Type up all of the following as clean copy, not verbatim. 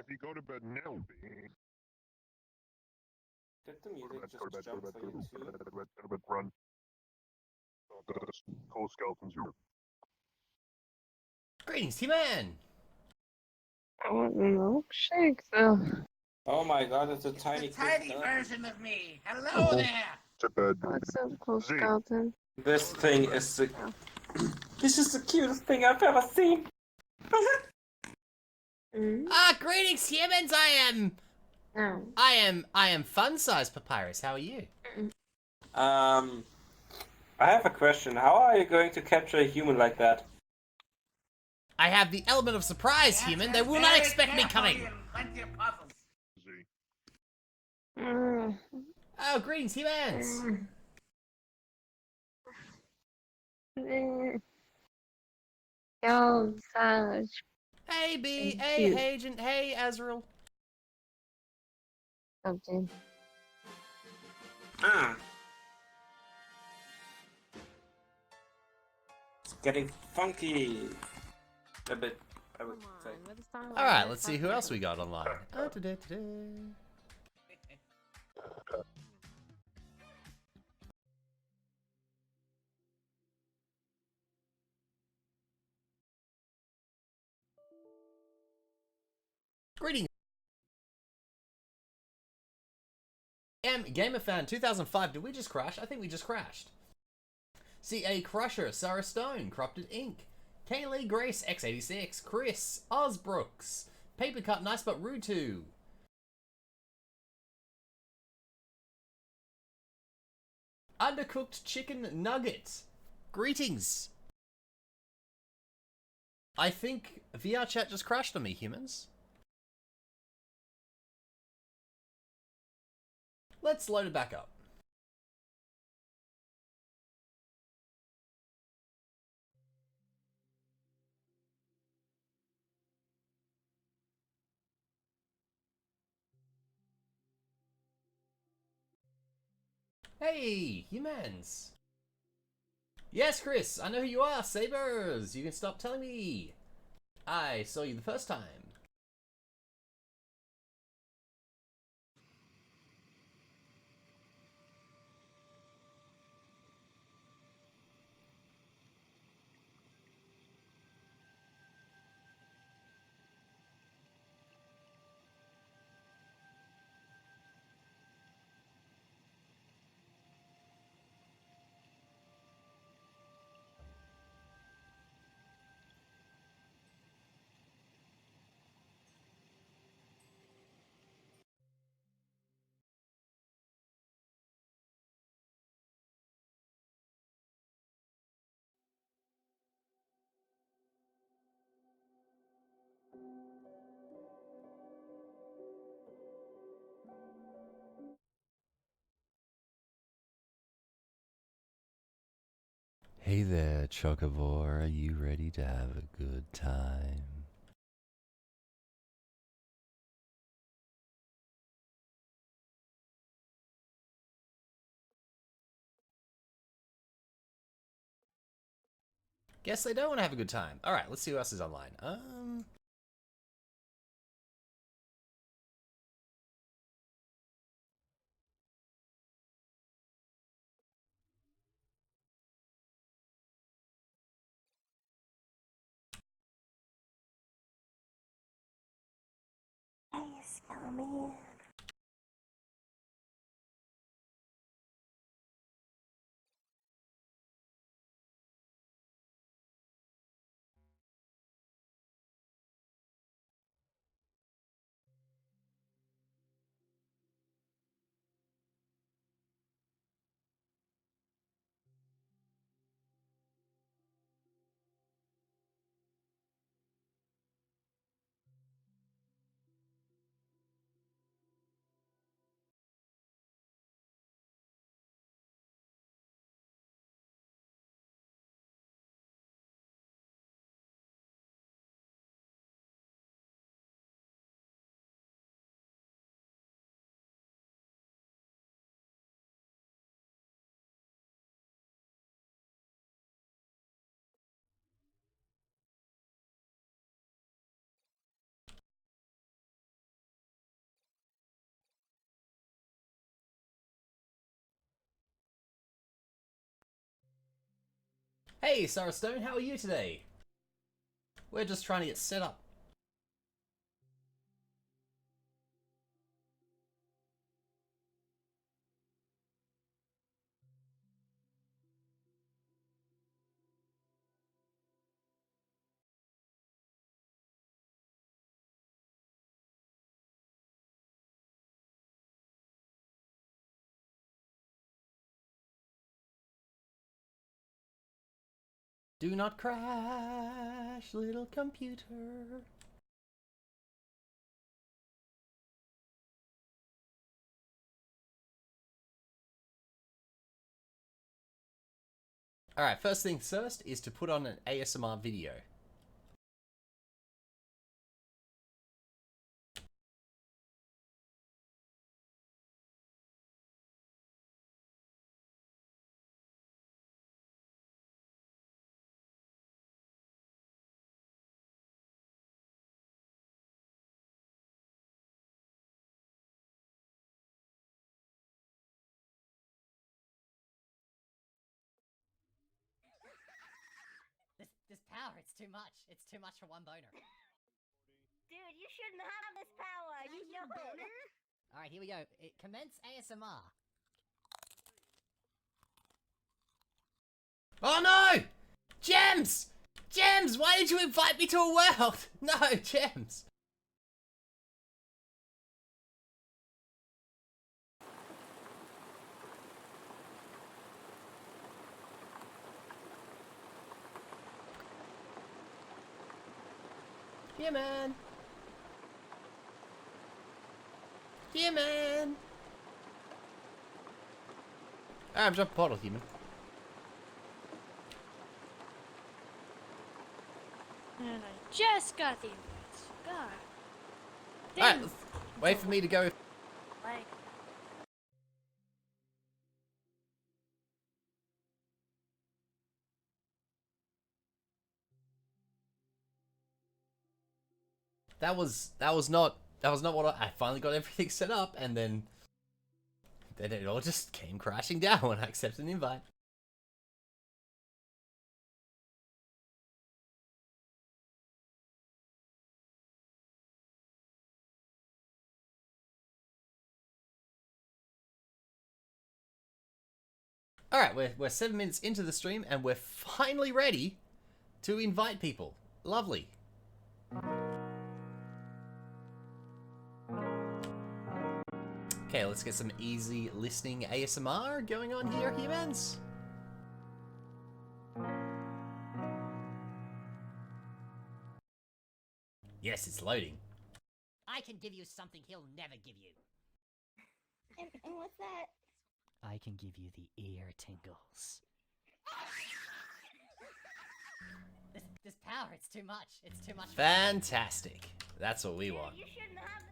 If you go to bed now, Did the music just go to bed, jump go to bed, for go to you bed, go to too? bed, go to bed, go to bed, run. There's coal skeletons here. Greetings, T-Man! I want milkshake though. Oh my god, it's a It's tiny the tiny crystal. version of me. Hello there. To bed. What's up, cool Z. skeleton? This thing is the... This is the cutest thing I've ever seen. Ah, greetings, humans! No. I am fun-size Papyrus. How are you? I have a question. How are you going to capture a human like that? I have the element of surprise, human. They will not expect me coming. Plenty of puzzles. Z. Oh, greetings, humans. Yo, Savage. Hey, B. Thank Hey, you. Agent. Hey, Azrael. Something. It's getting funky. A bit, I would say. All right, let's see who else we got online. Greetings. Gamer Fan 2005. Did we just crash? I think we just crashed. CA Crusher, Sarah Stone, Corrupted Inc., Kaylee Grace, X86, Chris, Ozbrooks, Paper Cut Nice But Rude 2. Undercooked Chicken Nugget. Greetings. I think VRChat just crashed on me, humans. Let's load it back up. Hey, humans. Yes, Chris, I know who you are, Sabers. You can stop telling me. I saw you the first time. Hey there, Chocovore. Are you ready to have a good time? Guess they don't want to have a good time. All right, let's see who else is online. Hey, Skeleton. Hey, Sarah Stone, how are you today? We're just trying to get set up. Do not crash, little computer. Alright, first things first is to put on an ASMR video. This power, it's too much. It's too much for one boner. Dude, you shouldn't have this power. You know it. Alright, here we go. Commence ASMR. Oh no! Gems! Gems! Why did you invite me to a world? No, Gems! Yeah, man. Yeah, man. I'm dropping portal, human. And I just got the invites. God. Alright, Damn. wait for me to go. Like, That was not what I finally got everything set up, and then it all just came crashing down when I accepted an invite. Alright, we're 7 minutes into the stream and we're finally ready to invite people. Lovely. Okay, let's get some easy listening ASMR going on here, humans. Yes, it's loading. I can give you something he'll never give you. And what's that? I can give you the ear tingles. This power, it's too much. It's too much. Fantastic. That's what we want. You shouldn't have.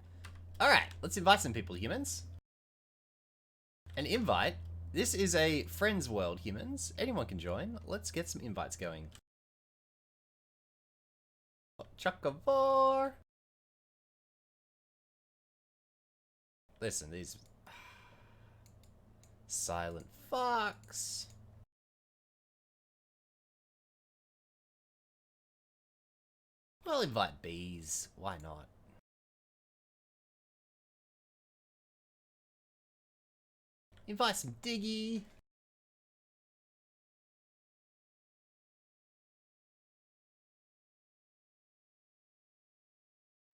Alright, let's invite some people, humans. An invite? This is a friends world, humans. Anyone can join. Let's get some invites going. Chukavor. Listen, these... Silent Fox. Well, invite bees. Why not? Invite some Diggy.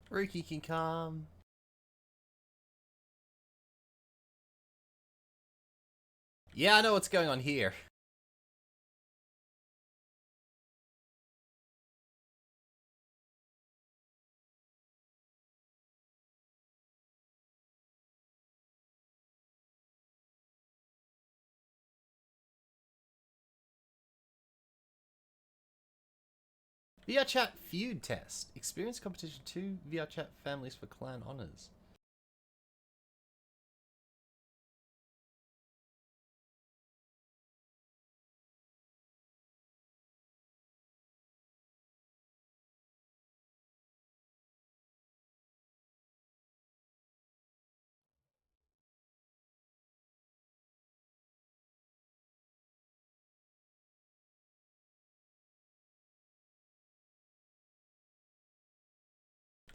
Rookie can come. Yeah, I know what's going on here. VRChat feud test. Experience competition 2 VRChat families for clan honors.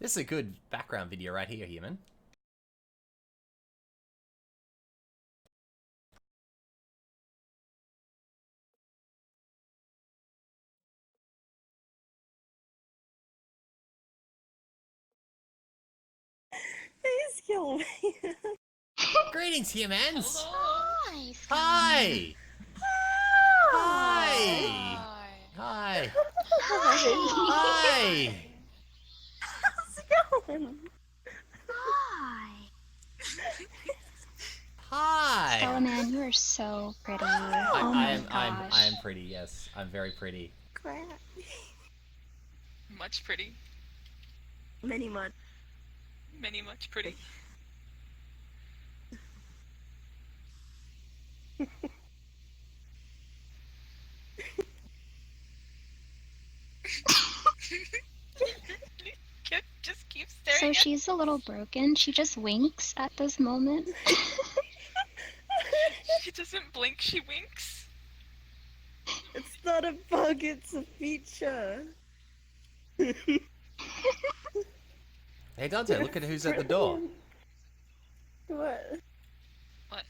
This is a good background video right here, human. Please kill me. Greetings, humans! Hi. Hi! Hi! Hi! Hi! How's it going? Hi. Hi! Skeleman, you are so pretty. I am gosh. pretty, yes. I'm very pretty. Crap. Much pretty. Many much. Many much pretty. Just keep staring So at she's a little broken. She just winks at this moment. She doesn't blink, she winks. It's not a bug, it's a feature. Hey Dante, look at who's at the door. What? What?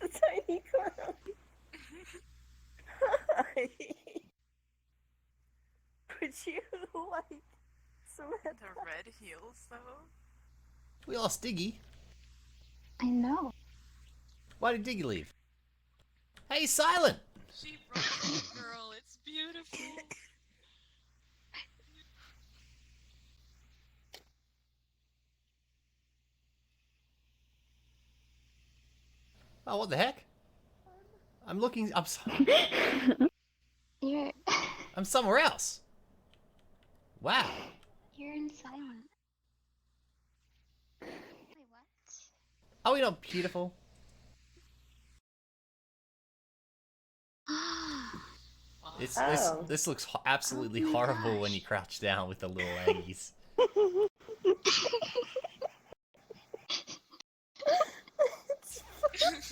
The tiny clown. Hi. Would you like some The red heels, though. We lost Diggy. I know. Why did Diggy leave? Hey, Silent! She brought it, girl. It's beautiful. Oh, what the heck? I'm looking. You're I'm somewhere else. Wow. you're in silent. Wait, what? Are we not beautiful? This looks absolutely horrible when you crouch down with the little leggies.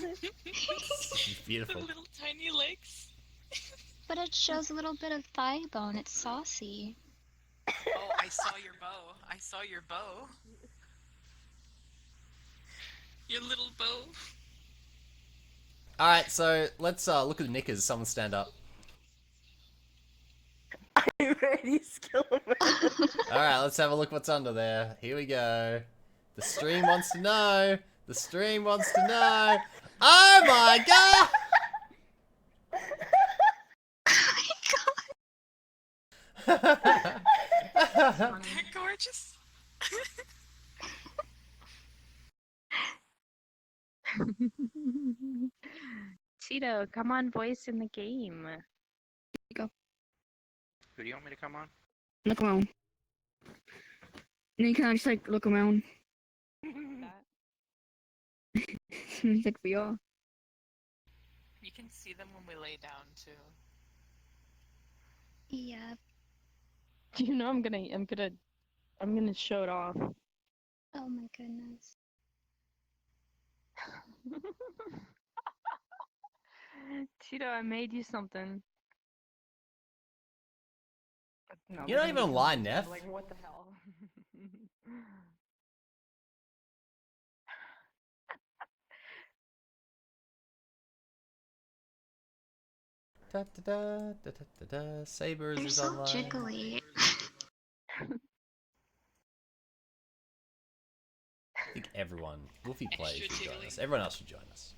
It's beautiful. The little tiny legs. But it shows a little bit of thigh bone. It's saucy. Oh, I saw your bow. I saw your bow. Your little bow. Alright, so let's look at the knickers. Someone stand up. I'm ready, Skeleman. Alright, let's have a look what's under there. Here we go. The stream wants to know. The stream wants to know. Oh my god! They're gorgeous. Cheeto, come on, voice in the game. Go. Who do you want me to come on? Look around. And then you can just like look around. It's like VR. You can see them when we lay down too. Yeah. You know I'm gonna show it off. Oh my goodness. Cheeto, I made you something. No, You're not even online, Neff. Like, what the hell? Da, da, da, da, da, da. Sabers You're is so online. jiggly. I think everyone, Wolfie Plays should join jiggly. us. Everyone else should join us.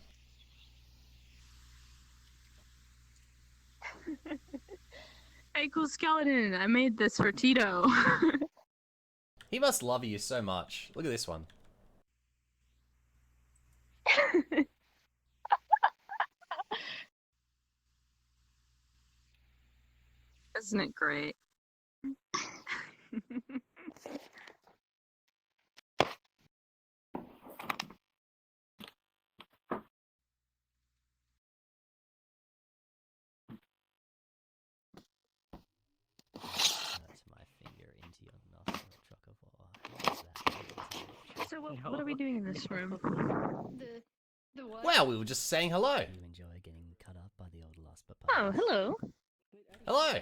Hey, cool skeleton! I made this for Tito. He must love you so much. Look at this one. Isn't it great? So what are we doing in this room? The what? Wow, we were just saying hello. You enjoy getting cut up by the old Lusper Oh, hello. Hello.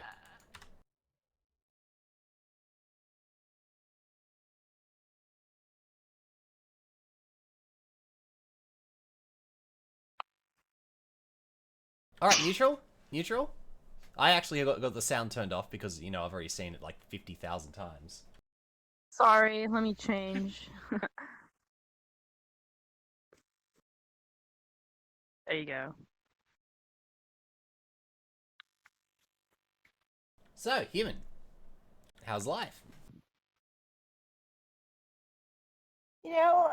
Alright, neutral? Neutral? I actually got the sound turned off because, you know, I've already seen it like 50,000 times. Sorry, let me change. There you go. So, human. How's life? You know,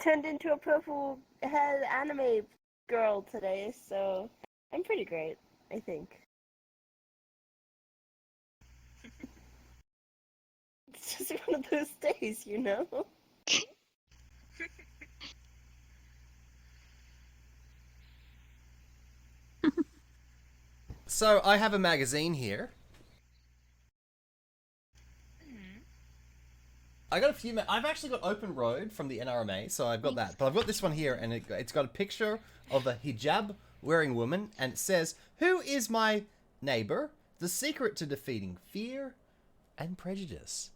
turned into a purple-haired anime girl today, so I'm pretty great, I think. It's just one of those days, you know? So, I have a magazine here. I got a few. I've actually got Open Road from the NRMA, so I've got that. But I've got this one here, and it's got a picture of a hijab-wearing woman, and it says, "Who is my neighbor? The secret to defeating fear and prejudice."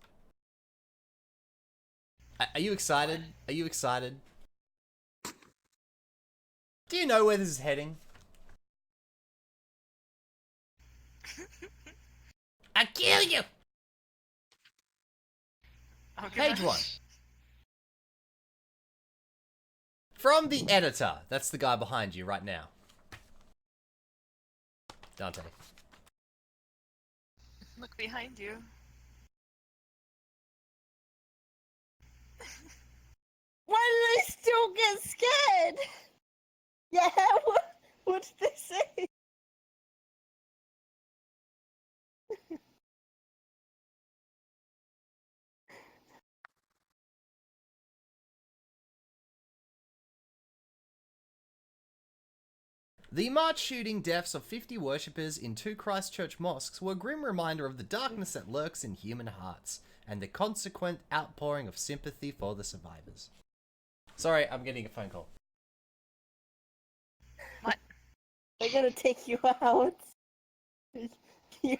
Are you excited? Are you excited? Do you know where this is heading? I'll kill you! Page 1. From the editor. That's the guy behind you right now. Dante. Look behind you. Why did I still get scared? Yeah, what did they say? The March shooting deaths of 50 worshippers in 2 Christchurch mosques were a grim reminder of the darkness that lurks in human hearts, and the consequent outpouring of sympathy for the survivors. Sorry, I'm getting a phone call. What? They're gonna take you out. Your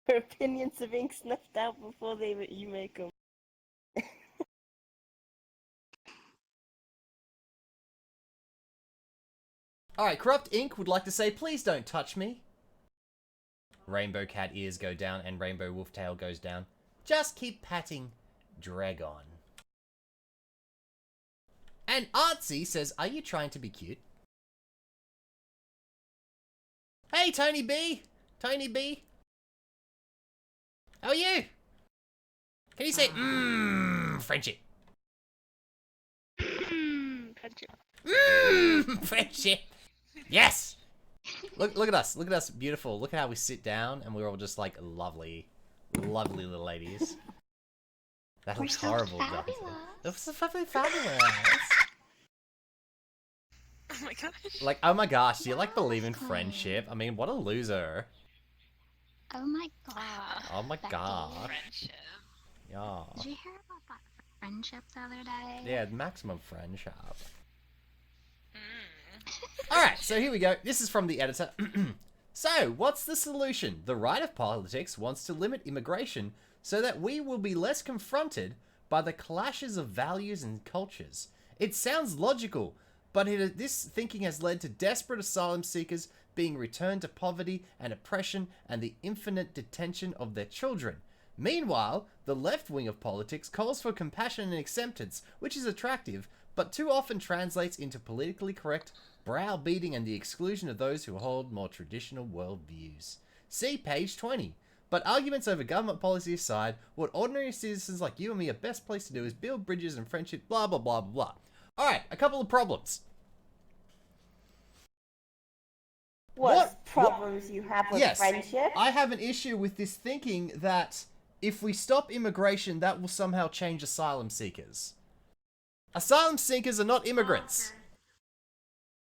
opinions are being snuffed out before you make them. Alright, Corrupt Inc. would like to say, please don't touch me. Rainbow cat ears go down and rainbow wolf tail goes down. Just keep patting Dragon. And Artsy says, are you trying to be cute? Hey, Tony B! Tony B! How are you? Can you say, friendship? Friendship. Friendship! Yes! Look at us. Look at us, beautiful. Look at how we sit down and we're all just like lovely, lovely little ladies. That looks horrible, Dante. That's so fabulous. Oh my gosh. Like, oh my gosh, do you like believe in friendship? I mean, what a loser. Oh my god. Oh my god. Friendship. Yeah. Did you hear about that friendship the other day? Yeah, maximum friendship. Alright, so here we go. This is from the editor. So, what's the solution? The right of politics wants to limit immigration so that we will be less confronted by the clashes of values and cultures. It sounds logical, but this thinking has led to desperate asylum seekers being returned to poverty and oppression and the infinite detention of their children. Meanwhile, the left wing of politics calls for compassion and acceptance, which is attractive, but too often translates into politically correct browbeating and the exclusion of those who hold more traditional worldviews. See page 20. But arguments over government policy aside, what ordinary citizens like you and me are best placed to do is build bridges and friendship, blah blah blah blah blah. Alright, a couple of problems. What problems you have with friendship? I have an issue with this thinking that if we stop immigration, that will somehow change asylum seekers. Asylum seekers are not immigrants.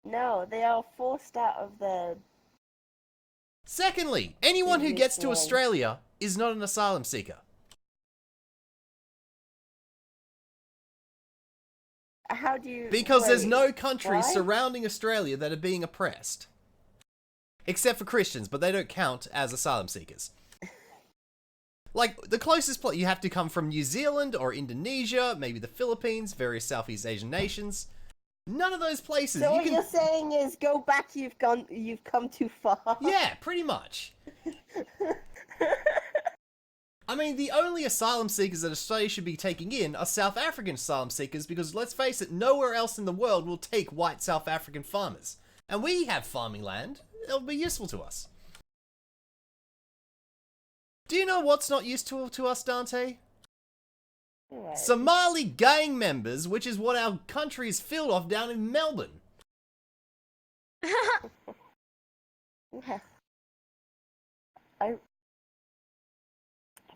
No, they are forced out of the... Secondly, anyone who gets to Australia is not an asylum seeker. How do you... Because there's no countries surrounding Australia that are being oppressed. Except for Christians, but they don't count as asylum seekers. Like, the closest place, you have to come from New Zealand or Indonesia, maybe the Philippines, various Southeast Asian nations. None of those places. So you what can... you're saying is, go back. You've come too far. Yeah, pretty much. I mean, the only asylum seekers that Australia should be taking in are South African asylum seekers because, let's face it, nowhere else in the world will take white South African farmers. And we have farming land. It'll be useful to us. Do you know what's not useful to us, Dante? What? Somali gang members, which is what our country is filled of down in Melbourne. Yeah. I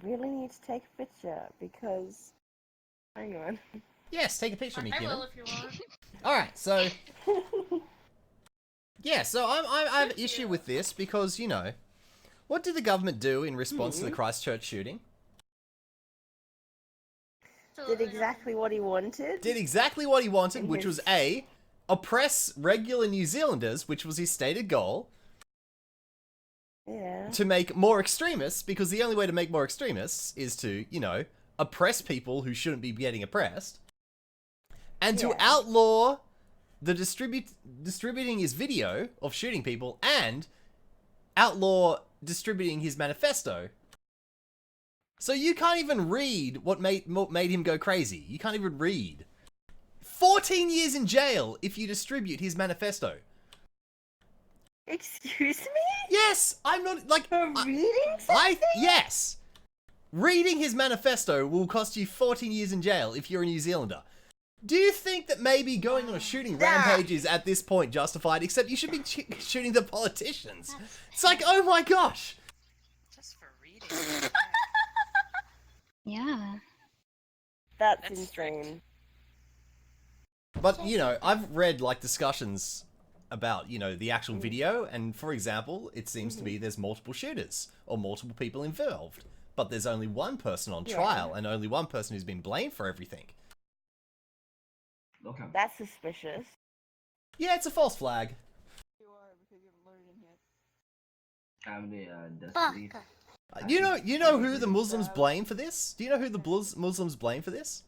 really need to take a picture because... Hang on. Yes, take a picture of me, I Keenan. will if you want. Alright, so... Yeah, so I have an issue with this because, you know, what did the government do in response to the Christchurch shooting? Did exactly what he wanted. Did exactly what he wanted, which was A, oppress regular New Zealanders, which was his stated goal. Yeah. To make more extremists, because the only way to make more extremists is to, you know, oppress people who shouldn't be getting oppressed. And to outlaw the distributing his video of shooting people and outlaw distributing his manifesto. So you can't even read what made him go crazy. You can't even read. 14 years in jail if you distribute his manifesto. Excuse me? Yes, I'm not like reading something. Yes, reading his manifesto will cost you 14 years in jail if you're a New Zealander. Do you think that maybe going on a shooting rampage is at this point justified? Except you should be shooting the politicians. It's like, oh my gosh. Just for reading. Yeah. That's insane. But, you know, I've read, like, discussions about, you know, the actual video, and, for example, it seems to be there's multiple shooters, or multiple people involved, but there's only one person on trial, and only one person who's been blamed for everything. That's suspicious. Yeah, it's a false flag. You know who the Muslims blame for this? Do you know who the Muslims blame for this?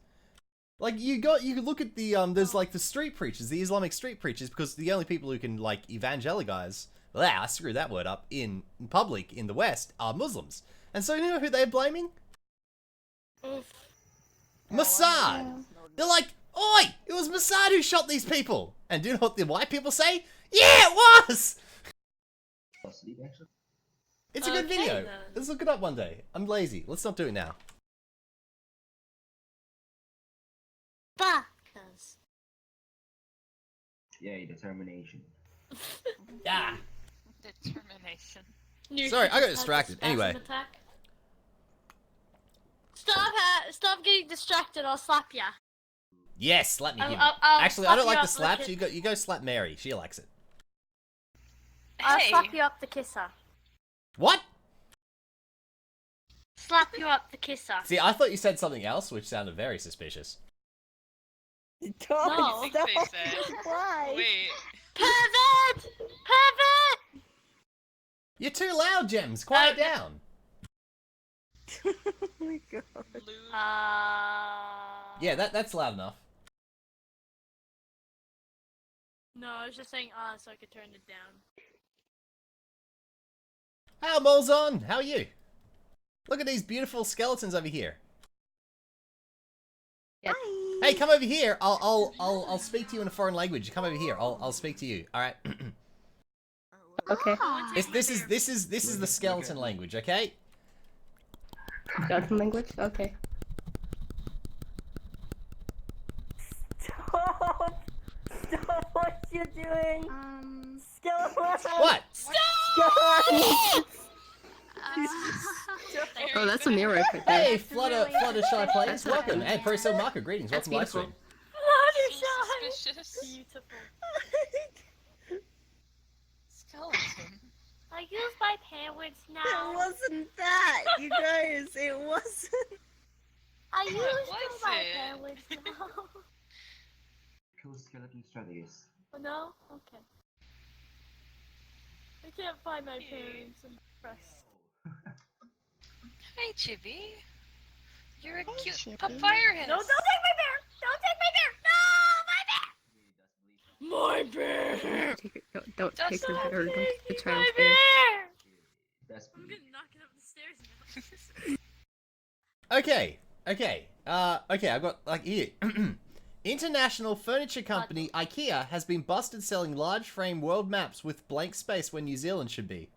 Like, you could look at the, there's like the street preachers, the Islamic street preachers, because the only people who can, like, evangelize, I screwed that word up, in public in the West, are Muslims. And so you know who they're blaming? Mossad! They're like, oi! It was Mossad who shot these people! And do you know what the white people say? Yeah, it was! It's a good video. then. Let's look it up one day. I'm lazy. Let's not do it now. Backers. Yeah, determination. Yeah. Determination. Sorry, I got distracted. Anyway. Stop getting distracted, I'll slap ya. Yes, slap me. I'll Actually, I don't slap like you the up with slaps. You go slap Mary. She likes it. I'll Hey. slap you up the kisser. What? Slap you up the kisser. See, I thought you said something else, which sounded very suspicious. Don't No. I stop. think they said. Why? Wait. Pervert! Pervert! You're too loud, Gems. Quiet down. Oh my god. Yeah, that's loud enough. No, I was just saying so I could turn it down. How Molzon? How are you? Look at these beautiful skeletons over here. Hey, come over here. I'll speak to you in a foreign language. Come over here. I'll speak to you. All right. Okay. This is the skeleton language. Okay. Skeleton language? Okay. Stop! Stop what you're doing! Skeleton! What? Skeleton! Oh, that's a mirror right there. Hey, Fluttershy Players, welcome. And Pro Marco, greetings. Welcome to live stream. Suspicious. Beautiful. Skeleton. I use my parents It now. wasn't that, you guys. It wasn't. I use was my it? parents now. Cool skeleton strategies. Oh, no? Okay. I can't find my parents and press. Hey, Chibi. You're a cute Chibi. papyrus. No, don't take my bear! Don't take my bear! No, my bear! My bear. Don't take her better. Don't take the My child's bear. bear. That's I'm gonna knock it up the stairs now. Okay. I've got, like, here. International furniture company IKEA has been busted selling large frame world maps with blank space where New Zealand should be.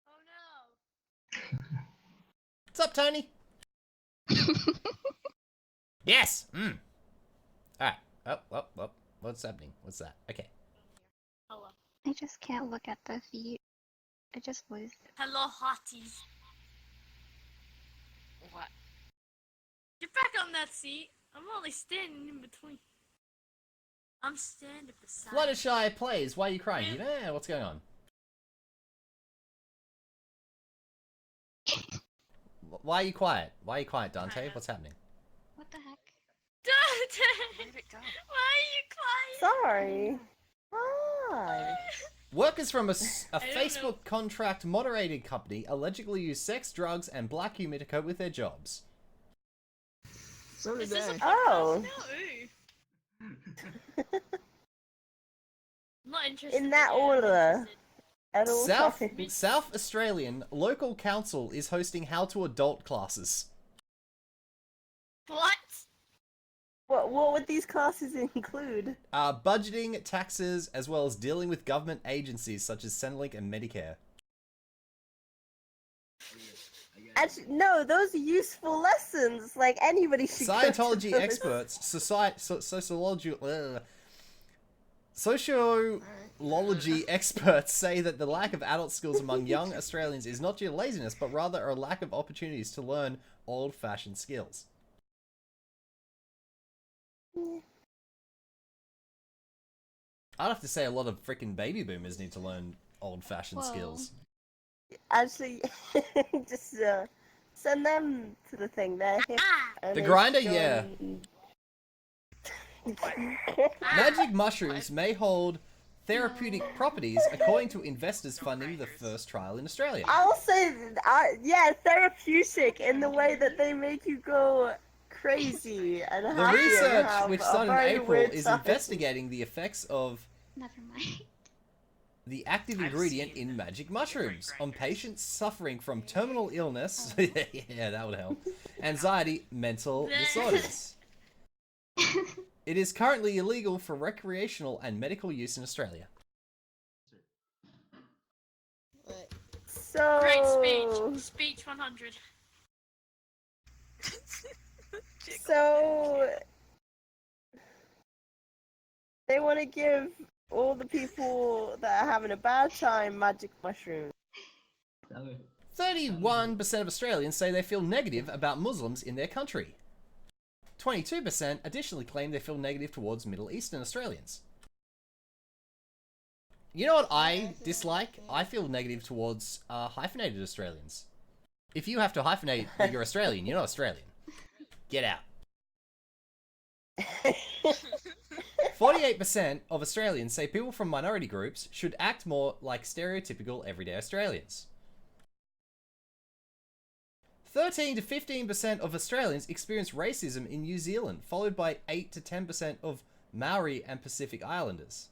Oh no. What's up, Tony? Yes! Alright. Oh. What's happening? What's that? Okay. Hello. I just can't look at the feet. I just was. Hello, hotties. What? Get back on that seat. I'm only standing in between. I'm standing beside. Fluttershy plays. Why are you crying? Yeah, what's going on? Why are you quiet? Why are you quiet, Dante? What's happening? What the heck? Where did it go? Why are you quiet? Sorry. Hi. Workers from a don't Facebook know. contract moderating company allegedly use sex, drugs, and black humor to cope with their jobs. So Is did this a I. podcast Oh. now? Ooh. I'm not interested. In that again. I'm order. interested. At all times. South Australian local council is hosting how to adult classes. What? What would these classes include? Budgeting, taxes, as well as dealing with government agencies such as Centrelink and Medicare. Actually, no, those are useful lessons. Like, anybody should go to Scientology those. experts, sociology experts say that the lack of adult skills among young Australians is not due to laziness, but rather a lack of opportunities to learn old-fashioned skills. I'd have to say a lot of freaking baby boomers need to learn old-fashioned skills. Actually, just send them to the thing there. The grinder, yeah. Magic mushrooms may hold therapeutic properties according to investors funding the first trial in Australia. I'll say, yeah, therapeutic in the way that they make you go crazy and The happy and research, have which a started in very April, weird is time. investigating the effects of Never mind. the active ingredient in magic mushrooms on patients suffering from terminal illness, yeah, that would help, anxiety, mental disorders. It is currently illegal for recreational and medical use in Australia. So Great speech. Speech 100. So they want to give all the people that are having a bad time magic mushrooms. 31% of Australians say they feel negative about Muslims in their country. 22% additionally claim they feel negative towards Middle Eastern Australians. You know what I dislike? I feel negative towards hyphenated Australians. If you have to hyphenate, you're Australian. You're not Australian. Get out. 48% of Australians say people from minority groups should act more like stereotypical everyday Australians. 13 to 15% of Australians experience racism in New Zealand, followed by 8 to 10% of Maori and Pacific Islanders.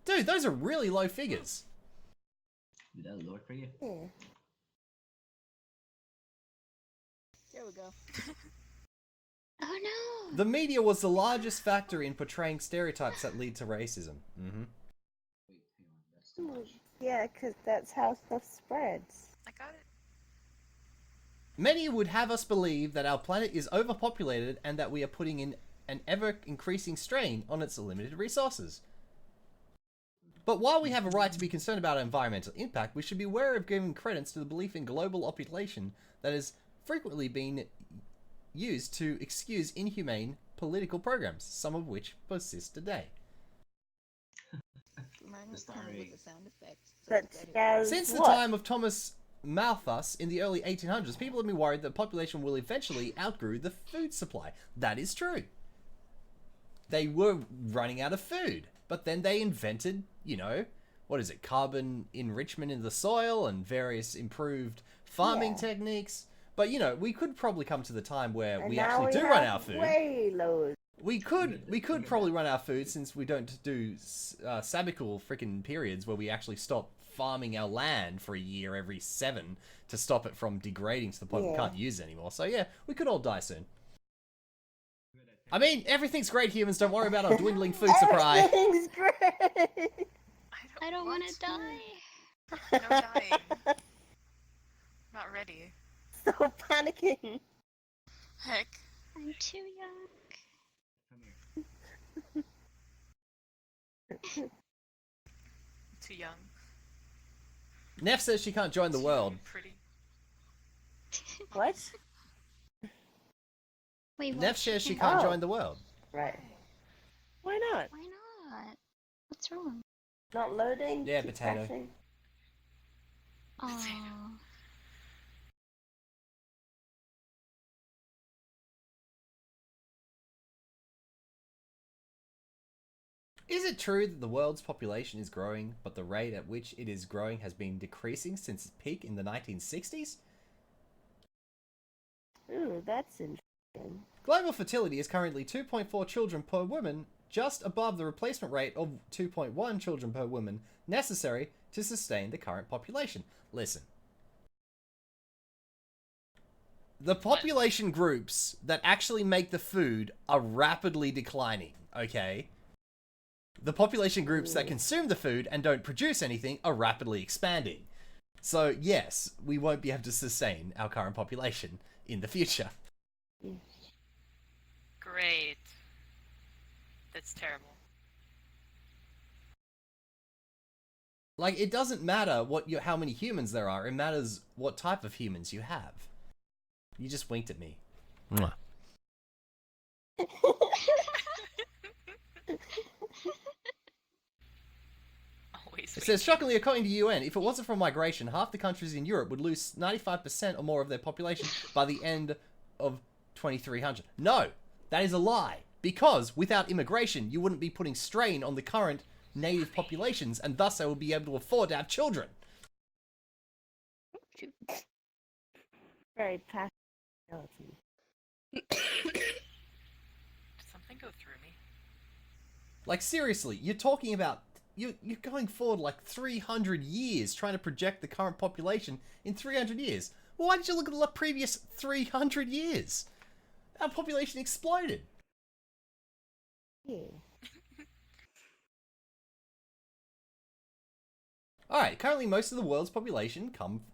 Dude, those are really low figures. Is that low for you? Yeah. There we go. Oh no! The media was the largest factor in portraying stereotypes that lead to racism. Yeah, because that's how stuff spreads. I got it. Many would have us believe that our planet is overpopulated and that we are putting in an ever-increasing strain on its limited resources. But while we have a right to be concerned about our environmental impact, we should be wary of giving credence to the belief in global population that has frequently been used to excuse inhumane political programs, some of which persist today. Mine was coming with the sound effects. Such as Since the what? time of Thomas Malthus in the early 1800s, people have been worried that the population will eventually outgrow the food supply. That is true. They were running out of food, but then they invented, you know, what is it, carbon enrichment in the soil and various improved farming techniques. But you know, we could probably come to the time where And we now actually do run have our food. Way loads. We could probably run our food since we don't do sabbatical freaking periods where we actually stop farming our land for a year every 7 to stop it from degrading to the point we Yeah. can't use it anymore. So yeah, we could all die soon. I mean, everything's great, humans. Don't worry about our dwindling food supply. Everything's great. I don't want to die. No dying. Not ready. So panicking. Heck. I'm too young. Too young. Neff says she can't join the world. Pretty. What? Wait, Neff what? says she can't Oh. join the world. Right. Why not? Why not? What's wrong? Not loading? Yeah, Keep potato. crashing? Oh. Is it true that the world's population is growing, but the rate at which it is growing has been decreasing since its peak in the 1960s? Ooh, that's interesting. Global fertility is currently 2.4 children per woman, just above the replacement rate of 2.1 children per woman necessary to sustain the current population. Listen. The population groups that actually make the food are rapidly declining, okay? The population groups that consume the food and don't produce anything are rapidly expanding. So, yes, we won't be able to sustain our current population in the future. Great. That's terrible. Like, it doesn't matter how many humans there are, it matters what type of humans you have. You just winked at me. Mwah. It says, shockingly, according to UN, if it wasn't for migration, half the countries in Europe would lose 95% or more of their population by the end of 2300. No, that is a lie. Because without immigration, you wouldn't be putting strain on the current native populations, and thus they would be able to afford to have children. Very passionate. Did something go through me? Like, seriously, you're talking about... You're going forward like 300 years trying to project the current population in 300 years. Well, why did you look at the previous 300 years? Our population exploded. Yeah. Alright, currently most of the world's population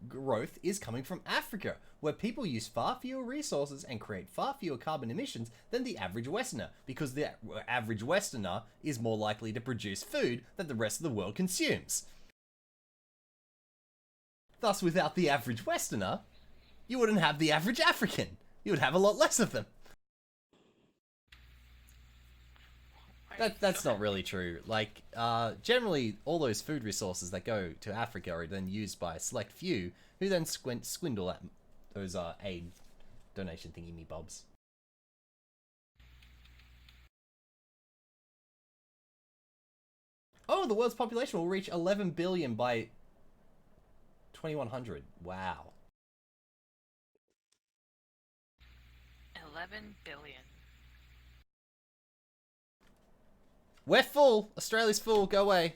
growth is coming from Africa, where people use far fewer resources and create far fewer carbon emissions than the average Westerner, because the average Westerner is more likely to produce food that the rest of the world consumes. Thus, without the average Westerner, you wouldn't have the average African. You would have a lot less of them. That's not really true. Like, generally, all those food resources that go to Africa are then used by a select few, who then swindle at those aid donation thingy-me-bobs. Oh, the world's population will reach 11 billion by 2100. Wow. 11 billion. We're full. Australia's full. Go away.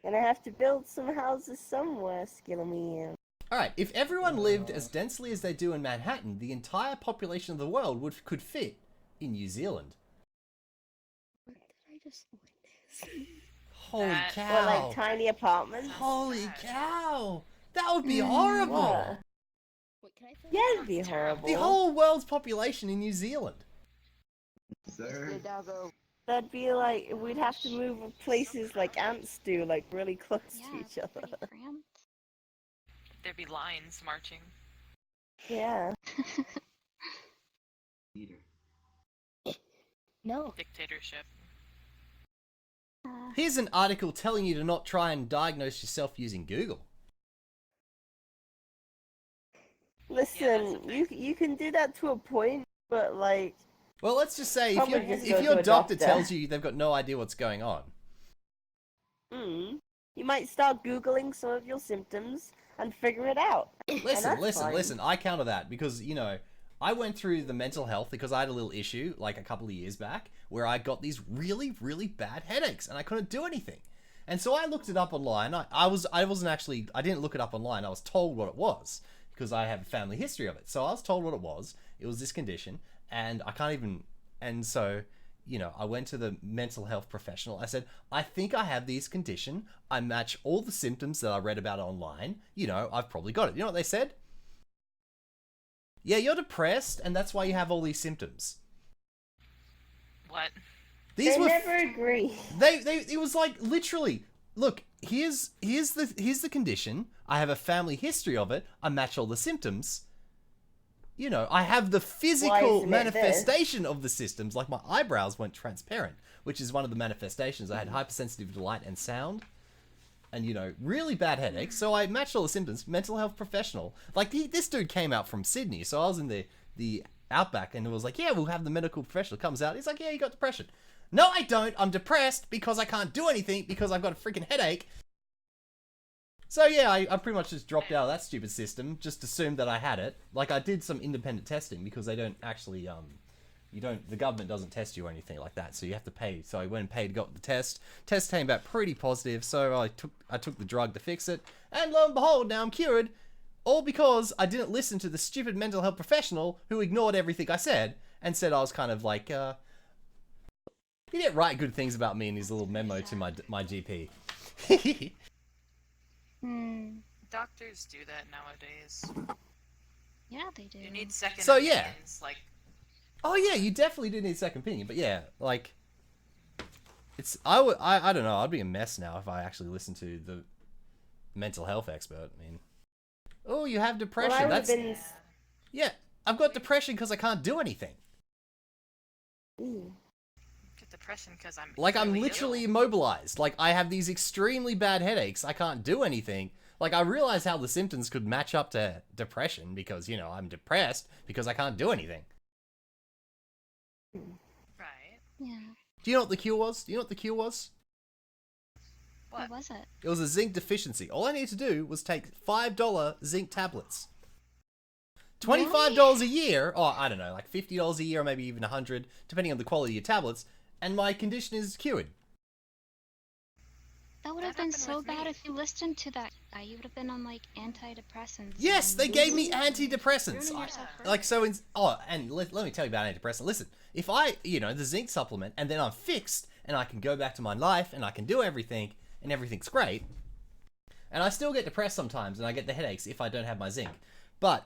Gonna have to build some houses somewhere, Skillemia. Alright, if everyone lived as densely as they do in Manhattan, the entire population of the world could fit in New Zealand. Where did I just win this? Holy cow. What, like tiny apartments? Holy cow. That would be horrible. What? Wait, can I Yeah, it'd be horrible. The whole world's population in New Zealand. Sir. That'd be like, we'd have to move places like ants do, like really close to each other. There'd be lines marching. Yeah. Leader. No. Dictatorship. Here's an article telling you to not try and diagnose yourself using Google. Listen, you can do that to a point, but like... Well, let's just say, Probably just if go your to a doctor doctor. tells you they've got no idea what's going on. Mm. You might start Googling some of your symptoms and figure it out. Listen, I counter that because, you know, I went through the mental health because I had a little issue like a couple of years back where I got these really, really bad headaches and I couldn't do anything. And so I looked it up online. I didn't look it up online. I was told what it was because I have a family history of it. So I was told what it was. It was this condition and so, you know, I went to the mental health professional. I said, I think I have this condition. I match all the symptoms that I read about online. You know, I've probably got it. You know what they said? Yeah, you're depressed, and that's why you have all these symptoms. What? They never agree. It was like literally. Look, here's the condition. I have a family history of it. I match all the symptoms. You know, I have the physical manifestation of the systems, like my eyebrows went transparent, which is one of the manifestations. I had hypersensitive to light and sound. And, you know, really bad headaches. So I matched all the symptoms. Mental health professional. Like, this dude came out from Sydney. So I was in the Outback and it was like, yeah, we'll have the medical professional. Comes out. He's like, yeah, you got depression. No, I don't. I'm depressed because I can't do anything because I've got a freaking headache. So, yeah, I pretty much just dropped out of that stupid system. Just assumed that I had it. Like, I did some independent testing because they don't actually, the government doesn't test you or anything like that, so you have to pay. So I went and paid, got the test. Test came back pretty positive, so I took the drug to fix it, and lo and behold, now I'm cured, all because I didn't listen to the stupid mental health professional who ignored everything I said and said I was kind of like, he didn't write good things about me in his little memo to my GP. Doctors do that nowadays. Yeah, they do. You need second yeah. opinions, like. Oh yeah, you definitely do need a second opinion, but yeah, like, I don't know, I'd be a mess now if I actually listened to the mental health expert. I mean, oh, you have depression. Well, yeah, I've got depression because I can't do anything. Get depression because I'm like I'm really literally ill. immobilized. Like I have these extremely bad headaches. I can't do anything. Like I realize how the symptoms could match up to depression because, you know, I'm depressed because I can't do anything. Right. Yeah. Do you know what the cure was? What was it? It was a zinc deficiency. All I needed to do was take $5 zinc tablets. $25 a year, or I don't know, like $50 a year, or maybe even $100, depending on the quality of your tablets, and my condition is cured. That would have been so bad if you listened to that guy. You would have been on like antidepressants. Yes, they gave me antidepressants. Yeah. And let me tell you about antidepressants. Listen, if I, you know, the zinc supplement, and then I'm fixed, and I can go back to my life, and I can do everything, and everything's great, and I still get depressed sometimes, and I get the headaches if I don't have my zinc. But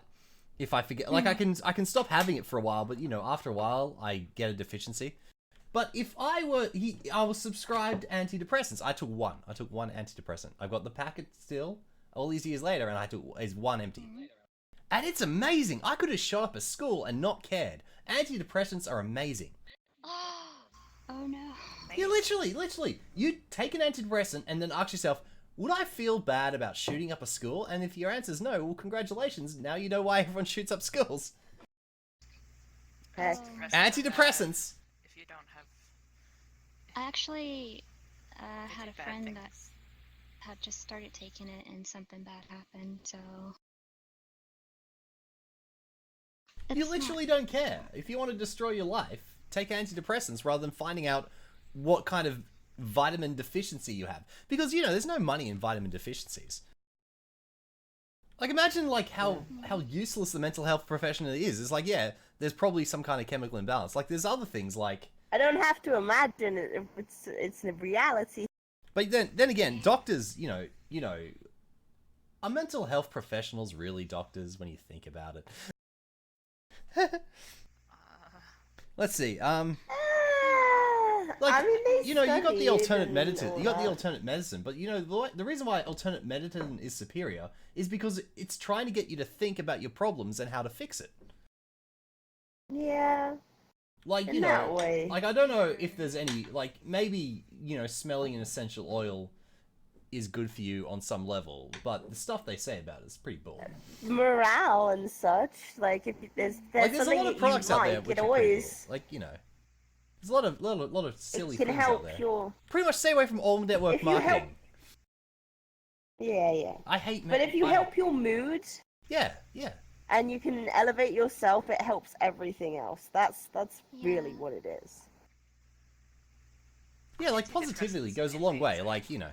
if I forget, like I can stop having it for a while, but you know, after a while, I get a deficiency. But if I was subscribed antidepressants. I took one antidepressant. I've got the packet still, all these years later, and I took one empty. And it's amazing. I could have shot up a school and not cared. Antidepressants are amazing. Oh no. Yeah, literally. You take an antidepressant and then ask yourself, would I feel bad about shooting up a school? And if your answer is no, well, congratulations. Now you know why everyone shoots up schools. Antidepressants. If you don't have. I actually had a friend that had just started taking it and something bad happened, so... You literally don't care. If you want to destroy your life, take antidepressants rather than finding out what kind of vitamin deficiency you have. Because, you know, there's no money in vitamin deficiencies. Like, imagine, like, how useless the mental health profession is. It's like, yeah, there's probably some kind of chemical imbalance. Like, there's other things, like... I don't have to imagine it if it's a reality. But then again, doctors, you know, are mental health professionals really doctors when you think about it? Let's see. Like, I mean, you know, you got the alternate medicine. You got the alternate medicine, but you know the reason why alternate medicine is superior is because it's trying to get you to think about your problems and how to fix it. Yeah. Like, you know, like I don't know if there's any, like, maybe, you know, smelling an essential oil is good for you on some level, but the stuff they say about it is pretty bull. Morale and such, like if there's like, there's a something lot of products out there which are pretty bull. Like, you know, there's a lot of silly things out there. Pretty much stay away from all network marketing. Yeah. I hate. But if you help your mood, yeah, and you can elevate yourself, it helps everything else. That's really what it is. Yeah, like positivity goes a long way. Like, you know.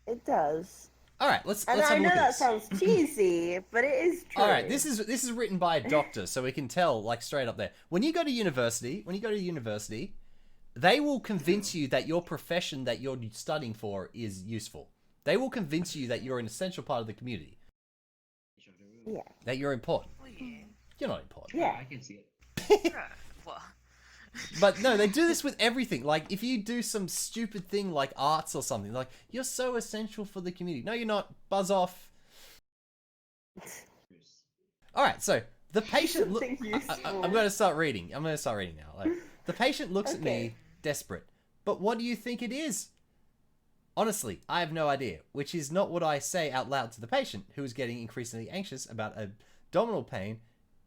It does. All right, let's And have I a know look at that this. sounds cheesy, but it is true. All right, this is written by a doctor, so we can tell like straight up there. When you go to university, they will convince you that your profession that you're studying for is useful. They will convince you that you're an essential part of the community. Yeah. That you're important. You're not important. Yeah. I can see it. Well, But no, they do this with everything. Like, if you do some stupid thing like arts or something, like, you're so essential for the community. No, you're not. Buzz off. Alright, so, the patient... I'm going to start reading. I'm going to start reading now. Like, the patient looks at me, desperate. But what do you think it is? Honestly, I have no idea, which is not what I say out loud to the patient, who is getting increasingly anxious about abdominal pain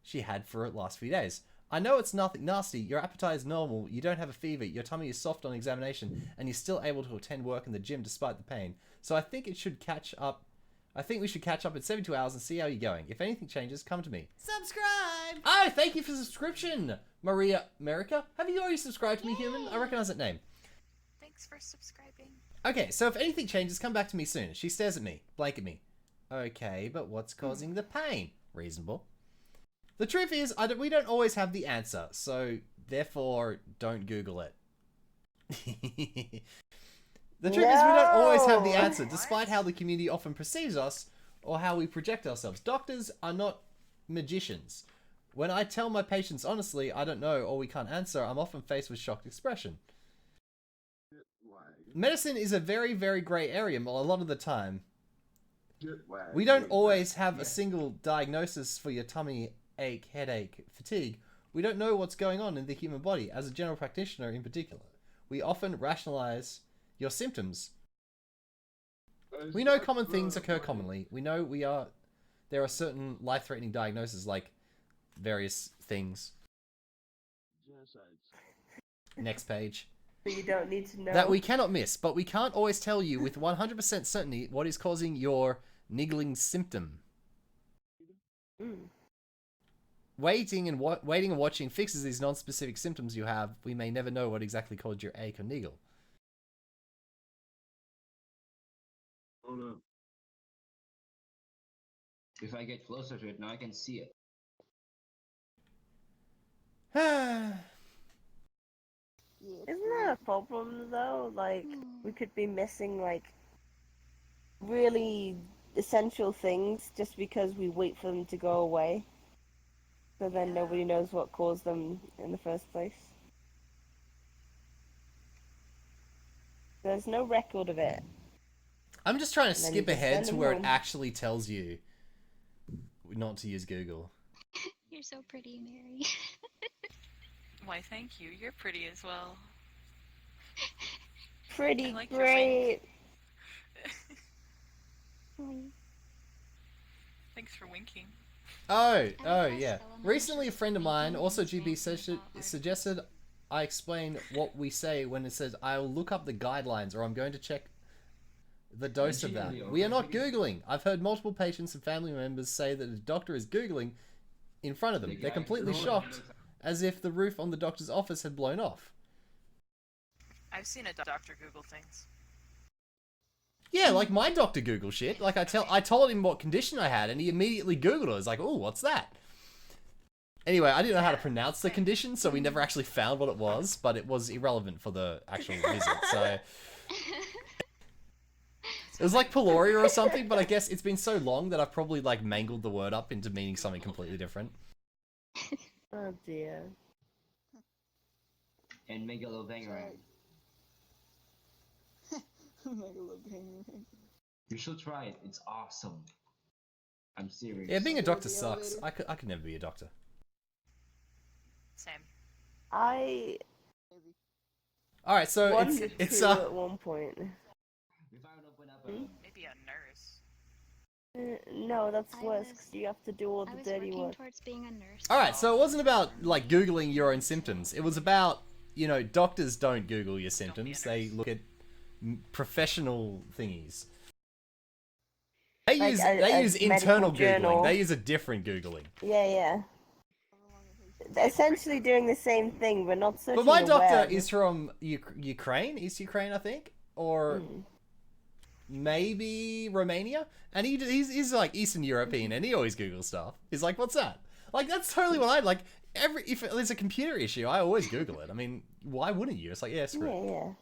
she had for the last few days. I know it's nothing nasty, your appetite is normal, you don't have a fever, your tummy is soft on examination, and you're still able to attend work in the gym despite the pain. So I think we should catch up in 72 hours and see how you're going. If anything changes, come to me. Subscribe! Oh, thank you for the subscription, Maria America. Have you already subscribed to me, human? I recognize that name. thanks for subscribing. Okay, so if anything changes, come back to me soon. She stares at me, blank at me. Okay, but what's causing the pain? Reasonable. The truth is, we don't always have the answer, so therefore, don't Google it. The truth is, we don't always have the answer, despite how the community often perceives us, or how we project ourselves. Doctors are not magicians. When I tell my patients honestly, I don't know, or we can't answer, I'm often faced with shocked expression. Medicine is a very, very grey area a lot of the time. We don't always have a single diagnosis for your tummy ache, headache, fatigue. We don't know what's going on in the human body, as a general practitioner in particular. We often rationalize your symptoms. We know common things occur commonly. We know there are certain life-threatening diagnoses like various things. Next page. But you don't need to know. That we cannot miss, but we can't always tell you with 100% certainty what is causing your niggling symptom. Waiting and watching fixes these non-specific symptoms you have. We may never know what exactly caused your ache or niggle. Hold up. If I get closer to it, now I can see it. Isn't that a problem though? Like, we could be missing like really essential things just because we wait for them to go away. So then nobody knows what caused them in the first place. There's no record of it. I'm just trying to And then skip you just ahead send to them where it home. actually tells you not to use Google. You're so pretty, Mary. Why, thank you. You're pretty as well. Pretty I like your great. Thanks for winking. Oh, yeah. Recently, a friend of mine, also GB, suggested I explain what we say when it says, I'll look up the guidelines or I'm going to check the dose of that. We are not Googling. I've heard multiple patients and family members say that the doctor is Googling in front of them. They're completely shocked, as if the roof on the doctor's office had blown off. I've seen a doctor Google things. Yeah, like my doctor Google shit. Like I told him what condition I had, and he immediately Googled it. I was like, "Oh, what's that?" Anyway, I didn't know how to pronounce the condition, so we never actually found what it was. But it was irrelevant for the actual visit. So it was like pylori or something. But I guess it's been so long that I've probably like mangled the word up into meaning something completely different. Oh dear. And megalovangran. You should try it. It's awesome. I'm serious. Yeah, being a doctor sucks. I could never be a doctor. Same. I All right, so wanted it's to at one point. Maybe a nurse. No, that's worse because you have to do all the I was dirty working work. towards being a nurse. Alright, so it wasn't about, like, Googling your own symptoms. It was about, you know, doctors don't Google your symptoms. They look at professional thingies. They Like use a internal medical journal. Googling. They use a different Googling. Yeah. Essentially doing the same thing, but not searching But my the doctor web. is from Ukraine, East Ukraine, I think, or maybe Romania, and he's like Eastern European, and he always Googles stuff. He's like, "What's that?" Like that's totally what I like. If there's a computer issue, I always Google it. I mean, why wouldn't you? It's like, yeah, screw it.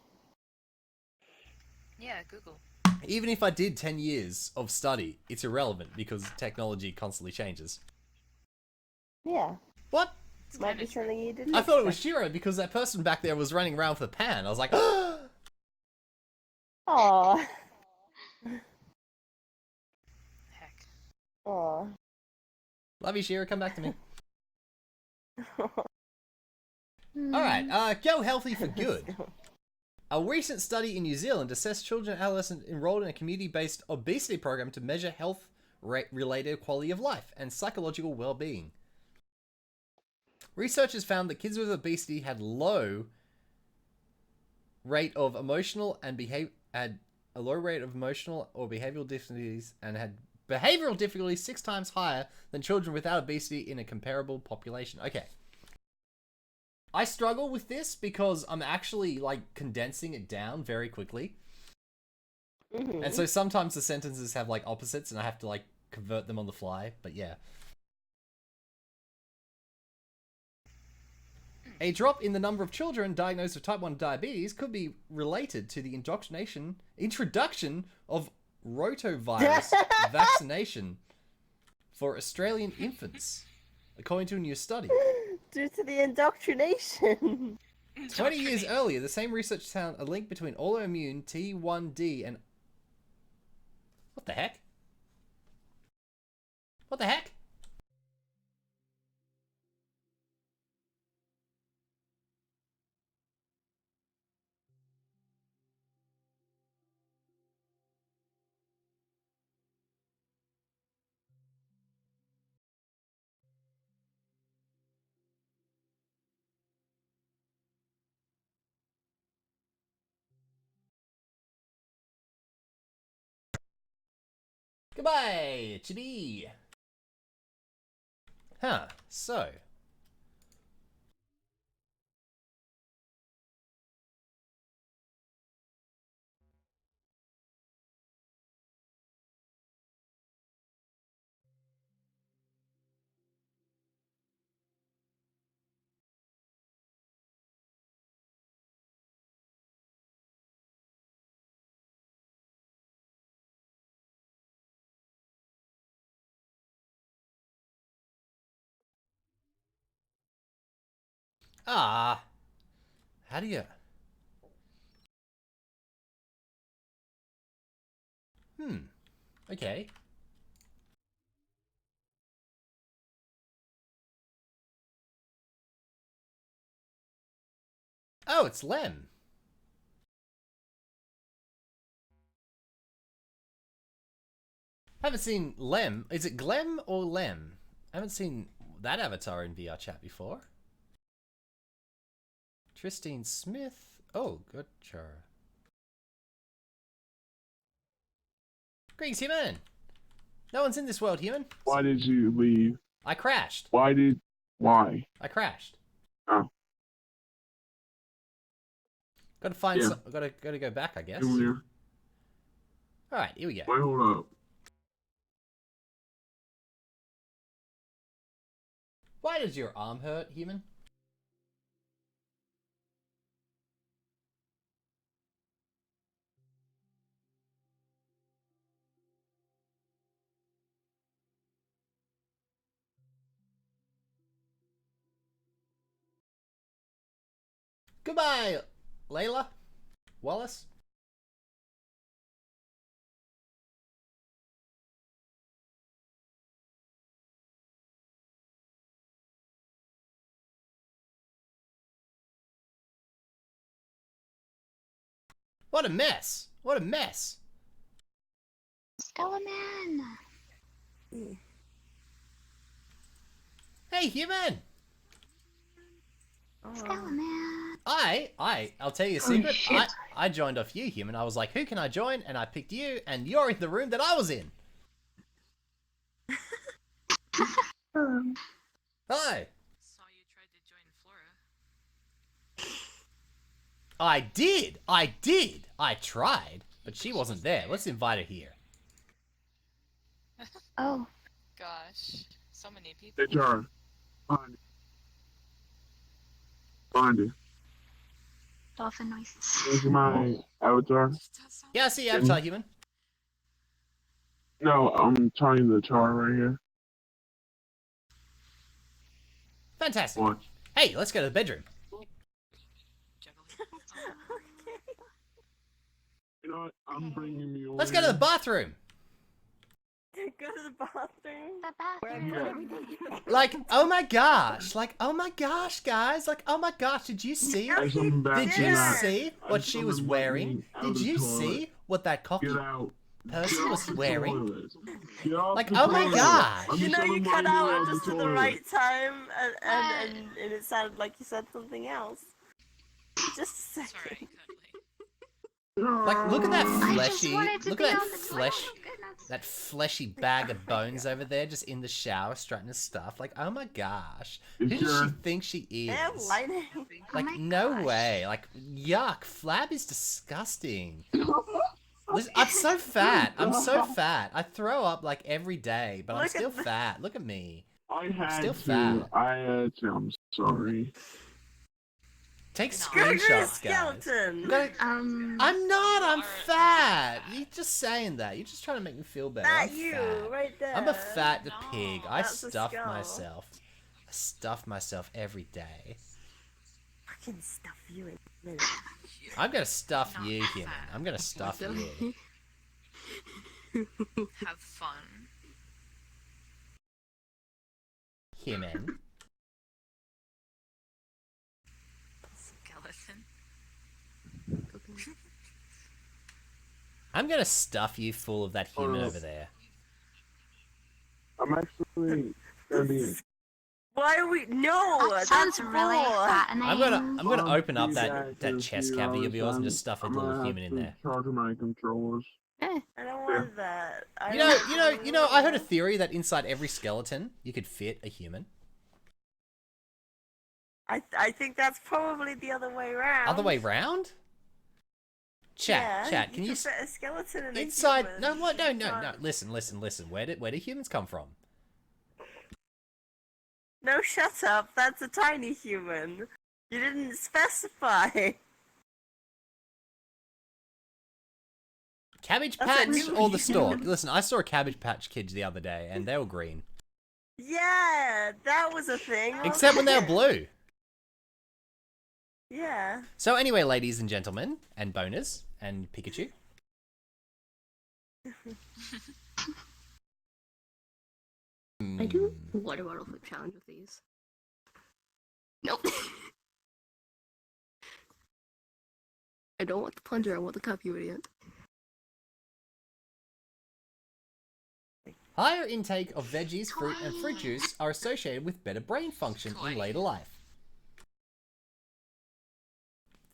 Yeah, Google. Even if I did 10 years of study, it's irrelevant because technology constantly changes. Yeah. What? Might be something you didn't I thought it was expect. Shiro because that person back there was running around with a pan. I was like, Aww. Heck. Aww. Love you, Shiro. Come back to me. Alright, go healthy for good. A recent study in New Zealand assessed children and adolescents enrolled in a community-based obesity program to measure health-related quality of life and psychological well-being. Researchers found that kids with obesity had low rate of emotional or behavioral difficulties and had behavioral difficulties 6 times higher than children without obesity in a comparable population. Okay. I struggle with this because I'm actually like condensing it down very quickly. And so sometimes the sentences have like opposites and I have to like convert them on the fly, but yeah. A drop in the number of children diagnosed with type 1 diabetes could be related to the introduction of rotavirus vaccination for Australian infants, according to a new study. Due to the indoctrination. 20 years earlier, the same research found a link between autoimmune T1D and... What the heck? What the heck? Goodbye, chibi. Huh, so. Ah. How do you... Okay. Oh, it's Lem. I haven't seen Lem. Is it Glem or Lem? I haven't seen that avatar in VRChat before. Tristine Smith. Oh, good char. Greetings, human. No one's in this world, human. Why did you leave? I crashed. Why? I crashed. Oh. Gotta find Yeah. some. Gotta go back, I guess. Come here. All right, here we go. Wait, hold up. Why does your arm hurt, human? Goodbye, Layla. Wallace. What a mess! What a mess! Skeleman! Hey, human! Skeleman! I'll tell you a secret. I joined off you, human. I was like, who can I join? And I picked you, and you're in the room that I was in. Hi. Saw you tried to join Flora. I did. I tried, but she wasn't there. Let's invite her here. Oh, Gosh, so many people. Hey, Jar. Find it. dolphin noises. This is my avatar. Yeah, I see you, Avatar Human. No, I'm trying the char right here. Fantastic. What? Hey, let's go to the bedroom. You know what? I'm bringing you over. Let's go to the bathroom. Go to the bathroom. The bathroom. Like, oh my gosh. Like, oh my gosh, guys. Like, oh my gosh. Did you see? There's some back Did you in that. see what she was wearing? Out of Did the you toilet. see what that cocky Get out. person was wearing? Get off Like, the oh my toilet. gosh. I'm You know, you telling cut my out girl just the at the toilet. right time, and it sounded like you said something else. Just a second. Sorry, Like, look at that I just fleshy, wanted to look be at that on the flesh, toilet. Oh, goodness. that fleshy bag of bones over there, just in the shower, strutting his stuff. Like, oh my gosh, who Is does she your- think she Yeah, is? lighting. Like, my no gosh. way. Like, yuck. Flab is disgusting. Listen, I'm so fat. I'm so fat. I throw up like every day, but I'm Look at still the- fat. Look at me. I had Still to. fat. I had to. I'm sorry. Take Go to your screenshots, guys. skeleton. You gotta- I'm not. I'm fat. You're just saying that. You're just trying to make me feel better. Not I'm you, fat. right there. I'm a fat pig. I That's a stuff skull. myself. I stuff myself every day. Fucking stuff you in a minute. I'm gonna stuff Not you, fat. human. I'm gonna stuff you. Have fun. Human. Skeleton. I'm gonna stuff you full of that human Oh. over there. I'm actually standing. Why are we? No, That that's sounds really bull. fattening. I'm gonna I'll open up be that back in a chest few cavity of hours, yours and I'm- just stuff a I'm little gonna human in have there. to charge my controllers. I don't want that. I You don't know, I heard a want- theory that inside every skeleton you could fit a human. I think that's probably the other way around. Other way round? Chat, Yeah, can you fit a skeleton in a inside? human. No, what? No. You can't- Listen. Where do humans come from? No, shut up. That's a tiny human. You didn't specify. Cabbage That's a Patch new or the human. stork? Listen, I saw a Cabbage Patch Kids the other day, and they were green, Yeah, that was a thing. except when they were wasn't blue. it? Yeah. So anyway, ladies and gentlemen, and boners, and Pikachu. I do a water bottle flip challenge with these. Nope. I don't want the plunger, I want the cup, you idiot. Higher intake of veggies, fruit, and fruit juice are associated with better brain function in later life.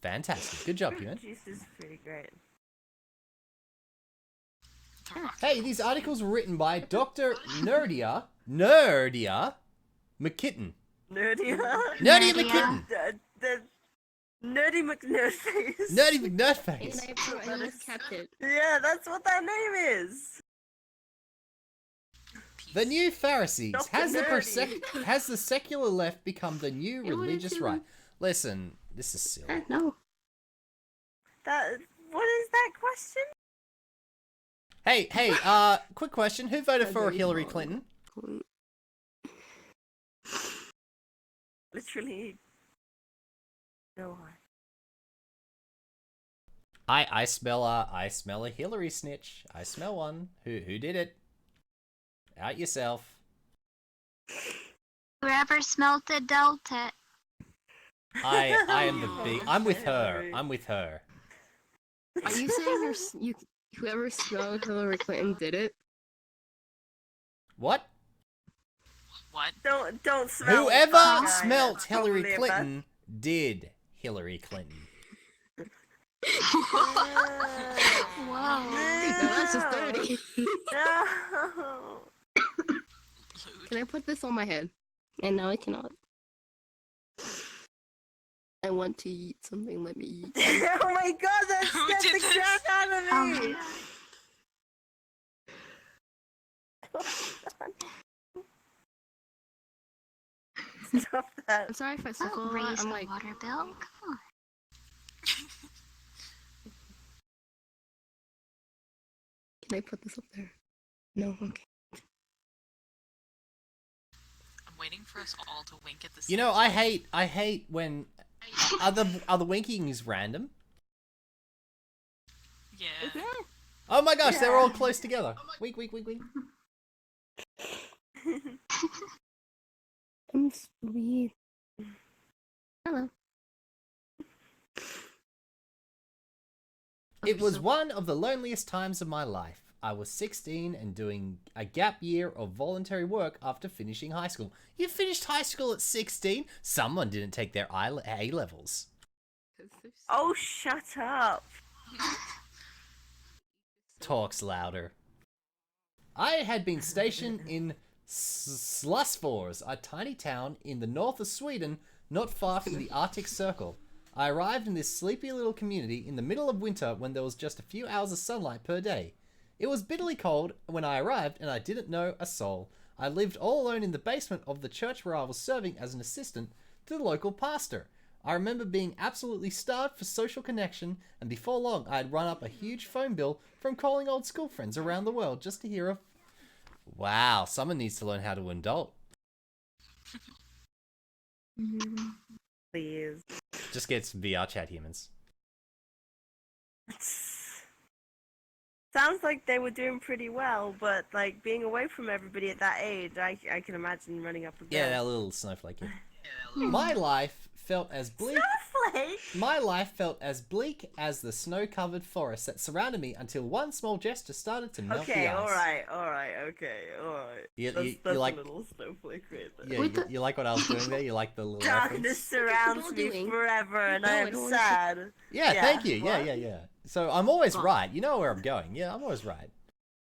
Fantastic. Good job, human. Juice is pretty great. Hey, these articles were written by Dr. Nerdia McKitten. Nerdia? Nerdia McKitten. The Nerdy McNerdface. Nerdy McNerdface. And I kept it. Yeah, that's what that name is. The new Pharisees. Dr. Has Nerdy. has the secular left become the new Yeah, what religious is it? right? Listen, this is silly. No. What is that question? Hey, quick question. Who voted for Hillary Clinton? Literally. No one. I smell a Hillary snitch. I smell one. Who did it? Out yourself. Whoever smelt it dealt it. I am the big. I'm with her. I'm with her. Are you saying whoever smelled Hillary Clinton did it? What? What? Don't smell. Whoever guy. smelt That's Hillary probably a Clinton did Hillary Clinton. Wow. No, that's just dirty. No. Can I put this on my head? And now I cannot. I want to eat something. Let me eat. Oh my god, that scared the crap out of me! Stop that. I'm sorry if I suffer a lot. Raise I'm the like, water bill. Come on. can I put this up there? No, okay. I'm waiting for us all to wink at the same You know, I hate when are the winkings random? Yeah. Oh my gosh, they're all close together. Wink, wink, wink, wink. I'm sweet. Hello. It was one of the loneliest times of my life. I was 16 and doing a gap year of voluntary work after finishing high school. You finished high school at 16? Someone didn't take their A-levels. Oh, shut up. Talks louder. I had been stationed in Skelefits, a tiny town in the north of Sweden, not far from the Arctic Circle. I arrived in this sleepy little community in the middle of winter when there was just a few hours of sunlight per day. It was bitterly cold when I arrived and I didn't know a soul. I lived all alone in the basement of the church where I was serving as an assistant to the local pastor. I remember being absolutely starved for social connection, and before long I had run up a huge phone bill from calling old school friends around the world just to hear of... Wow, someone needs to learn how to adult. Please. Just get some VRChat humans. Sounds like they were doing pretty well, but like being away from everybody at that age, I can imagine running up a bill. Yeah, that little snowflake. Yeah. My life felt as bleak. Snowflake? My life felt as bleak as the snow-covered forest that surrounded me until one small gesture started to melt the Okay, ice. alright, okay, alright. That's like a little snowflake right there. Yeah, you like what I was doing there? You like the little Darkness reference? surrounds me forever, and I am sad. Yeah, thank you. What? Yeah. So I'm always right. You know where I'm going. Yeah, I'm always right.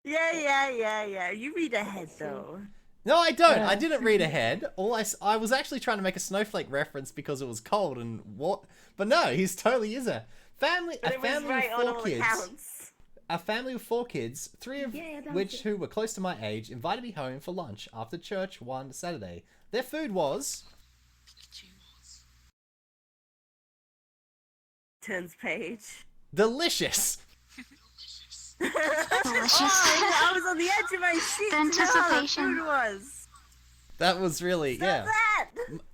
Yeah. You read ahead though. No, I don't. I didn't read ahead. I was actually trying to make a snowflake reference because it was cold and what. But no, he's totally is a family. But A it was family right of on 4 all kids. accounts. A family of 4 kids, 3 of which who were close to my age, invited me home for lunch after church one Saturday. Their food was Turns page. delicious. I was on the edge of my seat. The anticipation. No, the food was. That was really Stop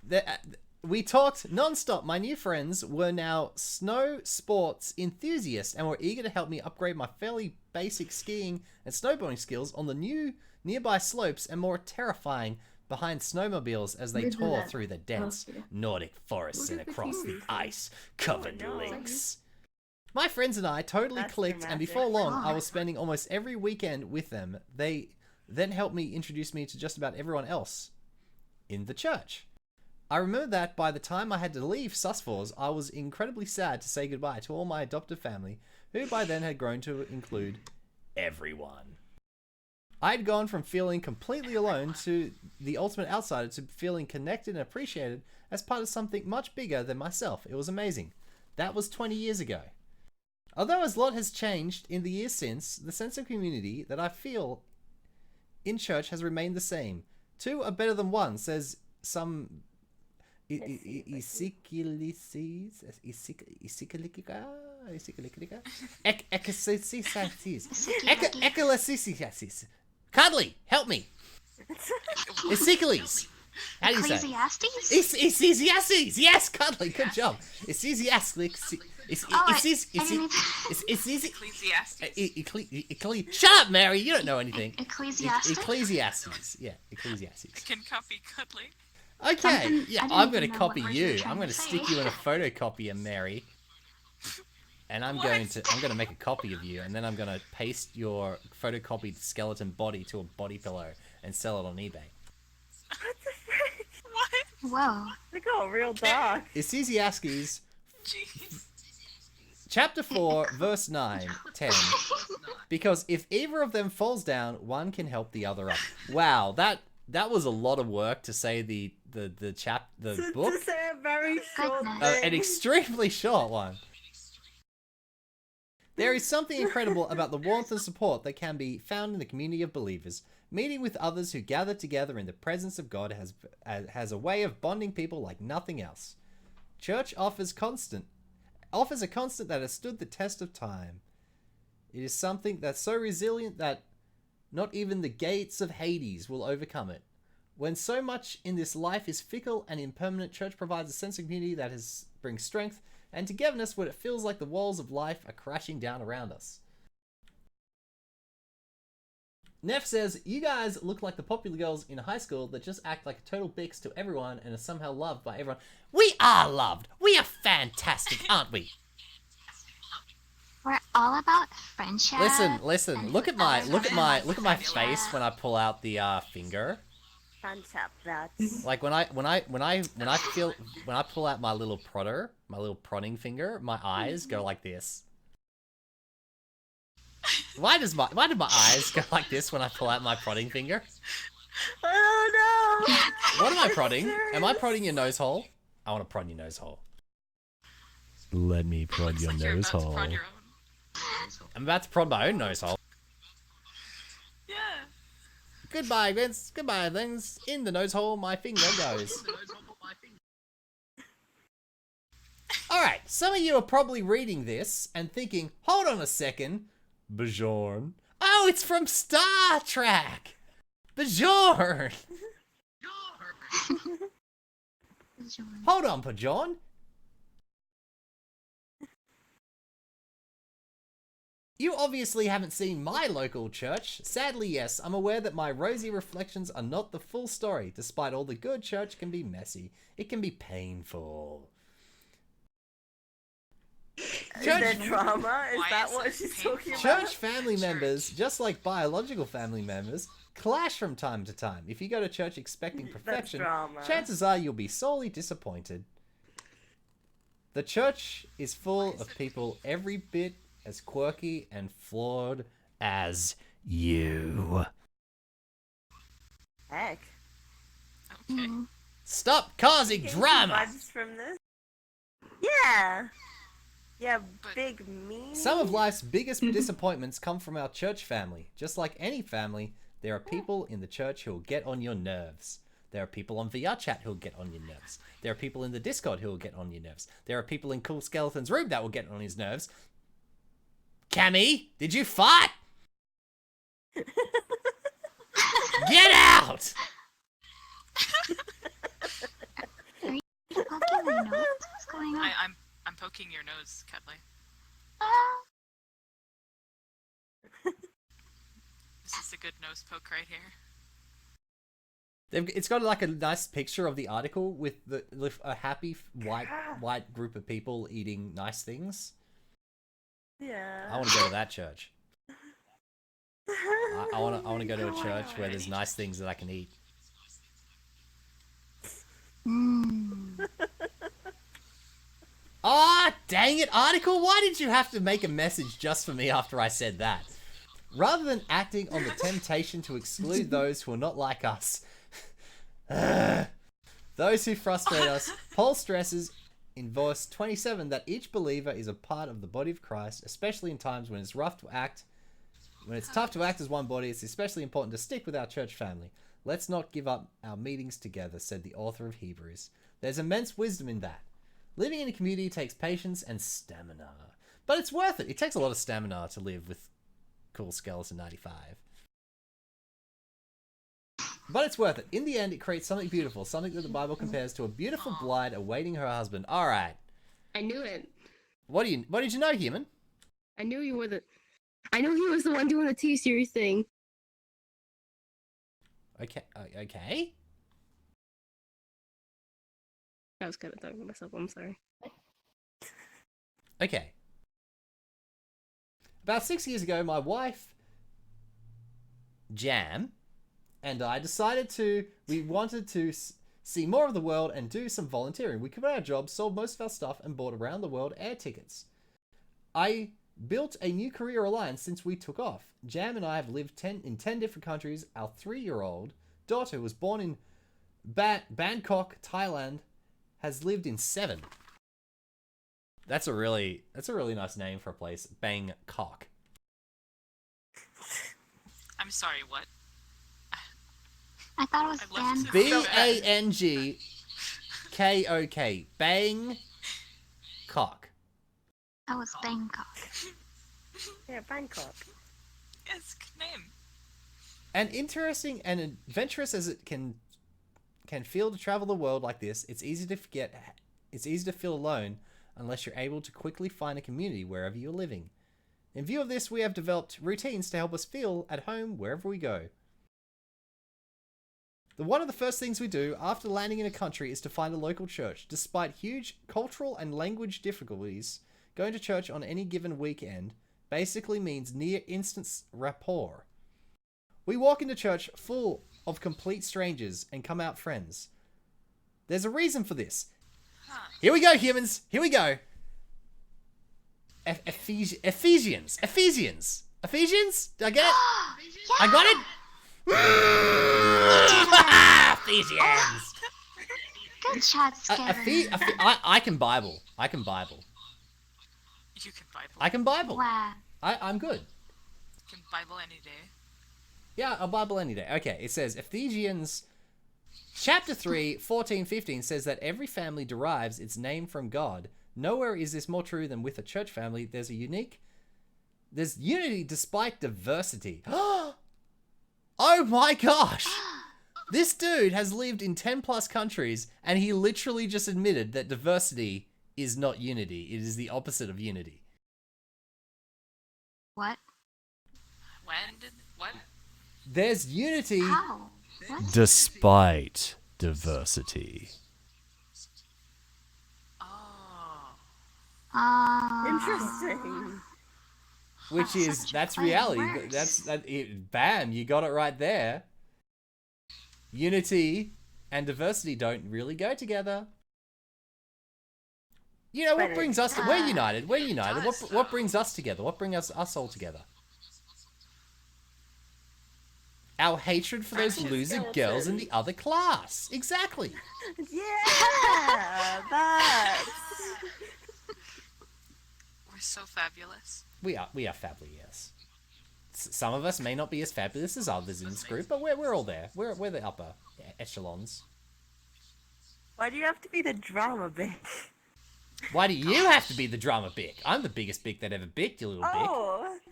that! We talked non-stop. My new friends were now snow sports enthusiasts and were eager to help me upgrade my fairly basic skiing and snowboarding skills on the new nearby slopes and more terrifying behind snowmobiles as they tore through the dense Nordic forests and across the ice-covered lakes. My friends and I totally clicked, and before long, I was spending almost every weekend with them. They then helped me introduce me to just about everyone else in the church. I remember that by the time I had to leave Skelefits, I was incredibly sad to say goodbye to all my adoptive family, who by then had grown to include everyone. I had gone from feeling completely alone to the ultimate outsider to feeling connected and appreciated as part of something much bigger than myself. It was amazing. That was 20 years ago. Although a lot has changed in the years since, the sense of community that I feel in church has remained the same. 2 are better than 1, says some Cuddly, help me. Ezekiel's. How do you say? Ecclesiastes? Ecclesiastes. Yes, Cuddly. Good job. Ecclesiastes. Shut up, Mary. You don't know anything. Ecclesiastes? Ecclesiastes. Yeah, Ecclesiastes. I can copy Cuddly. Okay. Yeah, I'm going to know copy what words you. you're trying I'm going to to say. stick you in a photocopier, Mary. And I'm going to make a copy of you, and then I'm going to paste your photocopied skeleton body to a body pillow and sell it on eBay. What the frick? What? Whoa. They got real dark. Ecclesiastes, Jeez. chapter 4, verse 9, 10. Because if either of them falls down, one can help the other up. Wow, that That was a lot of work to say the book. To say a very short An thing. extremely short one. There is something incredible about the warmth and support that can be found in the community of believers. Meeting with others who gather together in the presence of God has a way of bonding people like nothing else. Church offers a constant that has stood the test of time. It is something that's so resilient that not even the gates of Hades will overcome it. When so much in this life is fickle and impermanent, church provides a sense of community that brings strength and togetherness when it feels like the walls of life are crashing down around us. Neff says, you guys look like the popular girls in high school that just act like a total bix to everyone and are somehow loved by everyone. We are loved! We are fantastic, aren't we? We're all about friendship. Listen. Look at my face when I pull out the finger. Friendship, that's... Like when I pull out my little prodding finger, my eyes go like this. Why did my eyes go like this when I pull out my prodding finger? I don't know. What am I prodding? Am I prodding your nose hole? I want to prod your nose hole. Let me prod your nose hole. I'm about to prod my own nose hole. Yeah. Goodbye, Vince. Goodbye, things. In the nose hole, my finger goes. Alright, some of you are probably reading this and thinking, hold on a second. Bjorn. Oh, it's from Star Trek! Bjorn! Hold on, Bjorn. You obviously haven't seen my local church. Sadly, yes, I'm aware that my rosy reflections are not the full story. Despite all the good, church can be messy. It can be painful. Is there drama? Is that what she's talking about? Church family members, just like biological family members, clash from time to time. If you go to church expecting perfection, chances are you'll be sorely disappointed. The church is full of people every bit as quirky and flawed as you. Heck. Okay. Stop causing drama! Vibes from this? Yeah. Yeah, big mean. Some of life's biggest disappointments come from our church family. Just like any family, there are people in the church who will get on your nerves. There are people on VRChat who will get on your nerves. There are people in the Discord who will get on your nerves. There are people in Cool Skeleton's room that will get on his nerves. Cammy, did you fart? Get out! Are you poking my nose? What's going on? I'm poking your nose, Catley. This is a good nose poke right here. It's got like a nice picture of the article with a happy white group of people eating nice things. Yeah. I want to go to that church. I want to go to a church where there's nice things that I can eat. Ah, dang it, article! Why did you have to make a message just for me after I said that? Rather than acting on the temptation to exclude those who are not like us, those who frustrate us, Paul stresses in verse 27 that each believer is a part of the body of Christ, especially in times when it's rough to act. When it's tough to act as one body, it's especially important to stick with our church family. Let's not give up our meetings together, said the author of Hebrews. There's immense wisdom in that. Living in a community takes patience and stamina. But it's worth it. It takes a lot of stamina to live with Cool Skeleton 95. But it's worth it. In the end, it creates something beautiful. Something that the Bible compares to a beautiful bride awaiting her husband. Alright. I knew it. What did you know, Human? I knew he was the one doing the T-Series thing. Okay. I was kind of talking to myself. I'm sorry. Okay. About 6 years ago, my wife, Jam, and I decided we wanted to see more of the world and do some volunteering. We quit our jobs, sold most of our stuff, and bought around the world air tickets. I built a new career alliance since we took off. Jam and I have lived in 10 different countries. Our 3-year-old daughter, who was born in Bangkok, Thailand, has lived in 7. That's a really nice name for a place. Bangkok. I'm sorry, what? I thought it was Bangkok. Bangkok. Bangkok. That was Bangkok. Yeah, Bangkok. Yes, good name. And interesting and adventurous as it can feel to travel the world like this, it's easy to feel alone unless you're able to quickly find a community wherever you're living. In view of this, we have developed routines to help us feel at home wherever we go. One of the first things we do after landing in a country is to find a local church. Despite huge cultural and language difficulties, going to church on any given weekend basically means near instant rapport. We walk into church full of complete strangers and come out friends. There's a reason for this. Here we go, humans. Here we go. Ephesians. Did I get it? I got it? Ephesians. Good chat, Skelly. I can Bible. You can Bible. I can Bible. Wow. I'm good. You can Bible any day. Yeah, I'll Bible any day. Okay, it says Ephesians chapter 3, 14-15 says that every family derives its name from God. Nowhere is this more true than with a church family. There's unity despite diversity. Oh my gosh! This dude has lived in 10 plus countries and he literally just admitted that diversity is not unity. It is the opposite of unity. What? What? There's unity How? What? despite diversity. Interesting. Which is, that's reality. Bam, you got it right there. Unity and diversity don't really go together. You know, what brings us, we're united. What brings us together? What brings us all together? Our hatred for those loser girls in the other class. Exactly. Yeah, that's... We're so fabulous. We are fabulous, yes. Some of us may not be as fabulous as others in this group, but we're all there. We're the upper echelons. Why do you have to be the drama bitch? Why do you have to be the drama bick? I'm the biggest bick that ever bicked, you little bick.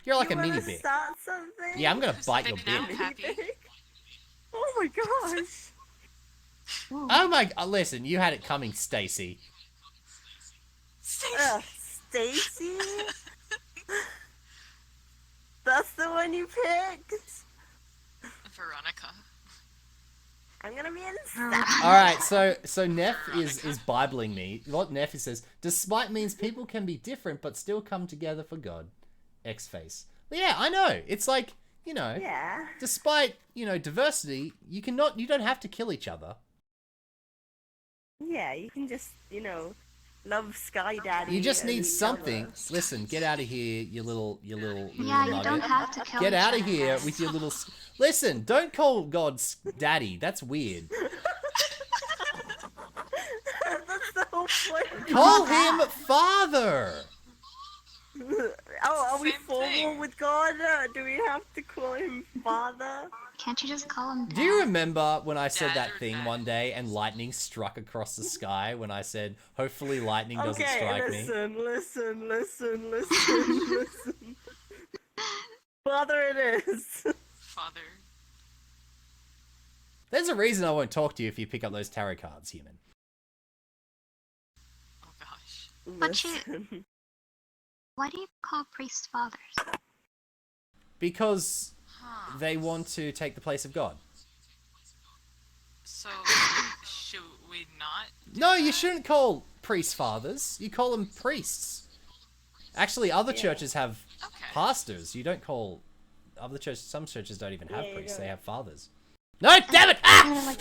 You're like a mini bick. Start something? Yeah, I'm gonna bite your Now bick. happy. Oh my gosh. Oh my, listen, you had it coming, Stacy. Stacy? That's the one you picked? Veronica. I'm gonna be in Alright, so Neff is Bibling me. What Neff says, despite means people can be different but still come together for God. X-Face. Well, yeah, I know. It's like, you know, despite, you know, diversity, you don't have to kill each other. Yeah, you can just, you know, love Sky Daddy. You just need something. Listen, get out of here, you little Yeah, nugget. you don't have to kill Get each out of other, here guys. with your little... Listen, don't call God Daddy. That's weird. That's the whole point. Call him Father. Oh, are we formal with God? Do we have to call him Father? Can't you just call him Dad? Do you remember when I said that thing one day and lightning struck across the sky when I said, hopefully lightning doesn't strike me? Listen. Father it is. Father. There's a reason I won't talk to you if you pick up those tarot cards, human. Oh gosh. But why do you call priests fathers? Because they want to take the place of God. So, should we not? No, you shouldn't call priests fathers. You call them priests. Actually, other churches have pastors. You don't call... Other churches, some churches don't even have priests. They have fathers. No, damn it! Ah!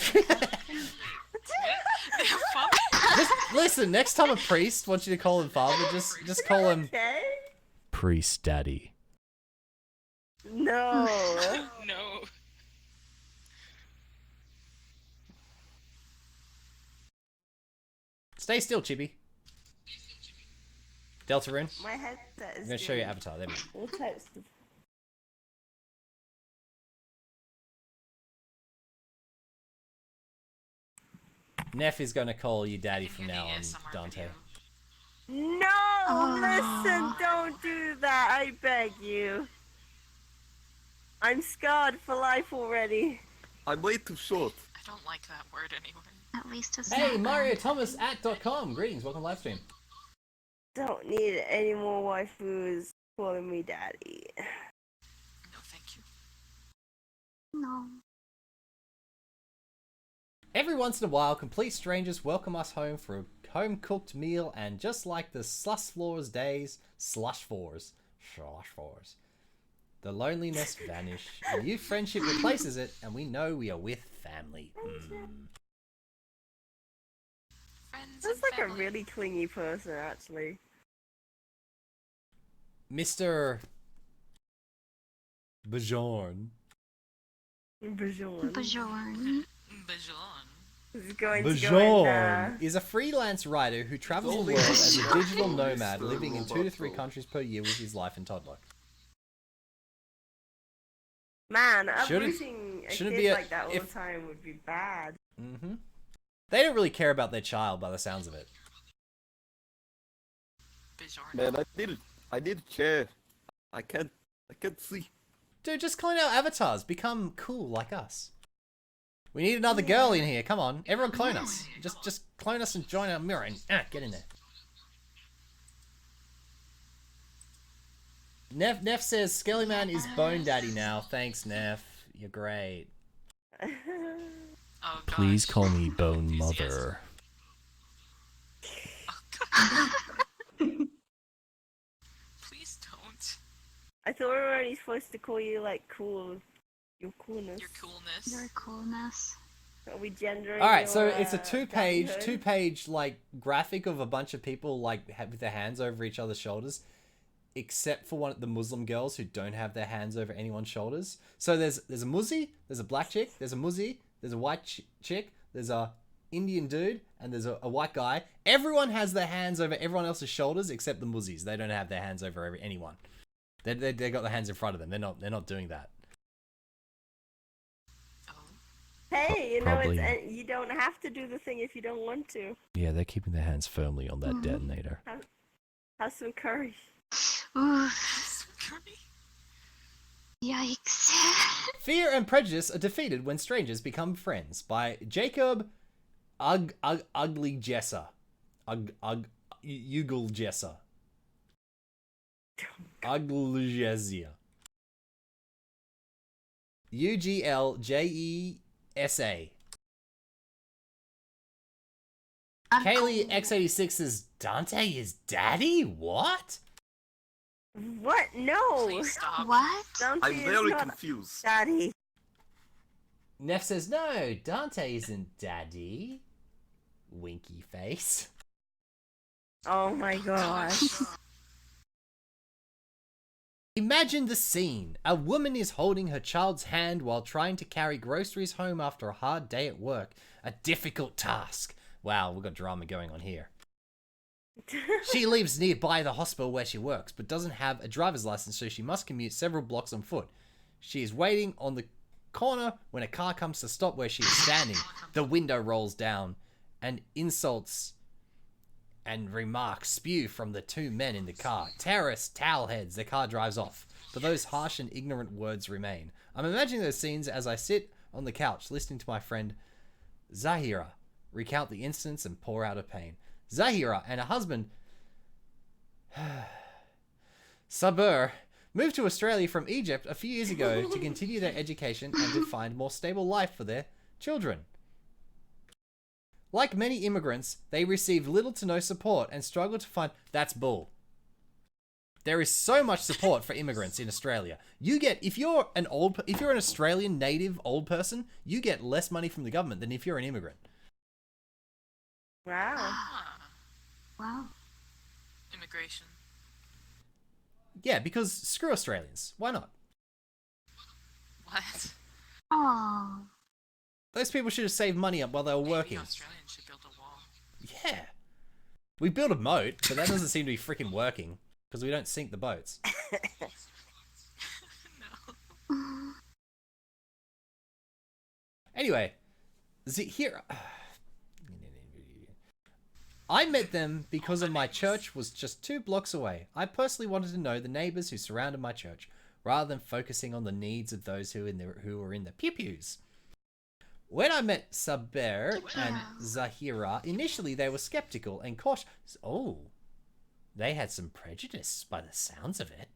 Just, listen, next time a priest wants you to call him father, just call him... Priest Daddy. No. No. Stay still, Chibi. Deltarune. My headset is I'm gonna show you Avatar. There we go. all types of... Neff is gonna call you daddy from now on, Dante. No! Listen, don't do that, I beg you. I'm scarred for life already. I'm way too short. I don't like that word anyway. At least it's Hey, not Mario bad. Thomas at .com. Greetings, welcome to live stream. Don't need any more waifus calling me daddy. No, thank you. No. Every once in a while, complete strangers welcome us home for a home-cooked meal, and just like the slush floors days, the loneliness vanish, a new friendship replaces it, and we know we are with family. Friends That's and like family. a really clingy person, actually. Mr. Bajorn. Bajorn. Bajorn. Bajon. Is going to go in, Bajorn is a freelance writer who travels the world as a digital nomad, living in 2 to 3 countries per year with his wife and toddler. Man, Shouldn't- uprooting a shouldn't kid be a- like that all if- the time would be bad. They don't really care about their child by the sounds of it. Bajon. Man, I need a chair. I can't see. Dude, just clone our avatars. Become cool like us. We need another girl in here. Come on. Everyone clone us. Just clone us and join our mirror and get in there. Neff says Skellyman is Bone Daddy now. Thanks, Neff. You're great. Oh, Please gosh. call me Bone Mother. Please don't. I thought we were only supposed to call you, like, cool. Your coolness. Your coolness. Your coolness. Are we gendering Alright, so your, it's a daddyhood? two-page, like, graphic of a bunch of people, like, with their hands over each other's shoulders. Except for the Muslim girls who don't have their hands over anyone's shoulders. So there's a Muzzy, there's a black chick, there's a Muzzy, there's a white chick, there's a Indian dude, and there's a white guy. Everyone has their hands over everyone else's shoulders except the Muzzies. They don't have their hands over anyone. They got their hands in front of them. They're not doing that. Hey, you Probably. know, you don't have to do the thing if you don't want to. Yeah, they're keeping their hands firmly on that detonator. Have some courage. Ooh. Yikes. Fear and Prejudice are defeated when strangers become friends by Jacob Ugly Jesser. Ugle Jesser. Ugly Jessia. UGLJESA. Kaylee X86 says Dante is daddy? What? What? No. Please stop. What? Dante I'm is very not confused. daddy. Neff says no, Dante isn't daddy. Winky face. Oh my gosh. Imagine the scene. A woman is holding her child's hand while trying to carry groceries home after a hard day at work. A difficult task. Wow, we've got drama going on here. She lives nearby the hospital where she works, but doesn't have a driver's license, so she must commute several blocks on foot. She is waiting on the corner when a car comes to stop where she is standing. The window rolls down, and insults and remarks spew from the two men in the car. Terrorist towel heads. The car drives off, but those harsh and ignorant words remain. I'm imagining those scenes as I sit on the couch listening to my friend Zahira recount the incidents and pour out her pain. Zahira and her husband Sabur moved to Australia from Egypt a few years ago to continue their education and to find more stable life for their children. Like many immigrants, they receive little to no support and struggle to find... That's bull. There is so much support for immigrants in Australia. You get, if you're an Australian native old person, you get less money from the government than if you're an immigrant. Wow. Wow. Immigration. Yeah, because screw Australians. Why not? What? Oh. Those people should have saved money up while they were Maybe working. Australians should build a wall. Yeah. We built a moat, but that doesn't seem to be freaking working because we don't sink the boats. Anyway, here I met them because of my church was just 2 blocks away. I personally wanted to know the neighbors who surrounded my church, rather than focusing on the needs of those who were in the pew-pews. When I met Saber and Zahira, initially they were skeptical and cautious. Oh, they had some prejudice by the sounds of it.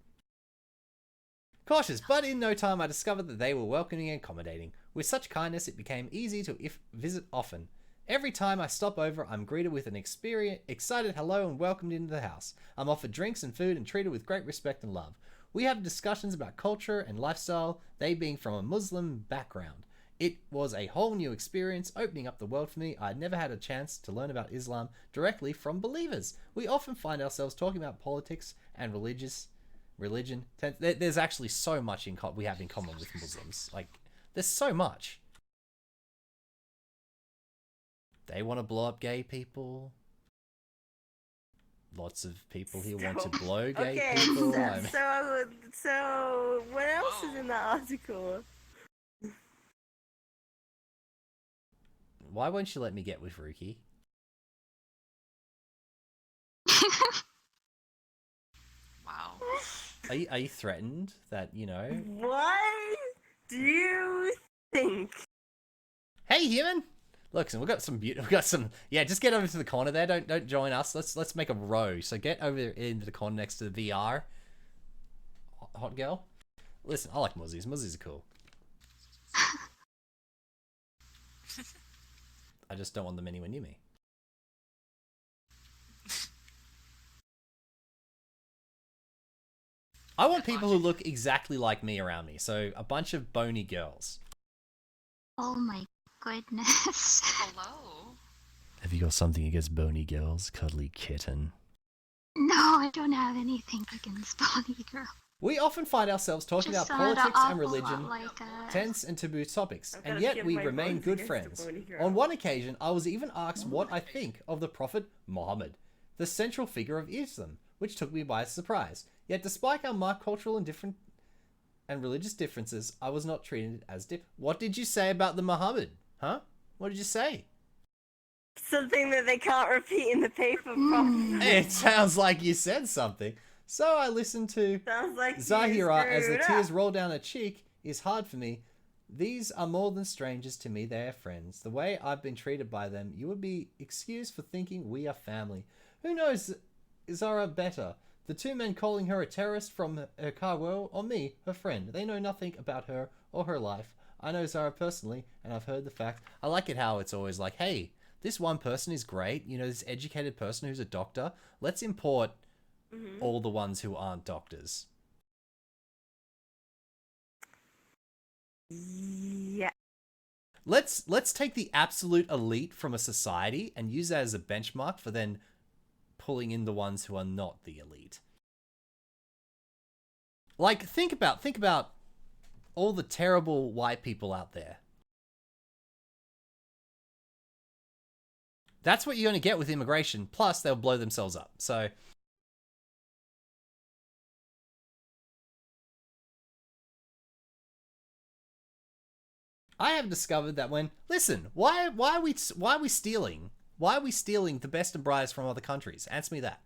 Cautious, but in no time I discovered that they were welcoming and accommodating. With such kindness, it became easy to visit often. Every time I stop over, I'm greeted with an excited hello and welcomed into the house. I'm offered drinks and food and treated with great respect and love. We have discussions about culture and lifestyle, they being from a Muslim background. It was a whole new experience, opening up the world for me. I had never had a chance to learn about Islam directly from believers. We often find ourselves talking about politics and religion. There's actually so much we have in common with Muslims. Like, there's so much. They want to blow up gay people. Lots of people here want to blow gay people. So what else is in that article? Why won't you let me get with Ruki? Wow. Are you threatened that, you know? What do you think? Hey, human! Look, so we've got some. Yeah, just get over to the corner there. Don't join us. Let's make a row. So get over into the corner next to the VR. Hot girl. Listen, I like muzzies. Muzzies are cool. I just don't want them anywhere near me. I want people who look exactly like me around me. So a bunch of bony girls. Oh my goodness. Hello. Have you got something against bony girls, cuddly kitten? No, I don't have anything against bony girl. We often find ourselves talking Just about sounded politics awful and religion, like, tense and taboo topics, I've and gotta yet give we my remain voice good against friends. a bony girl. On one occasion, I was even asked what I think of the Prophet Muhammad, the central figure of Islam, which took me by surprise. Yet despite our marked cultural and religious differences, I was not treated as What did you say about the Muhammad? Huh? What did you say? Something that they can't repeat in the paper properly. It sounds like you said something. So I listened to Sounds like Zahira as the screwed tears up. roll down her cheek is hard for me. These are more than strangers to me, they are friends. The way I've been treated by them, you would be excused for thinking we are family. Who knows Zara better? The 2 men calling her a terrorist from her cargo, or me, her friend. They know nothing about her or her life. I know Zara personally, and I've heard the fact. I like it how it's always like, hey, this one person is great. You know, this educated person who's a doctor. Let's import all the ones who aren't doctors. Yeah. Let's take the absolute elite from a society and use that as a benchmark for then pulling in the ones who are not the elite. Like, think about all the terrible white people out there. That's what you're going to get with immigration. Plus, they'll blow themselves up. So I have discovered that why are we stealing? Why are we stealing the best and brightest from other countries? Answer me that.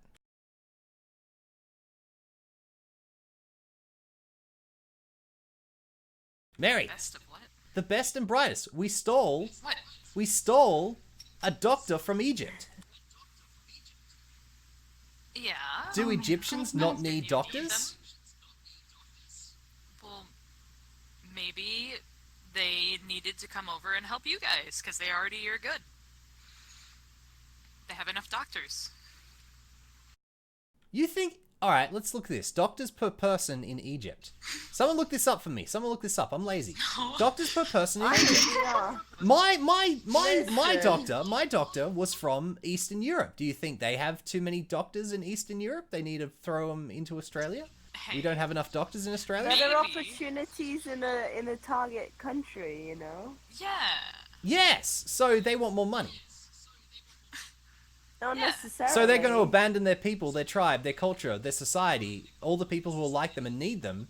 Mary. Best of what? The best and brightest. We stole What? We stole a doctor from Egypt. Yeah. Do Egyptians not need Did you need doctors? Well, maybe they needed to come over and help you guys because they already are good. They have enough doctors. You think... Alright, let's look at this. Doctors per person in Egypt. Someone look this up for me. Someone look this up. I'm lazy. Doctors per person in Egypt. My doctor was from Eastern Europe. Do you think they have too many doctors in Eastern Europe? They need to throw them into Australia? We don't have enough doctors in Australia? Better opportunities in a target country, you know? Yeah. Yes! So they want more money. Not necessarily. So they're going to abandon their people, their tribe, their culture, their society, all the people who will like them and need them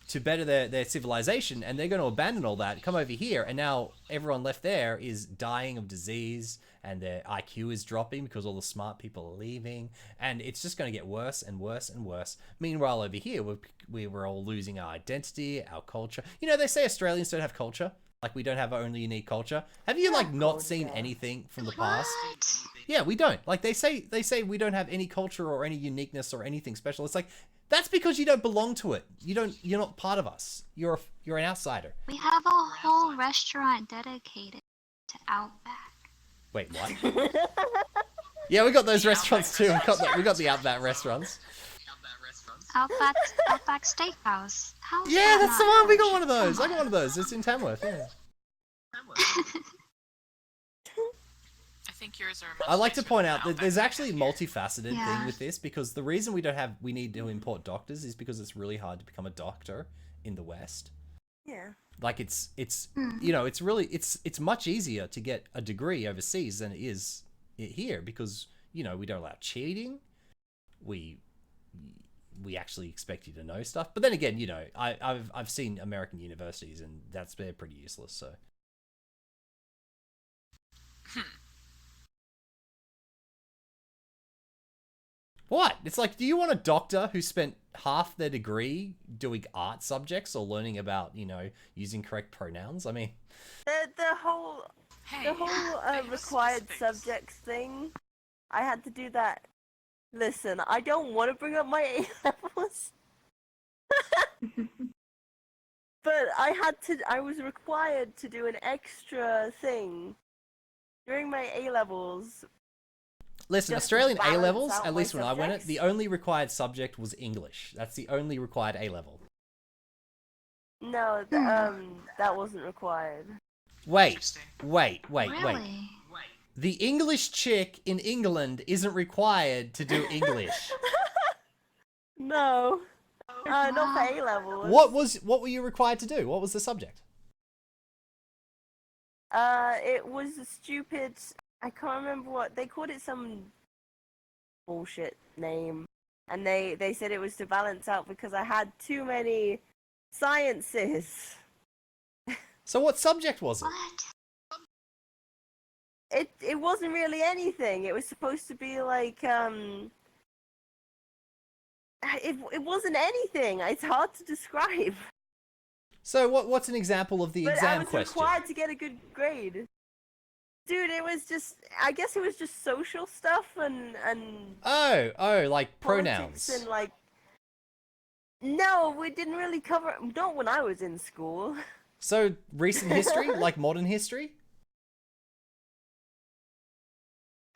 to better their civilization, and they're going to abandon all that, come over here, and now everyone left there is dying of disease, and their IQ is dropping because all the smart people are leaving, and it's just going to get worse and worse and worse. Meanwhile, over here, we're all losing our identity, our culture. You know, they say Australians don't have culture. Like, we don't have our own unique culture. Have you, like, not seen anything from the past? Yeah, we don't. Like, they say we don't have any culture or any uniqueness or anything special. It's like, that's because you don't belong to it. You're not part of us. You're an outsider. We have a whole restaurant dedicated to Outback. Wait, what? Yeah, we got those restaurants too. We got the Outback restaurants. Outback Steakhouse. Yeah, that's the one. We got one of those. I got one of those. It's in Tamworth. Yeah. I think yours are. I like to point out that there's actually a multifaceted thing with this, because the reason we need to import doctors is because it's really hard to become a doctor in the West. Yeah. Like it's you know, it's really it's much easier to get a degree overseas than it is here, because, you know, we don't allow cheating. We actually expect you to know stuff. But then again, you know, I've seen American universities, and they're pretty useless, so. What? It's like, do you want a doctor who spent half their degree doing art subjects or learning about, you know, using correct pronouns? I mean, the whole required subjects thing, I had to do that. Listen, I don't want to bring up my A-levels. But I was required to do an extra thing during my A-levels. listen, Australian A-levels, at least when I went it, the only required subject was English. That's the only required A-level. No, that wasn't required. Wait. Really? The English chick in England isn't required to do English. No. Not for A-levels. What were you required to do? What was the subject? It was a stupid, I can't remember what, they called it some bullshit name. And they said it was to balance out because I had too many sciences. So what subject was it? It wasn't really anything. It was supposed to be like, it wasn't anything. It's hard to describe. So what's an example of the exam question? I was required to get a good grade. Dude, it was just, I guess it was just social stuff and Oh, like pronouns. And like, no, we didn't really cover, not when I was in school. So recent history, like modern history?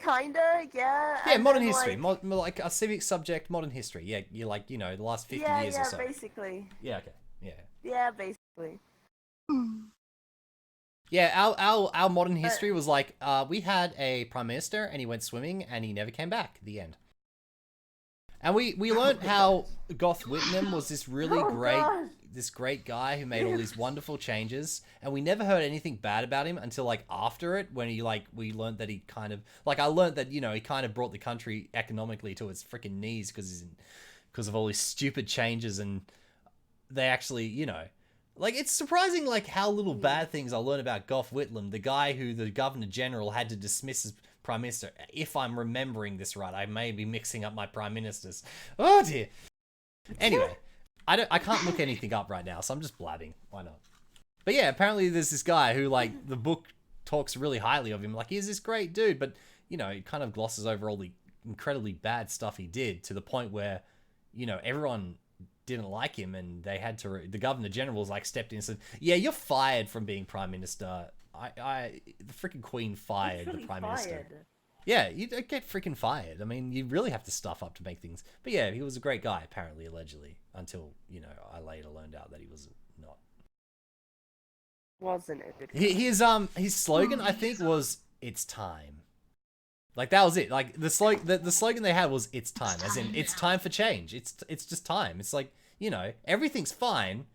Kinda, yeah. Yeah, and modern then, history, like, like a civic subject, modern history. Yeah, you're like, you know, the last 50 years or so. Yeah, basically. Yeah, okay, yeah. Yeah, basically. Yeah, our modern history was like, we had a prime minister and he went swimming and he never came back. The end. And we learned how Gough Whitlam was this really great guy who made all these wonderful changes, and we never heard anything bad about him until like after it, when we learned that he kind of, like, I learned that, you know, he kind of brought the country economically to its freaking knees because of all these stupid changes, and they actually, you know, like, it's surprising like how little bad things I learned about Gough Whitlam, the guy who the Governor General had to dismiss as Prime Minister. If I'm remembering this right, I may be mixing up my Prime Ministers. Oh dear. Anyway, I can't look anything up right now, so I'm just blabbing. Why not? But yeah, apparently there's this guy who, like, the book talks really highly of him. Like, he's this great dude, but, you know, he kind of glosses over all the incredibly bad stuff he did, to the point where, you know, everyone didn't like him, and they had to, the Governor General's like stepped in and said, yeah, you're fired from being Prime Minister. The freaking Queen fired the Prime Minister. Yeah, you get freaking fired. I mean, you really have to stuff up to make things. But yeah, he was a great guy, apparently, allegedly, until, you know, I later learned out that he was not. Wasn't it? His slogan, I think, was "It's time." Like, that was it. Like, the slogan they had was "It's time," as in it's time for change. It's just time. It's like, you know, everything's fine,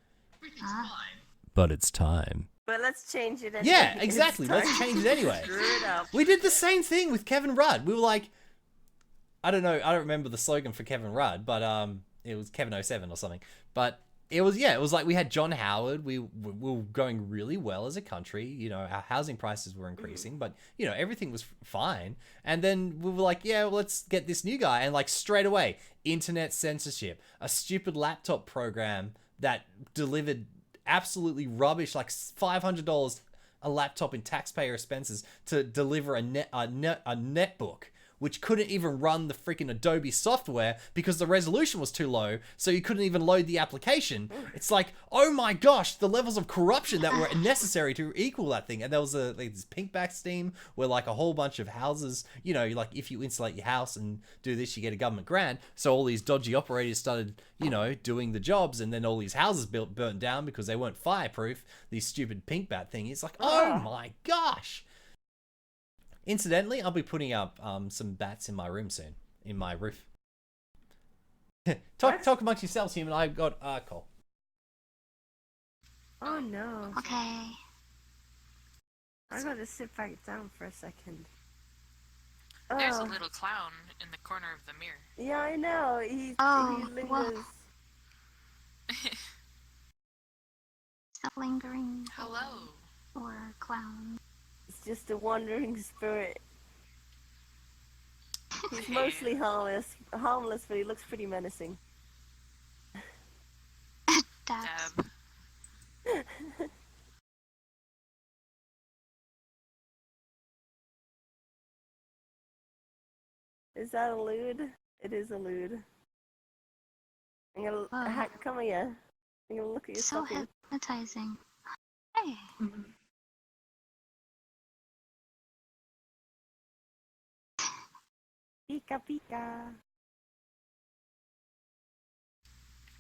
but it's time. But let's change it anyway. Yeah, exactly. Let's change it anyway. Screw it up. We did the same thing with Kevin Rudd. We were like, I don't know, I don't remember the slogan for Kevin Rudd, but it was Kevin 07 or something. But it was like we had John Howard. We were going really well as a country. You know, our housing prices were increasing, but you know, everything was fine. And then we were like, yeah, well, let's get this new guy. And like straight away, internet censorship, a stupid laptop program that delivered absolutely rubbish, like $500 a laptop in taxpayer expenses to deliver a netbook, which couldn't even run the freaking Adobe software because the resolution was too low, so you couldn't even load the application. It's like, oh my gosh, the levels of corruption that were necessary to equal that thing. And there was this pinkback scheme where like a whole bunch of houses, you know, like if you insulate your house and do this, you get a government grant. So all these dodgy operators started, you know, doing the jobs, and then all these houses burnt down because they weren't fireproof. These stupid pinkbat thing. It's like, oh my gosh. Incidentally, I'll be putting up some bats in my room soon, in my roof. talk amongst yourselves, human. I've got call. Oh no. Okay. I gotta sit back down for a second. There's a Oh. little clown in the corner of the mirror. Yeah, I know. He lingers. well. A lingering. Hello. Or clown. It's just a wandering spirit. He's mostly harmless, but he looks pretty menacing. Dab. Is that a lewd? It is a lewd. I'm gonna come here. I'm gonna look at your So stocking. hypnotizing. Hey. Pika pika.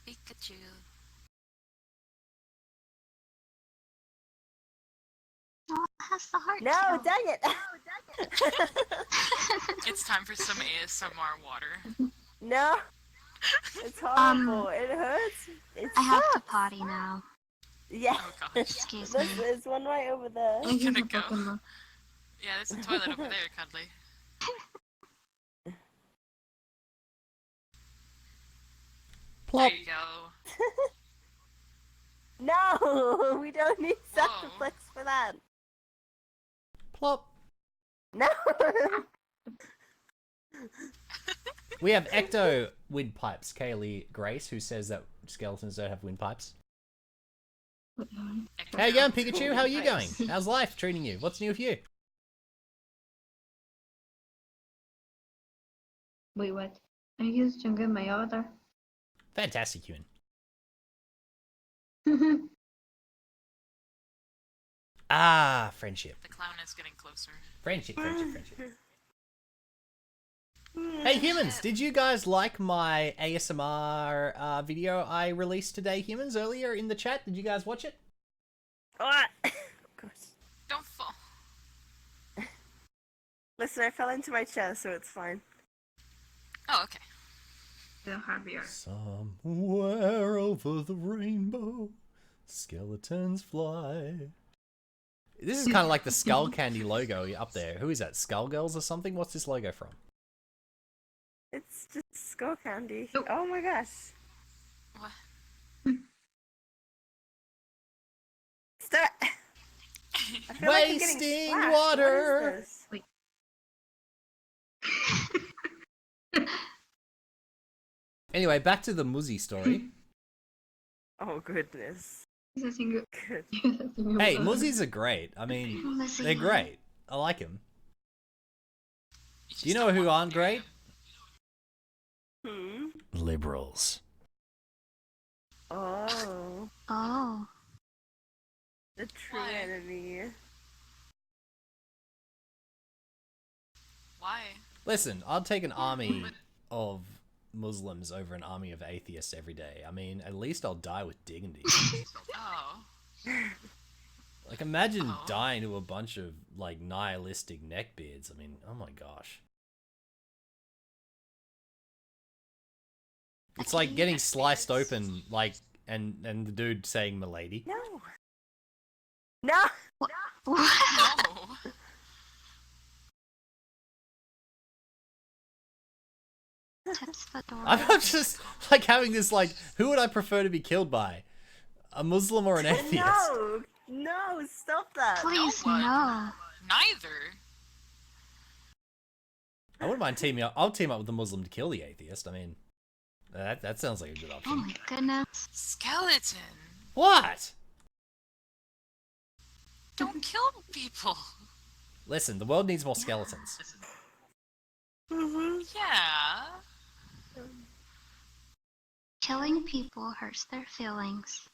Pikachu. Oh, it has the heart. No, tail. dang it! It's time for some ASMR water. No, it's horrible. It hurts. It I have to sucks. potty now. Yeah. Oh gosh. Excuse me. There's one right over there. I'm gonna go. Yeah, there's a toilet over there, Cuddly. Plop. There you go. No, we don't need Soundplex for that. Plop. No. We have Ecto windpipes, Kaylee Grace, who says that skeletons don't have windpipes. How you going, Pikachu? How are you going? How's life treating you? What's new with you? Wait, what? I used to get my order. Fantastic, human. Ah, friendship. The clown is getting closer. Friendship. Hey humans, did you guys like my ASMR video I released today, humans, earlier in the chat? Did you guys watch it? Of course. Don't fall. Listen, I fell into my chair, so it's fine. Oh, okay. They'll have your. Somewhere over the rainbow, skeletons fly. This is kind of like the Skull Candy logo up there. Who is that? Skullgirls or something? What's this logo from? It's just skull candy. Oh my gosh. What? Stop. I feel like I'm getting Wasting splashed. water. What is this? Anyway, back to the Muzzy story. Oh goodness. Good. Hey, Muzzies are great. I mean, they're great. I like them. Do you know who aren't great? Liberals. Oh. Oh. The true enemy. Why? Listen, I'll take an army of Muslims over an army of atheists every day. I mean, at least I'll die with dignity. Oh. Like, imagine dying to a bunch of, like, nihilistic neckbeards. I mean, oh my gosh. It's like getting sliced open, like, and the dude saying "milady." No. No. What? No. Tips the door. I'm just like having this like, who would I prefer to be killed by? A Muslim or an atheist? No, stop that. Please, No. no. Neither. I wouldn't mind teaming up. I'll team up with the Muslim to kill the atheist. I mean, that sounds like a good option. Oh my goodness. Skeleton. What? Don't kill people. Listen, the world needs more skeletons. Yeah. Killing people hurts their feelings,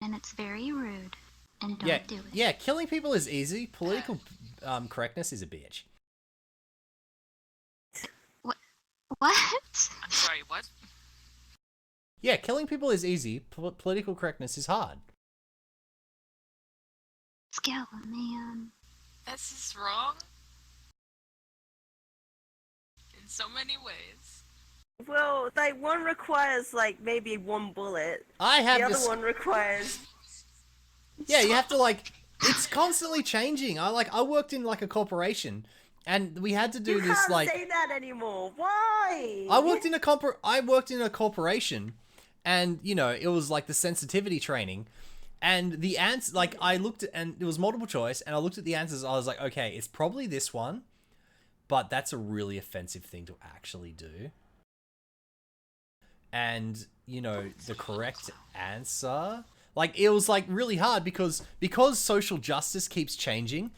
and it's very rude. And don't Yeah, do it. yeah. Killing people is easy. Political correctness is a bitch. What? I'm sorry, what? Yeah, killing people is easy. Political correctness is hard. Man. This is wrong. In so many ways. Well, like one requires like maybe one bullet. I have the this. other one requires. Yeah, you have to like. It's constantly changing. I worked in like a corporation, and we had to do You this can't like. say that anymore. Why? I worked in a corporation, and you know it was like the sensitivity training, and the answer like I looked at and it was multiple choice, and I looked at the answers. I was like, okay, it's probably this one, but that's a really offensive thing to actually do. And you know the correct answer, like it was like really hard because social justice keeps changing.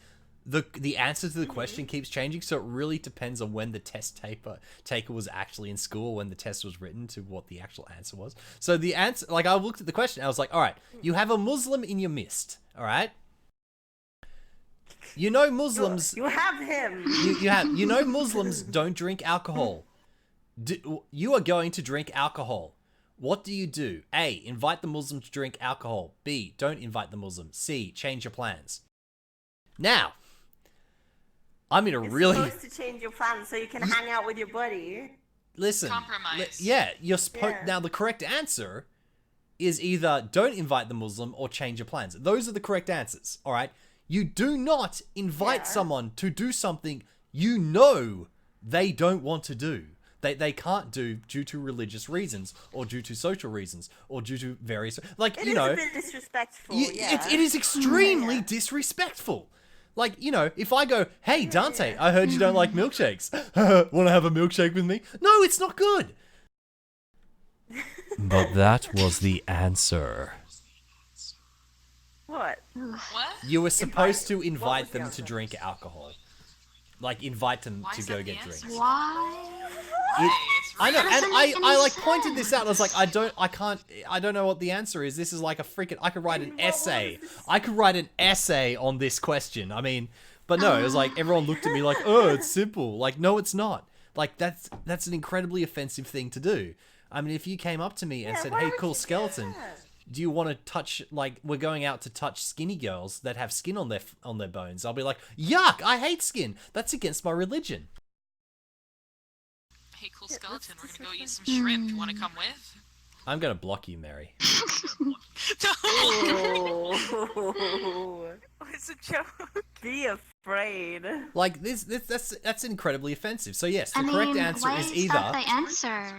The answer to the question keeps changing, so it really depends on when the test taker was actually in school, when the test was written, to what the actual answer was. So the answer, like I looked at the question, I was like, all right, you have a Muslim in your midst, all right? You know Muslims. You have him. You know Muslims don't drink alcohol. You are going to drink alcohol. What do you do? A, invite the Muslim to drink alcohol. B, don't invite the Muslim. C, change your plans. Now, I'm in a really... You're supposed to change your plans so you can hang out with your buddy. Listen. Compromise. Yeah, you're supposed... Now, the correct answer is either don't invite the Muslim or change your plans. Those are the correct answers, all right? You do not invite someone to do something you know they don't want to do. They can't do due to religious reasons, or due to social reasons, or due to various... Like, It you is know... a bit disrespectful, It is extremely disrespectful. Like, you know, if I go, hey, Dante, I heard you don't like milkshakes. Want to have a milkshake with me? No, it's not good. But that was the answer. What? What? You were supposed to invite them to drink alcohol. Like, invite them to go get drinks. Why? I know, That doesn't and make any I like pointed sense. this out. I was like, I don't know what the answer is. This is like a freaking. I could write an essay. I could write an essay on this question. I mean, but no, it was like everyone looked at me like, oh, it's simple. Like, no, it's not. Like that's an incredibly offensive thing to do. I mean, if you came up to me and said, hey, cool skeleton, do you want to touch, like, we're going out to touch skinny girls that have skin on their bones? I'll be like, yuck, I hate skin. That's against my religion. Hey, cool skeleton, we're gonna go eat some shrimp. You wanna come with? I'm gonna block you, Mary. Oh. It's a joke. Be afraid. Like that's incredibly offensive. So yes, the I correct mean, answer why is is either that the answer?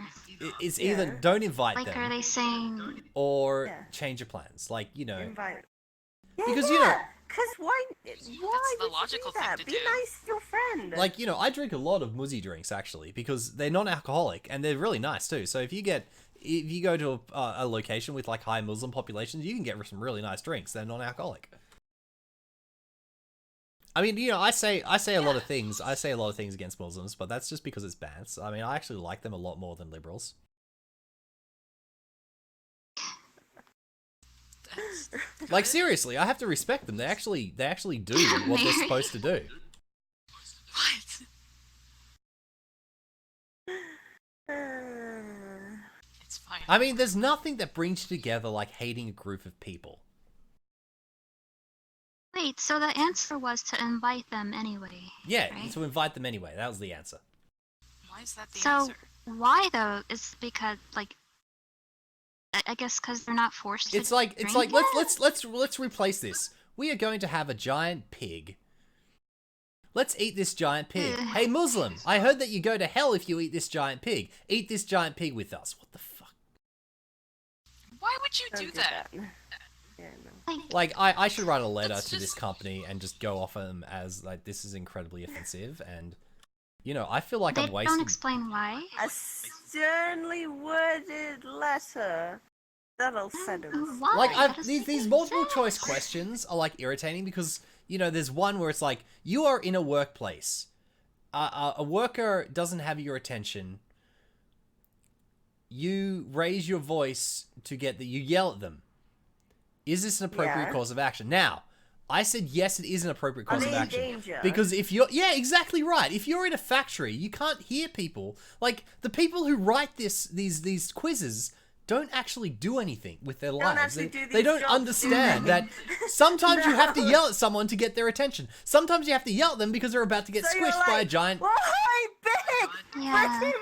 it's either don't invite Like, them are they saying? or change your plans. Like, you know, Invite. because you know, Because why? That's Why the would logical you do thing that? to Be do. nice to your friend. like, you know, I drink a lot of muzzy drinks actually because they're non-alcoholic and they're really nice too. So if you go to a location with like high Muslim populations, you can get some really nice drinks. They're non-alcoholic. I mean, you know, I say a lot of things. I say a lot of things against Muslims, but that's just because it's bants. I mean, I actually like them a lot more than liberals. Like, seriously, I have to respect them. They actually do what they're supposed to do. It's fine. I mean, there's nothing that brings you together like hating a group of people. Wait, so the answer was to invite them anyway. Yeah, right? to invite them anyway. That was the answer. Why is that the So answer? why though? Is because like I guess because they're not forced. It's to like drink let's it? let's replace this. We are going to have a giant pig. Let's eat this giant pig. Hey, Muslim, I heard that you go to hell if you eat this giant pig. Eat this giant pig with us. What the fuck? Why would you do that? Yeah, no. Like, I should write a letter to this company and just go off them as, like, this is incredibly offensive, and, you know, I feel like I'm wasting... Don't explain why. A sternly worded letter. That'll send us. Like, these multiple choice questions are, like, irritating because, you know, there's one where it's like, you are in a workplace. A worker doesn't have your attention. You raise your voice to get you yell at them. Is this an appropriate course of action? Now, I said yes, it is an appropriate course of action. Danger. Because if you're... Yeah, exactly right. If you're in a factory, you can't hear people. Like, the people who write these quizzes don't actually do anything with their lives. They don't understand that sometimes you have to yell at someone to get their attention. Sometimes you have to yell at them because they're about to get squished by a giant... Why, big? Let him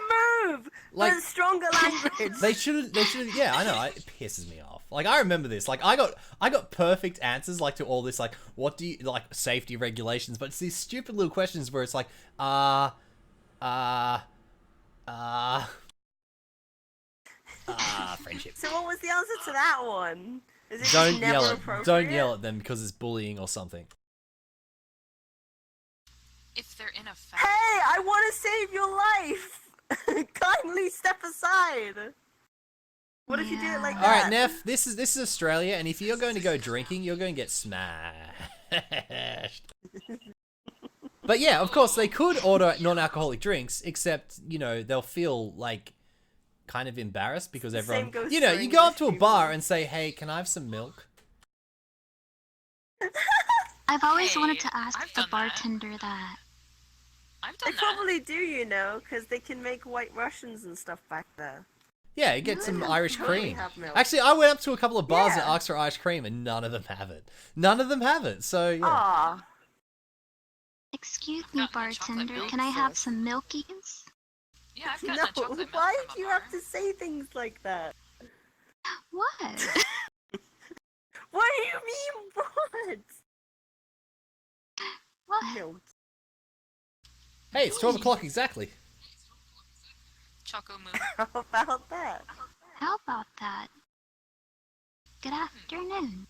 move! Like, with stronger language. They should yeah, I know, it pisses me off. Like, I remember this. Like, I got perfect answers, like, to all this, like, what do you, like, safety regulations, but it's these stupid little questions where it's like, friendship. So what was the answer to that one? Is it Don't just never yell appropriate? Don't yell at them because it's bullying or something. If they're in a Hey, I want to save your life! Kindly step aside! What if you do it like that? Alright, Neff, this is Australia, and if you're going to go drinking, you're going to get smashed. But yeah, of course, they could order non-alcoholic drinks, except, you know, they'll feel, like, kind of embarrassed because everyone... You know, you go up to a bar and say, hey, can I have some milk? I've always wanted to ask the bartender that. They probably do, you know, because they can make white Russians and stuff back there. Yeah, you get some Irish cream. Have milk. Actually, I went up to a couple of bars and asked for Irish cream, and none of them have it. None of them have it, so yeah. Aww. Excuse me, bartender, can I have some milkies? Yeah, I've got No, that chocolate milk why from do you have to say things like that? What? What do you mean, what? What? Milk. Hey, it's 12 o'clock exactly. Choco Moon. How about that? How about that? Good afternoon.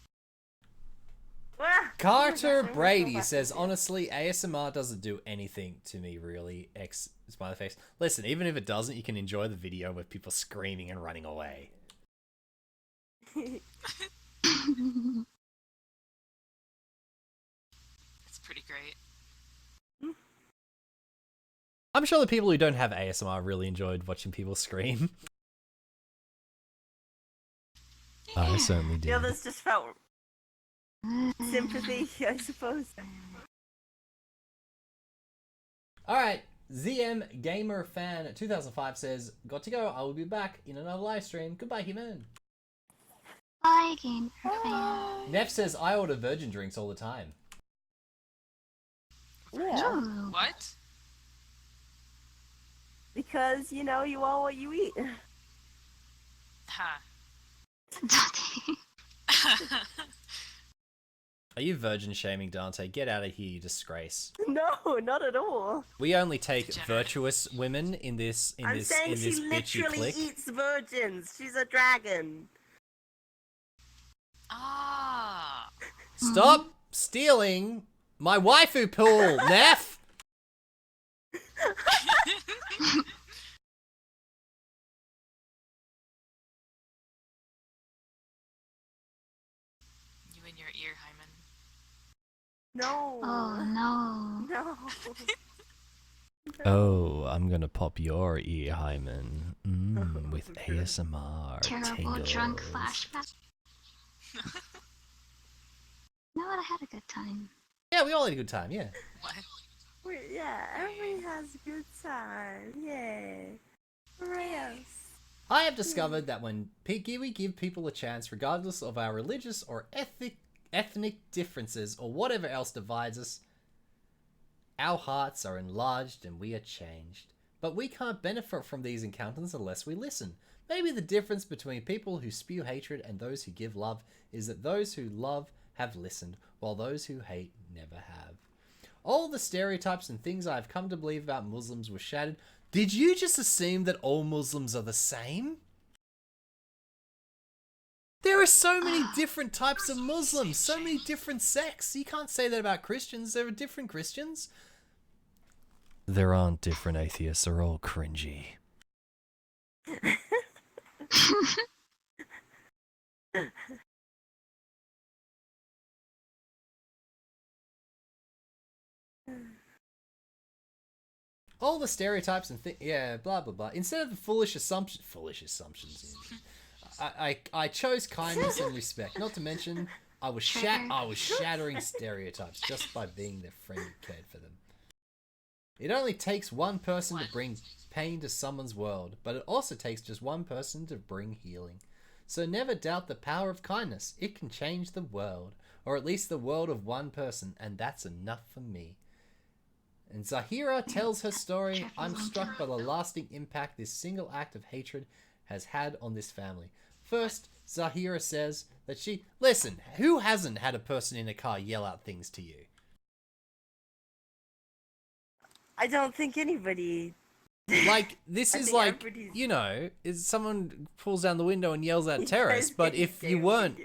Carter Brady says, honestly, ASMR doesn't do anything to me, really. X smiley face. Listen, even if it doesn't, you can enjoy the video with people screaming and running away. It's pretty great. I'm sure the people who don't have ASMR really enjoyed watching people scream. I certainly did. The others just felt sympathy, I suppose. Alright, ZM Gamer Fan 2005 says, got to go, I will be back in another live stream. Goodbye, human. Bye, Gamer Fan. Neff says, I order virgin drinks all the time. Yeah. What? Because, you know, you are what you eat. Ha. Are you virgin shaming, Dante? Get out of here, you disgrace. No, not at all. We only take virtuous women in this I'm saying she bitchy literally clique. eats virgins. She's a dragon. Ah. Stop stealing my waifu pool, Neff! You and your ear hymen. No. Oh, no. No. Oh, I'm gonna pop your ear hymen with ASMR Terrible tingles. drunk flashback. No, I had a good time. Yeah, we all had a good time, yeah. What? Yeah, everybody has a good time. Yay. Hooray us. I have discovered that when we give people a chance, regardless of our religious or ethnic differences or whatever else divides us, our hearts are enlarged and we are changed. But we can't benefit from these encounters unless we listen. Maybe the difference between people who spew hatred and those who give love is that those who love have listened, while those who hate never have. All the stereotypes and things I have come to believe about Muslims were shattered. Did you just assume that all Muslims are the same? There are so many different types of Muslims, so many different sects. You can't say that about Christians. There are different Christians. There aren't different atheists. They're all cringy. All the stereotypes and yeah, blah blah blah. Instead of the foolish assumptions. I chose kindness and respect. Not to mention, I was shattering stereotypes just by being their friend who cared for them. It only takes one person to bring pain to someone's world, but it also takes just one person to bring healing. So never doubt the power of kindness. It can change the world, or at least the world of one person, and that's enough for me. And Zahira tells her story. I'm struck by the lasting impact this single act of hatred has had on this family. First, Zahira says that she... Listen, who hasn't had a person in a car yell out things to you? I don't think anybody... Like, this is like, you know, is someone pulls down the window and yells at terrorists, but if you weren't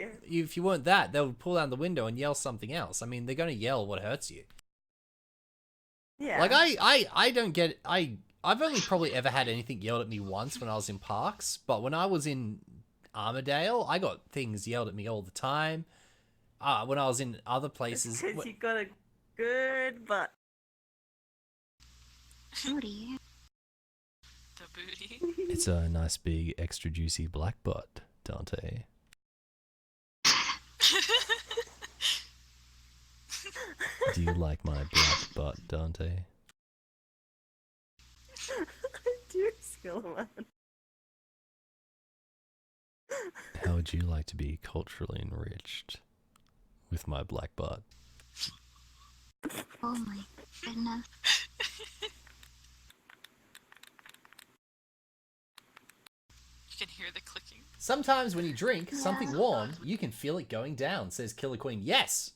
that, they would pull down the window and yell something else. I mean, they're going to yell what hurts you. Yeah. Like, I don't get... I've only probably ever had anything yelled at me once when I was in parks, but when I was in Armadale, I got things yelled at me all the time. When I was in other places... Because you got a good butt. Booty. The booty. It's a nice big extra juicy black butt, Dante. Do you like my black butt, Dante? I do, Skeleman. How would you like to be culturally enriched with my black butt? Oh my goodness. You can hear the clicking. Sometimes when you drink something warm, you can feel it going down, says Killer Queen. Yes!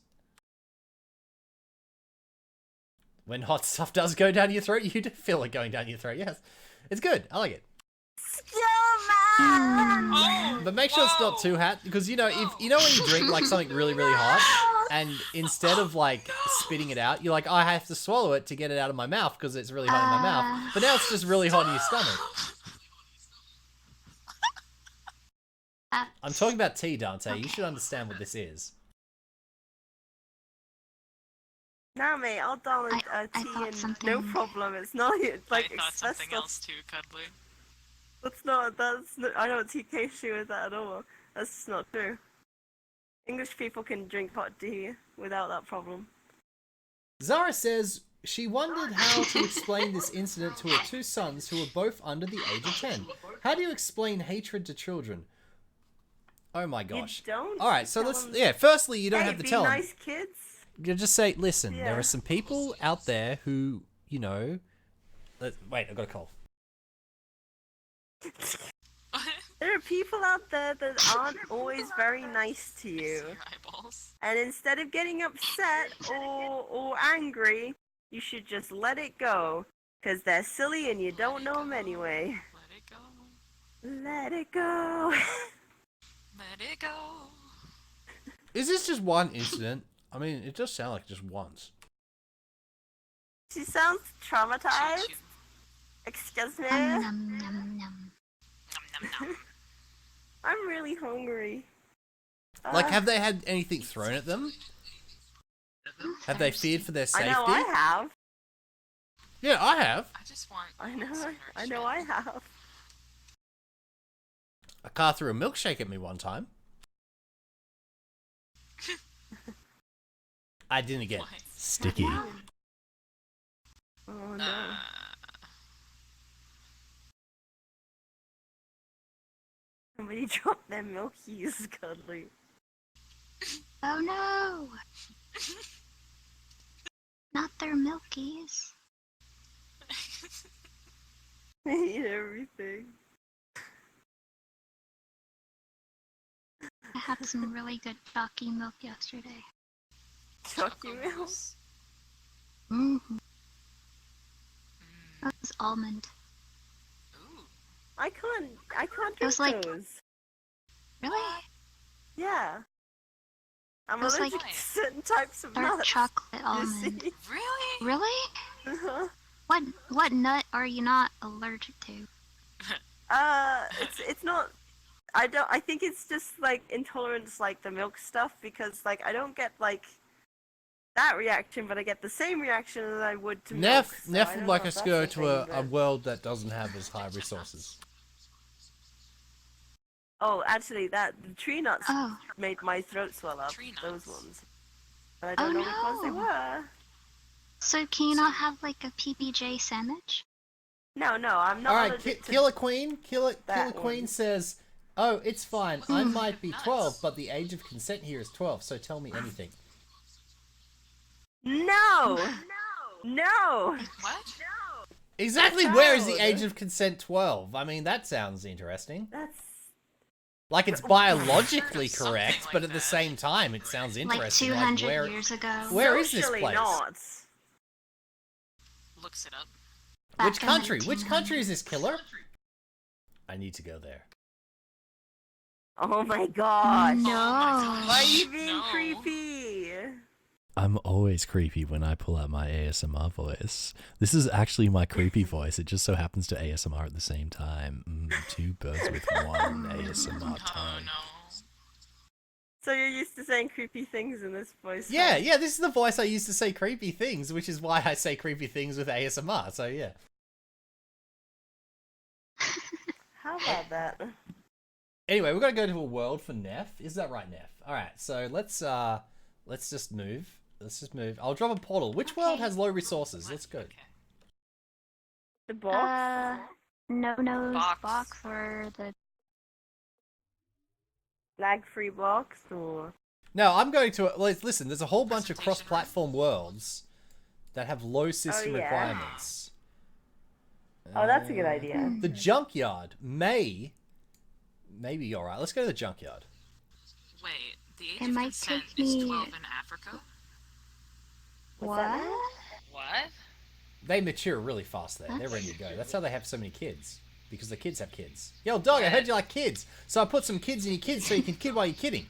When hot stuff does go down your throat, you do feel it going down your throat, yes. It's good. I like it. But make sure it's not too hot, because you know, if you know when you drink like something really, really hot, and instead of like spitting it out, you're like, I have to swallow it to get it out of my mouth because it's really hot in my mouth. But now it's just really hot in your stomach. I'm talking about tea, Dante. You should understand what this is. Nah, mate, I'll download tea and no problem. It's not like I thought something asbestos. else too, cuddly. I don't take issue with that at all. That's just not true. English people can drink hot tea without that problem. Zara says she wondered how to explain this incident to her two sons who were both under the age of 10. How do you explain hatred to children? Oh my gosh. You don't? Alright, so let's... Yeah, firstly, you don't have to tell them. Be nice kids. You just say, listen, there are some people out there who, you know... Wait, I've got a cough. There are people out there that aren't always very nice to you. And instead of getting upset or angry, you should just let it go. Because they're silly and you don't know them anyway. Let it go. Let it go. Let it go. Is this just one incident? I mean, it does sound like just once. She sounds traumatized. Excuse me. I'm really hungry. Like, have they had anything thrown at them? Have they feared for their safety? I know I have. Yeah, I have. I just want. I know I have. A car threw a milkshake at me one time. I didn't get sticky. Oh no. Somebody dropped their milkies, cuddly. Oh no! Not their milkies. I hate everything. had some really good chalky milk yesterday. Chalky milk? Mm-hmm. That was almond. I can't It drink was like- those. Really? Yeah. I'm It was allergic like to certain types of dark nuts. chocolate you almond. see. Really? Really? Uh-huh. What nut are you not allergic to? It's not. I think it's just like intolerance, like the milk stuff, because like I don't get like that reaction, but I get the same reaction as I would to milk. Neff, so Neff I would don't like know us if to go that's to the thing, a but- world that doesn't have as high resources. Oh, actually, the tree nuts Oh. made my throat swell up. Tree Those nuts. ones. But I don't know which ones they no. were. So can you not have like a PBJ sandwich? No, I'm not All right, allergic to Killer Queen. Killer that Queen one. says, "Oh, it's fine. I might be 12, but the age of consent here is 12. So tell me anything." No! No! What? Exactly. Child. Where is the age of consent 12? I mean, that sounds interesting. That's Like it's biologically Something correct, like but at the that. same time, it sounds Like interesting. 200 where, years ago. where is this socially place? not. Looks it up. Which Back in country? Which 1900s. country is this, Killer? I need to go there. Oh my gosh. No. Why are you being No. creepy? I'm always creepy when I pull out my ASMR voice. This is actually my creepy voice. It just so happens to ASMR at the same time. Two birds with one ASMR Oh tone. no. So you're used to saying creepy things in this voice? Yeah, this is the voice I used to say creepy things, which is why I say creepy things with ASMR. So yeah. How about that? Anyway, we're gonna go to a world for Neff. Is that right, Neff? All right. So let's just move. Let's just move. I'll drop a portal. Which world has low resources? Let's go. Okay. The box? No Box. box or the Lag-free box or... No, I'm going to listen. There's a whole bunch of cross-platform worlds that have low system yeah. requirements. Oh, that's a good idea. The junkyard may be all right. Let's go to the junkyard. Wait, the age It of might consent take is me- 12 in Africa? what? What? They mature really fast there. They're ready to go. That's how they have so many kids. Because the kids have kids. Yo, dog, I heard you like kids. So I put some kids in your kids so you can kid while you're kidding.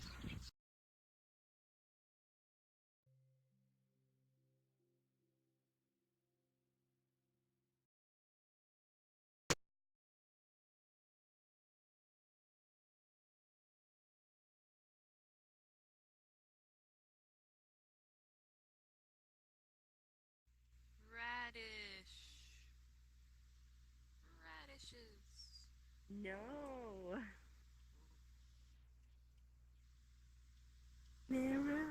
Radishes. No. Mirror.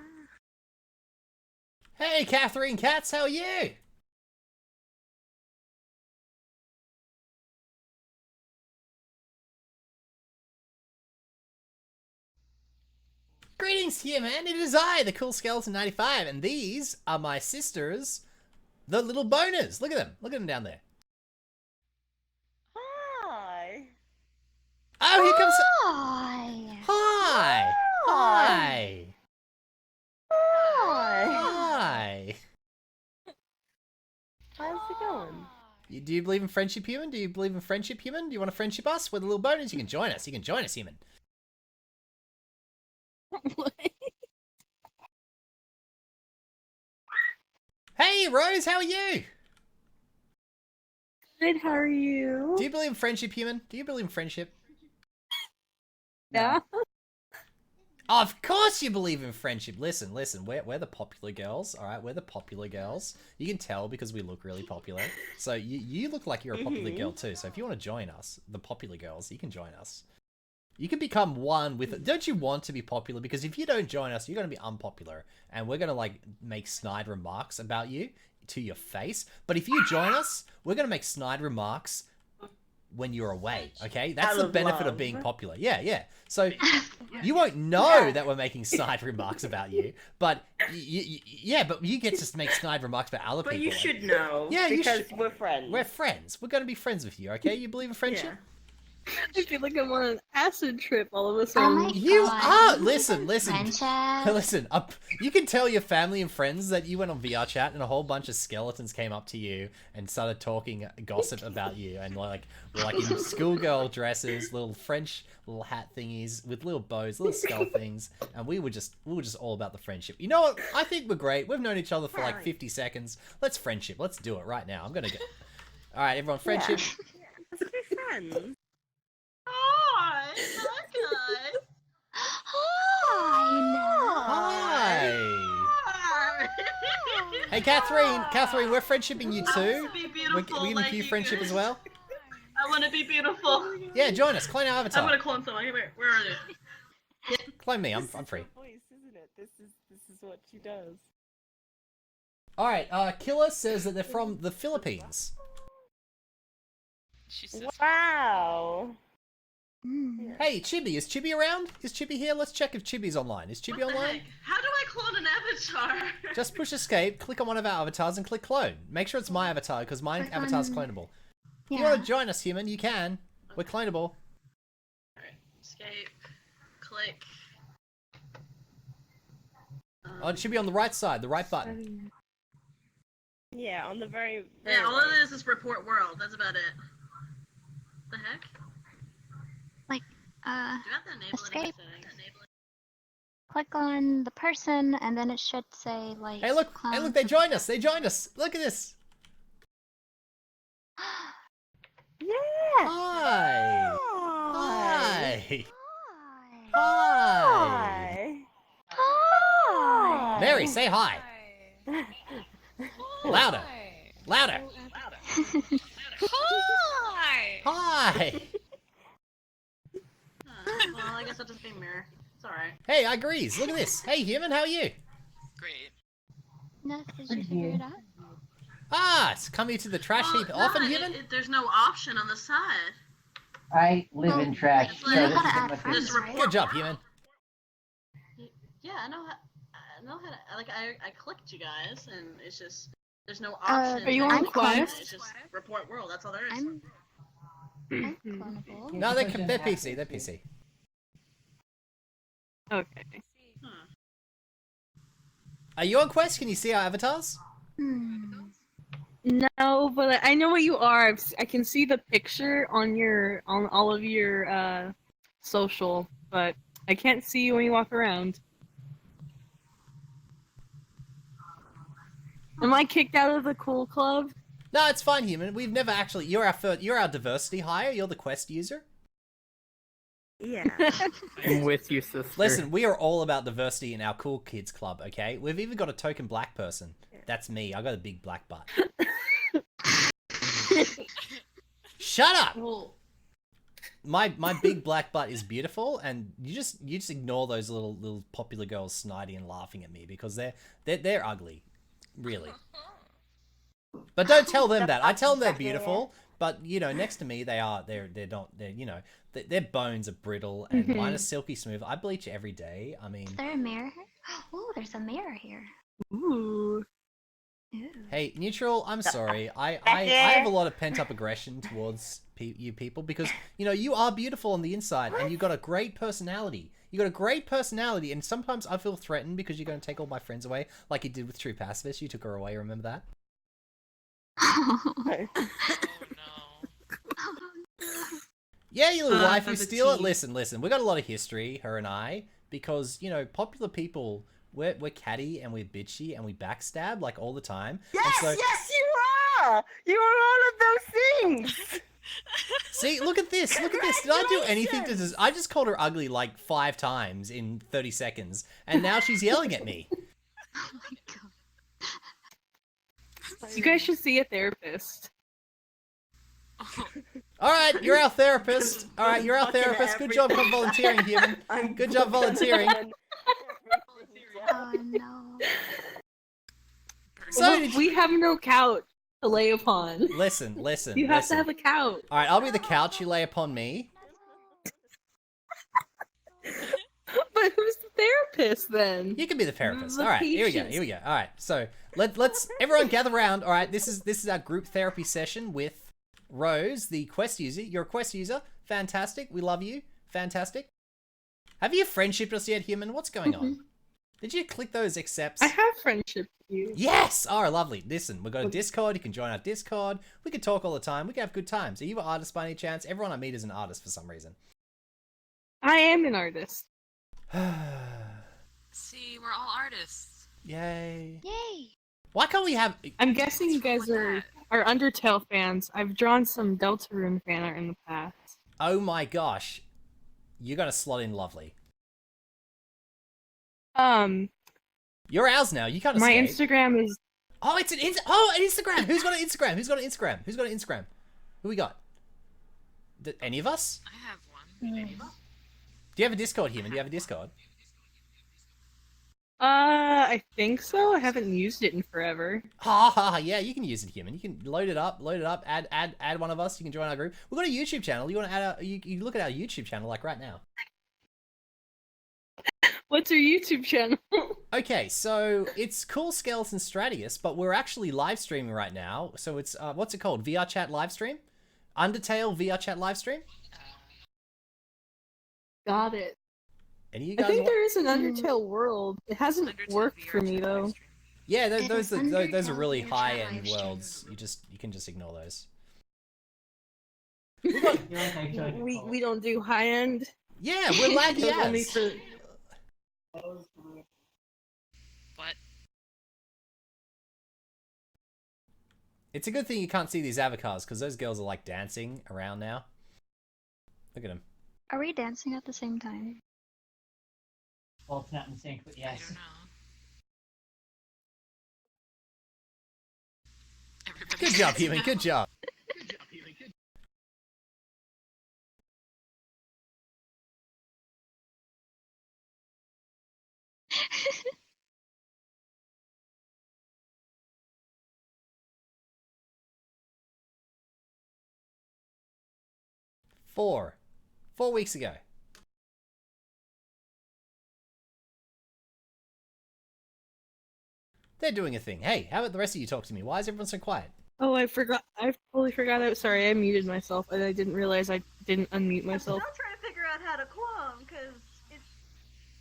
Hey, Catherine Katz, how are you? Greetings here, man. It is I, the cool Skeleton 95, and these are my sisters, the little boners. Look at them. Look at them down there. Hi. Oh, here comes... Hi. Hi. Hi. Hi. Hi. How's it going? Do you believe in friendship, human? Do you believe in friendship, human? Do you want to friendship us? We're the little boners. You can join us. You can join us, human. Hey, Rose, how are you? Good, how are you? Do you believe in friendship, human? Do you believe in friendship? Yeah. Oh, of course you believe in friendship. Listen, we're the popular girls, all right? We're the popular girls. You can tell because we look really popular. So you look like you're a popular girl too. So if you want to join us, the popular girls, you can join us. You can become one with... Don't you want to be popular? Because if you don't join us, you're going to be unpopular. And we're going to, like, make snide remarks about you to your face. But if you join us, we're going to make snide remarks when you're away, okay? That's the benefit of being popular. Yeah. So you won't know that we're making snide remarks about you. But, but you get to make snide remarks about other people. But you should know. Yeah, because we're friends. We're friends. We're going to be friends with you, okay? You believe in friendship? I feel like I'm on an acid trip all of a Oh sudden. my You God. are. Listen. Friendship. Listen. You can tell your family and friends that you went on VRChat and a whole bunch of skeletons came up to you and started talking gossip about you and like were like in schoolgirl dresses, little French little hat thingies with little bows, little skull things, and we were just all about the friendship. You know what? I think we're great. We've known each other for like 50 seconds. Let's friendship. Let's do it right now. I'm gonna go. All right, everyone, friendship. Let's be friends. Hi, guys. Hi. Hey, Catherine, we're friendshiping you too. We're giving you friendship as well. I want to be beautiful. Yeah, join us. Clone our avatar. I'm gonna clone someone. Where are they? Clone me. I'm free. Voice, isn't it? This is what she does. All right. Killer says that they're from the Philippines. Wow. Hey, Chibi, is Chibi around? Is Chibi here? Let's check if Chibi's online. Is Chibi online? How do I clone an avatar? Just push escape, click on one of our avatars, and click clone. Make sure it's my avatar, because my avatar's clonable. If you want to join us, human, you can. We're clonable. Alright, escape, click. Oh, it should be on the right side, the right button. Yeah, on the very Yeah, all right. of this is report world. That's about it. The heck? Like, Do you have to enable escape. it? Click on the person, and then it should say like. Hey, look! clone Hey, look! They joined us! They joined us! Look at this! Yeah. Hi! Hi. Hi! Hi! Hi. Mary, say hi! Louder! Louder! Hi! Hi! Well, I guess I'll just be mirror. It's alright. Hey, I agrees. Look at this. Hey, human, how are you? Great. No, did you figure it out? Ah, it's coming to the trash heap often, human? There's no option on the side. I live in trash. It's So like- this know how to is add what friends, this- right? Good job, human. Yeah, I know how to, like, I clicked you guys, and it's just, there's no option. Are you on Quest? It's just report world, that's all there is. I'm clonable. No, they're PC. They're PC. Okay. Are you on Quest? Can you see our avatars? No, but I know what you are. I can see the picture on all of your social, but I can't see you when you walk around. Am I kicked out of the cool club? No, it's fine, human. We've never actually. You're our diversity hire. You're the Quest user. Yeah. I'm with you, sister. Listen, we are all about diversity in our cool kids club. Okay, we've even got a token black person. That's me. I got a big black butt. Shut up. My big black butt is beautiful, and you just ignore those little popular girls sniding and laughing at me because they're ugly, really. But don't tell them that. I tell them they're beautiful, but you know, next to me they're not. You know, their bones are brittle and mine are silky smooth. I bleach every day. I mean, Is there a mirror here? Oh, there's a mirror here. Ooh. hey, neutral. I'm sorry. I have a lot of pent up aggression towards you people because you know you are beautiful on the inside and you got a great personality. You got a great personality, and sometimes I feel threatened because you're going to take all my friends away, like you did with True Pacifist. You took her away. Remember that? Yeah, you little wife, you steal it. Listen. We got a lot of history, her and I, because you know, popular people, we're catty and we're bitchy and we backstab like all the time. Yes, and so, yes, you are. You are all of those things. see, look at this. Look at this. Did I do anything to I just called her ugly like 5 times in 30 seconds, and now she's yelling at me. Oh my god. You guys should see a therapist. All right, you're our therapist. All right, you're our therapist. Good job for volunteering, human. Good job volunteering. Oh no. So we have no couch to lay upon. Listen. You have to have a couch. All right, I'll be the couch. You lay upon me. But who's the therapist then? You can be the therapist. The All right, here we go. patients. All right, so let's everyone gather around. All right, this is our group therapy session with Rose, the Quest user. You're a Quest user. Fantastic. We love you. Fantastic. Have you friendshiped us yet, Human? What's going on? Did you click those accepts? I have friendship with you. Yes! Oh, lovely. Listen, we've got a Discord. You can join our Discord. We can talk all the time. We can have good times. Are you an artist by any chance? Everyone I meet is an artist for some reason. I am an artist. See, we're all artists. Yay. Yay! Why can't we have... I'm guessing you guys are Undertale fans. I've drawn some Deltarune fan art in the past. Oh my gosh. You're going to slot in lovely. You're ours now. You can't escape. My Instagram is... Oh, it's an Instagram. Who's got an Instagram? Who's got an Instagram? Who's got an Instagram? Who we got? Any of us? I have one. Any of us? Do you have a Discord, Human? Do you have a Discord? I think so. I haven't used it in forever. Yeah, you can use it, Human. You can load it up, add one of us. You can join our group. We've got a YouTube channel. You want to add you look at our YouTube channel like right now. What's your YouTube channel? Okay, so it's Cool Skeleton Stratius, but we're actually live streaming right now. So it's what's it called? VRChat live stream? Undertale VRChat live stream? Got it. Any of you I guys think there is an Undertale world. It hasn't worked for me though. Yeah, those are really high end worlds. You can just ignore those. We don't do high end. Yeah, we're laggy Only as. for... What? It's a good thing you can't see these avatars because those girls are like dancing around now. Look at them. Are we dancing at the same time? Well, it's not in sync, but yes. I don't know. Good job, Human. Good job. Four weeks ago. They're doing a thing. Hey, how about the rest of you talk to me? Why is everyone so quiet? Oh, I forgot. I totally forgot. Sorry, I muted myself, and I didn't realize I didn't unmute myself. I'm trying to figure out how to clone because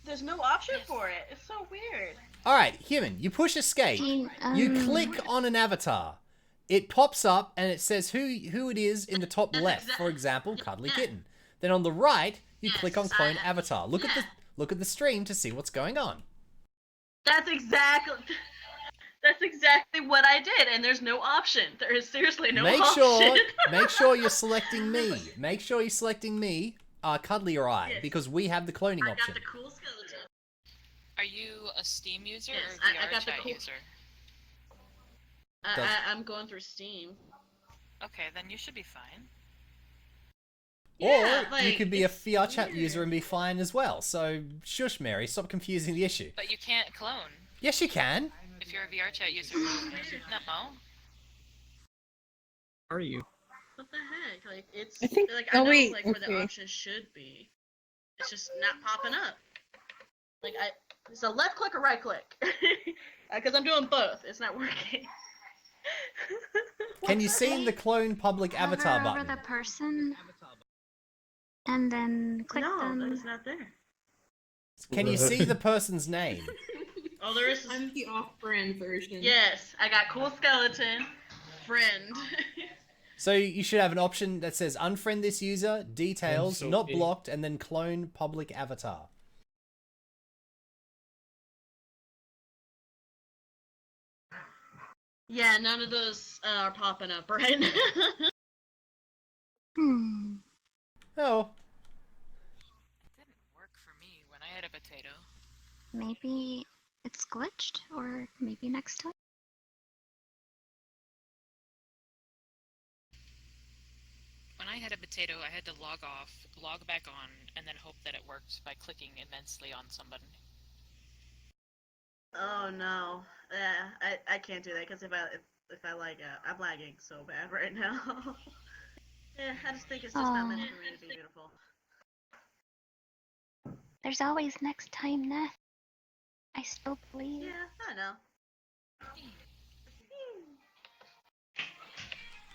there's no option for it. It's so weird. All right, Human, you push escape. You click on an avatar. It pops up and it says who it is in the top left. For example, Cuddly Kitten. Then on the right, you click on Clone Avatar. Look at the stream to see what's going on. That's exactly what I did, and there's no option. There is seriously no option. Make sure you're selecting me. Make sure you're selecting me, Cuddly or I, because we have the cloning option. I got the cool skeleton. Are you a Steam user Yes, or I got the VRChat cool... user? I'm going through Steam. Okay, then you should be fine. Or you could be a VRChat user and be fine as well. So, shush, Mary, stop confusing the issue. But you can't clone. Yes, you can. If you're a VRChat user, no. Are you? What the heck? Like it's I think. like Oh I know wait. like where the Okay. option should be. It's just not popping up. Like it's a left click or right click. Because I'm doing both. It's not working. Can you see the clone public avatar Hover button? over the person, and then click them. No, it's not there. Can you see the person's name? Oh, there is. I'm the off-brand version. Yes, I got cool skeleton, friend. So you should have an option that says unfriend this user, details, not blocked, and then clone public avatar. Yeah, none of those are popping up right now. Oh. It didn't work for me when I had a potato. Maybe it's glitched, or maybe next time. When I had a potato, I had to log off, log back on, and then hope that it worked by clicking immensely on somebody. Oh no, yeah, I can't do that because if I like I'm lagging so bad right now. Yeah, I just think it's just not meant for me to be beautiful. There's always next time, Neth. I still believe. Yeah, I know.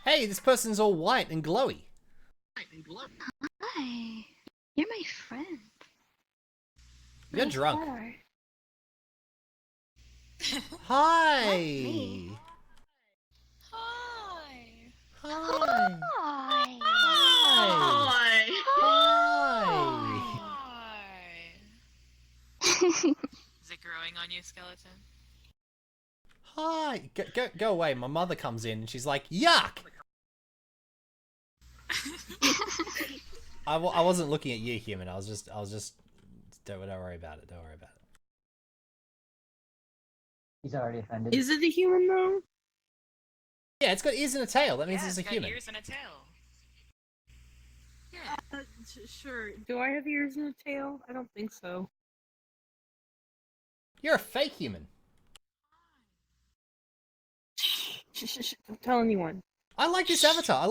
Hey, this person's all white and glowy. Hi. You're my friend. You're Nice drunk. color. Hi. Me. Hi. Hi. Hi. Hi. Hi. Is it growing on you, skeleton? Hi. Go away. My mother comes in and she's like, yuck. I wasn't looking at you, human. I was just. Don't worry about it. Don't worry about it. He's already offended. Is it a human though? Yeah, it's got ears and a tail. That means Yeah, it's a got human. ears and a tail. Yeah. Sure. Do I have ears and a tail? I don't think so. You're a fake human. Shh, don't tell anyone. I like this avatar.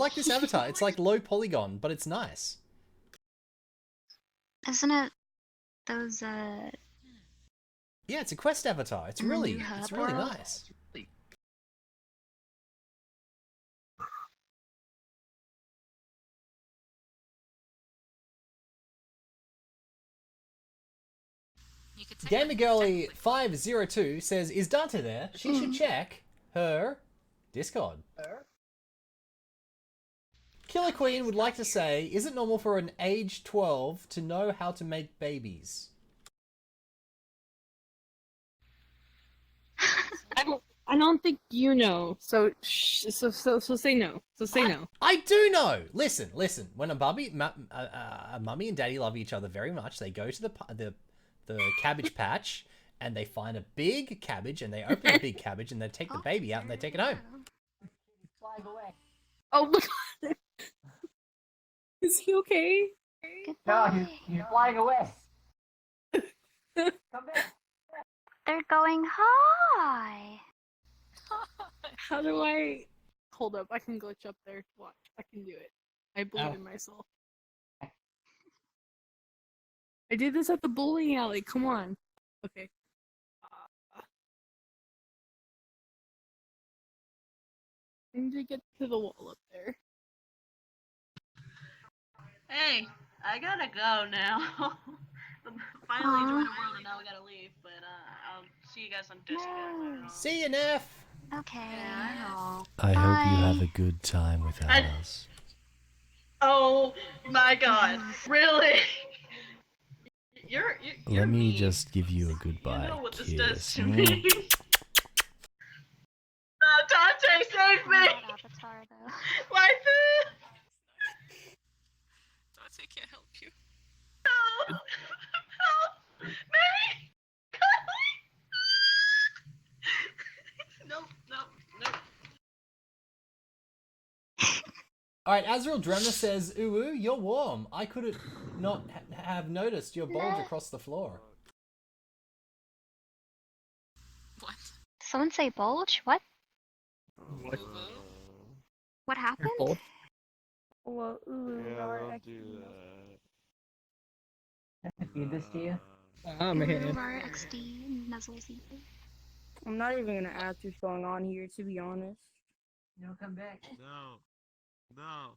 It's like low polygon, but it's nice. Isn't it those Yeah, it's a quest avatar. It's really world? nice. GamerGirly502 says, "Is Dante there? She should check her Discord." Killer Queen would like to say, "Is it normal for an age 12 to know how to make babies?" I don't think you know. So say no. So say no. I do know. Listen. When a mummy and daddy love each other very much, they go to the cabbage patch and they find a big cabbage and they open the big cabbage and they take the baby out and they take it home. Flying away. Oh look. Is he okay? No, he's flying away. Come back. They're going high. How do I... Hold up, I can glitch up there. Watch, I can do it. I believe in myself. I did this at the bowling alley, come on. Okay. I need to get to the wall up there. Hey, I gotta go now. Finally joined the world and now we gotta leave, but I'll see you guys on Discord. See you, Neff. Okay. Yeah, I hope you have a good time with us. Oh my god, really? You're Let me mean. just give you a goodbye You know what this kiss. does to me. Dante, save me! Avatar, though. Why Dante can't help you. No! Help! Mary! Nope. Alright, Azrael Dremner says, "Ooh, you're warm. I could not have noticed your bulge across the floor." What? Someone say bulge? What? What? What happened? Well, Don't do Can I feed this to you? Oh man. XD nuzzles either. I'm not even gonna ask what's going on here, to be honest. You don't come back. No. No.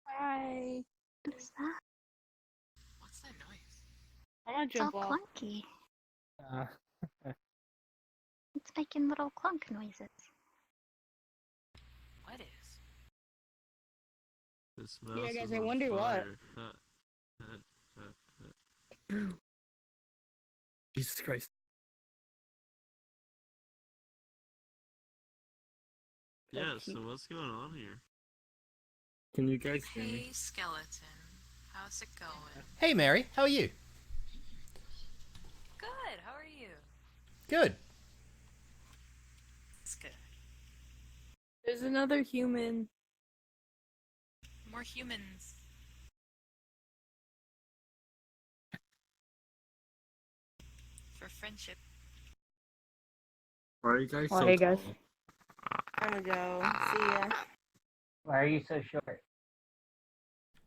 Hi. What is that? What's that noise? I'm gonna It's all jump off. clunky. Uh, It's making little clunk noises. What is? This mouse Yeah, guys, is I on wonder what. fire. Jesus Christ. Yeah, so what's going on here? Can you guys hear me? Hey, skeleton. How's it going? Hey, Mary. How are you? Good. How are you? Good. It's good. There's another human. More humans. For friendship. Why are you guys Oh, hey guys. I'm gonna go. See ya. Why are you so short?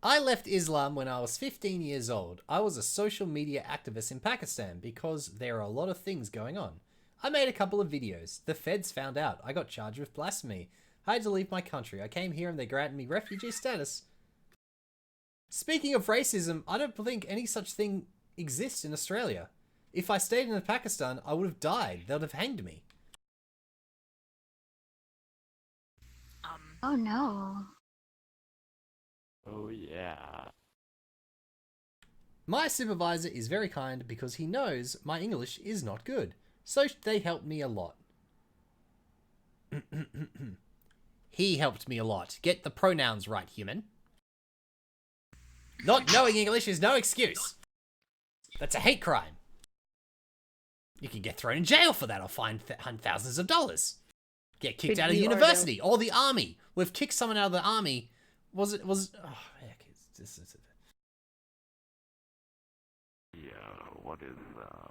I left Islam when I was 15 years old. I was a social media activist in Pakistan because there are a lot of things going on. I made a couple of videos. The feds found out. I got charged with blasphemy. I had to leave my country. I came here and they granted me refugee status. Speaking of racism, I don't think any such thing exists in Australia. If I stayed in Pakistan, I would have died. They'd have hanged me. Oh no. Oh yeah. My supervisor is very kind because he knows my English is not good. So they helped me a lot. He helped me a lot. Get the pronouns right, human. Not knowing English is no excuse. That's a hate crime. You can get thrown in jail for that or fined thousands of dollars. Get kicked out of university or the army. We've kicked someone out of the army. Oh, heck. Yeah, what is that?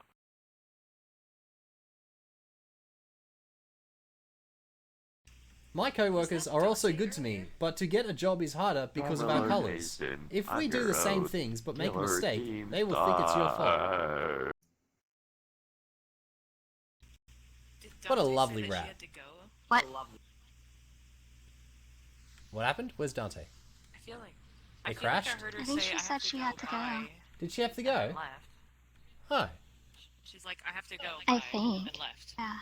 My co-workers are also good to me, but to get a job is harder because of our colours. If we do the same things but make a mistake, they will think it's your fault. What a lovely rap. What? What happened? Where's Dante? I feel like They crashed? I think she said she had to go. Did she have to go? Huh. She's like, I have to go. I think. And left. Yeah.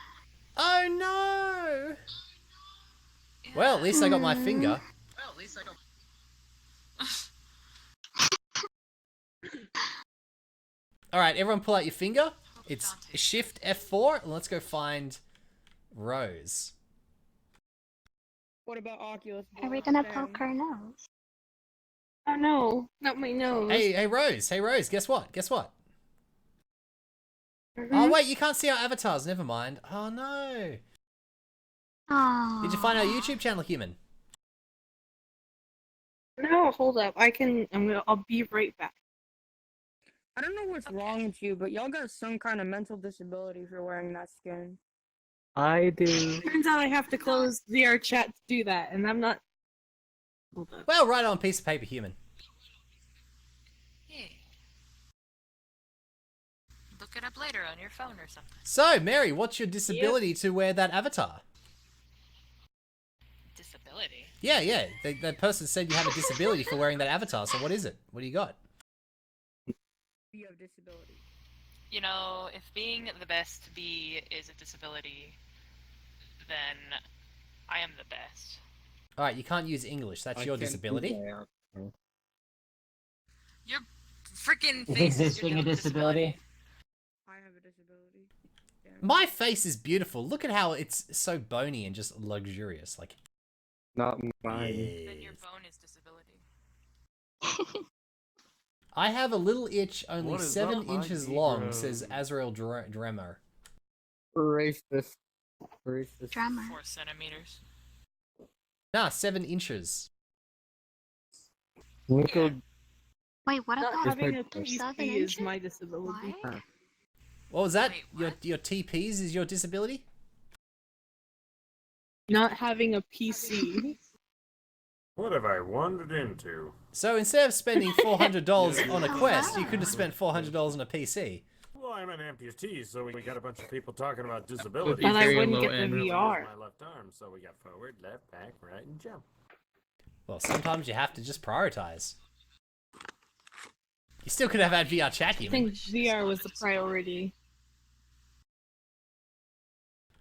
Oh no! Well, at least I got my finger. Alright, everyone pull out your finger. It's Shift F4, and let's go find Rose. What about Oculus? Are we gonna poke her nose? Oh no, not my nose. Hey Rose, guess what? Oh wait, you can't see our avatars, never mind. Oh no. Oh. Did you find our YouTube channel, human? No, hold up. I'll be right back. I don't know what's wrong with you, but y'all got some kind of mental disability for wearing that skin. I do. Turns out I have to close VRChat to do that, and I'm not. Hold up. Well, write on a piece of paper, human. Yeah. Look it up later on your phone or something. So, Mary, what's your disability to wear that avatar? Disability? Yeah. That person said you have a disability for wearing that avatar, so what is it? What do you got? You have disability. You know, if being the best bee is a disability, then I am the best. Alright, you can't use English. That's your disability. Your freaking Is face is existing a disability? I have a disability. Yeah. My face is beautiful. Look at how it's so bony and just luxurious. Like, Not mine. Then your bone is disability. I have a little itch only What is 7 up, my inches long, Negro? says Azrael Dremer. Racist. Drummer. 4 centimeters. Nah, 7 inches. Nickel. Wait, what Not about having a there's 7 PC is inches? my disability. Why? What was that? Wait, Your TPs is your disability? Not having a PC. What have I wandered into? So instead of spending $400 on a Quest, you could have spent $400 on a PC. Well, I'm an amputee, so we got a bunch of people talking about disabilities. And I Very wouldn't low get the end. VR. My left arm, so we got forward, left, back, right, and jump. Well, sometimes you have to just prioritize. You still could have had VR chat I here. think VR was the priority.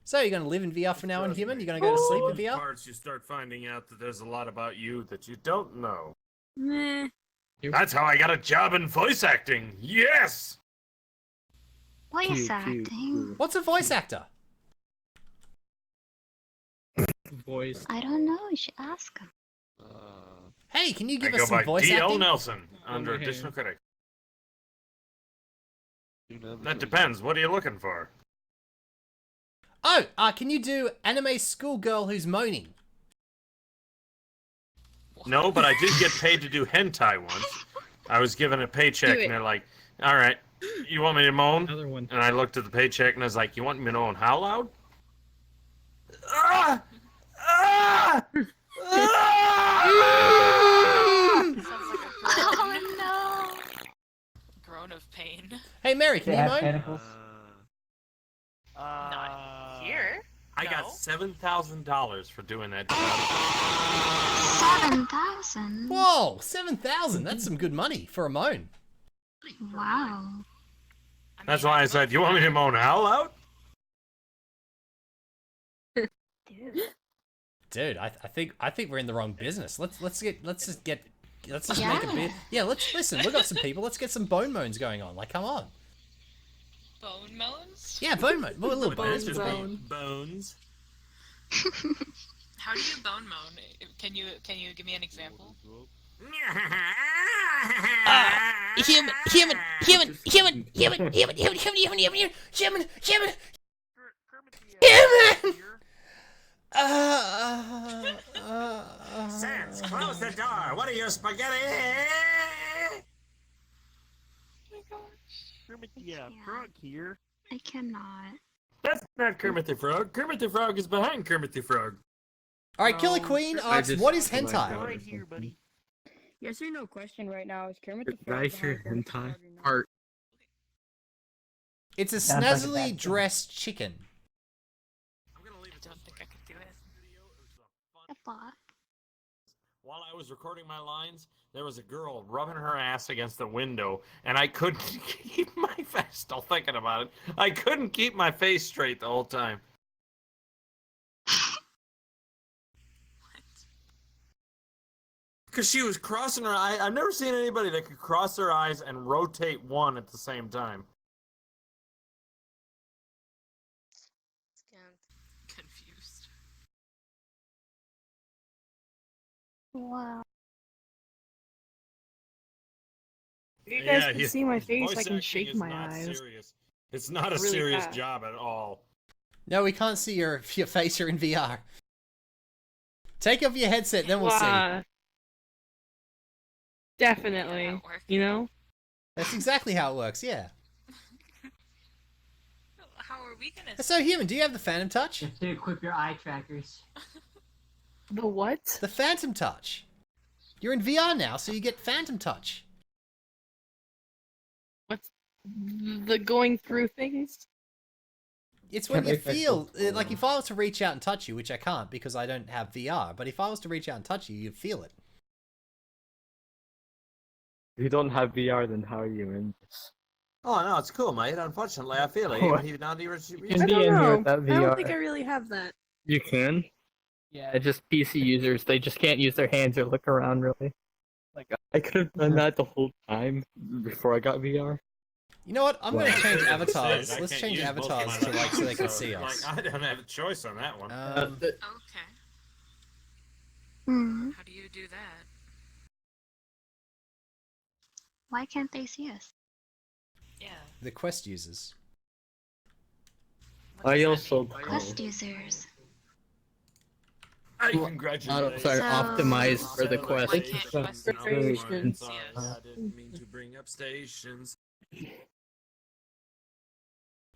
So you're going to live in VR from now on, human? You're going to go to sleep in VR? Parts you start finding out that there's a lot about you that you don't know. Meh. That's how I got a job in voice acting. Yes. Voice acting. What's a voice actor? Voice. I don't know. You should ask him. Hey, can you I give go us some by voice D.L. acting? Nelson under Okay. additional critic. That depends. What are you looking for? Oh, can you do anime schoolgirl who's moaning? No, but I did get paid to do hentai once. I was given a paycheck, Do it. and they're like, "All right, you want me to moan?" Another one. And I looked at the paycheck, and I was like, "You want me to moan how loud?" Ah! Ah! Sounds like a groan. Oh Groan of pain. Hey, Mary, can They you have moan? tentacles. Not here. I got $7,000 for doing that. 7,000? Whoa, 7,000. That's some good money for a moan. Wow. That's why I said, you want me to moan Owl out? Dude, I think we're in the wrong business. Let's just make a bit. Yeah, let's listen. We got some people. Let's get some bone moans going on. Like, come on. Bone moans? Yeah, bone moan. Well, a little bones. Bones. How do you bone moan? Can you give me an example? Human. Sans, close the door. What are you, spaghetti? Kermit the Frog here. I cannot. That's not Kermit the Frog. Kermit the Frog is behind Kermit the Frog. All right, Killer Queen asks, "What is hentai?" Right here, buddy. Yes or no question right now is Kermit the Frog. Nice hentai art. It's a Sounds like a snazzily bad dressed chicken. I don't think I could do it. While I was recording my lines, there was a girl rubbing her ass against the window, and I couldn't keep my face. Still thinking about it. I couldn't keep my face straight the whole time. Because she was crossing her eye. I've never seen anybody that could cross their eyes and rotate one at the same time. Confused. Wow. You guys can his see my voice face, I can acting shake is my not eyes. serious. It's not a Really serious fast. job at all. No, we can't see your face. You're in VR. Take off your headset, then we'll see. Definitely. You know? That's exactly how it works. Yeah. How are we gonna? So, Human, do you have the Phantom Touch? Just to equip your eye trackers. The what? The Phantom Touch. You're in VR now, so you get Phantom Touch. What's the going through things? It's when you feel, like if I was to reach out and touch you, which I can't because I don't have VR, but if I was to reach out and touch you, you'd feel it. If you don't have VR, then how are you in this? Oh no, it's cool, mate. Unfortunately, I feel it. What? Even not even. You can be in here without I VR. don't think I really have that. You can. Yeah, just PC users. They just can't use their hands or look around really. Like I could have done that the whole time before I got VR. You know what? I'm going to change I avatars. can't Let's change use both avatars of to mine. like so they can So, see us. Like, I don't have a choice on that one. Okay. Hmm. How do you do that? Why can't they see us? Yeah. The Quest users. I also Quest users. Congratulations. Sorry, optimized for the Quest. I didn't mean to bring up stations.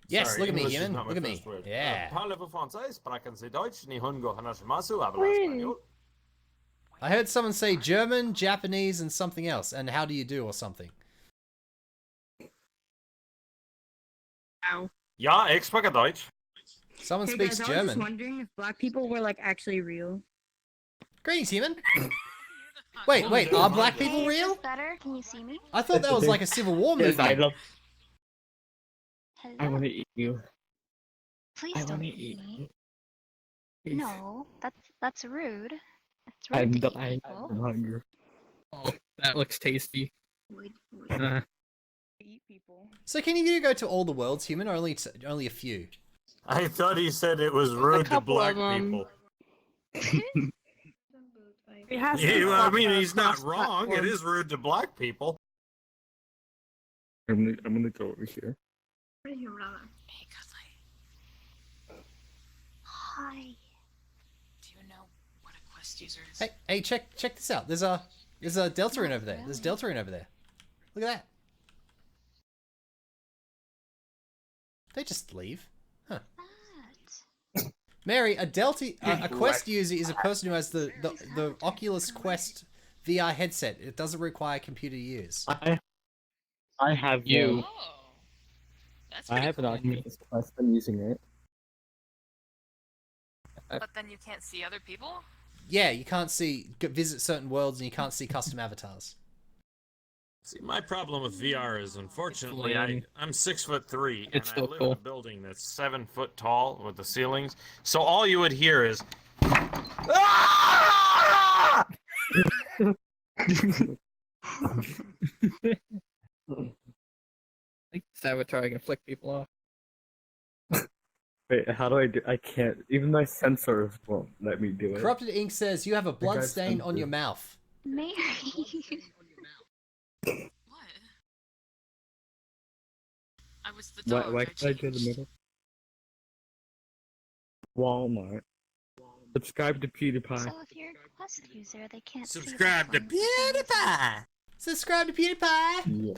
Yes, Sorry, look at me, English is Human. not my Look at me. first word. Yeah. Parlez-vous français? Sprechen Sie Deutsch? Nihongo hanashimasu? Habla español? I heard someone say German, Japanese, and something else. And how do you do or something? Ow. Ja, ich spreche Deutsch. Someone Hey speaks guys, I was German. just wondering if black people were like actually real. Greetings, Human. Wait, are black people real? Better? Can you see me? I thought that was like a Civil War Yes, movement. Hello? I want to eat you. Please I don't want to eat eat me. you. No, that's rude. That's rude I'm to eat dying people. of hunger. Oh, that looks tasty. Eat people. So can you go to all the worlds, Human, or only a few? I thought he said it was rude to couple black of 'em. people. It has to Yeah, be well, I cross- mean, he's not cross-platform. wrong. It is rude to black people. I'm gonna go over here. Hey, Kazai. Hi. Do you know what a Quest user is? Hey, check this out. There's a Delta in over there. There's Delta in over there. Look at that. They just leave. Huh. Mary, a Quest user is a person who has the Oculus Quest VR headset. It doesn't require computer use. I have you. Oh, that's I pretty have an cool. Oculus Quest. I'm using it. But then you can't see other people? Yeah, you can't visit certain worlds and you can't see custom avatars. See, my problem with VR is, unfortunately, lame. I'm 6'3", and It's I so live cool. in a building that's 7 foot tall with the ceilings. So all you would hear is, "Ah!" Like this avatar, I can flick people off. Wait, how do I do? I can't. Even my sensors won't let me do it. Corrupted Ink says you have a blood guy's stain on sensitive. your mouth. Mary. What? I was the Why, dog. why can't I do the middle? Walmart. Subscribe to PewDiePie. So if you're a Quest user, they can't Subscribe to see PewDiePie! Subscribe to PewDiePie! Yeah.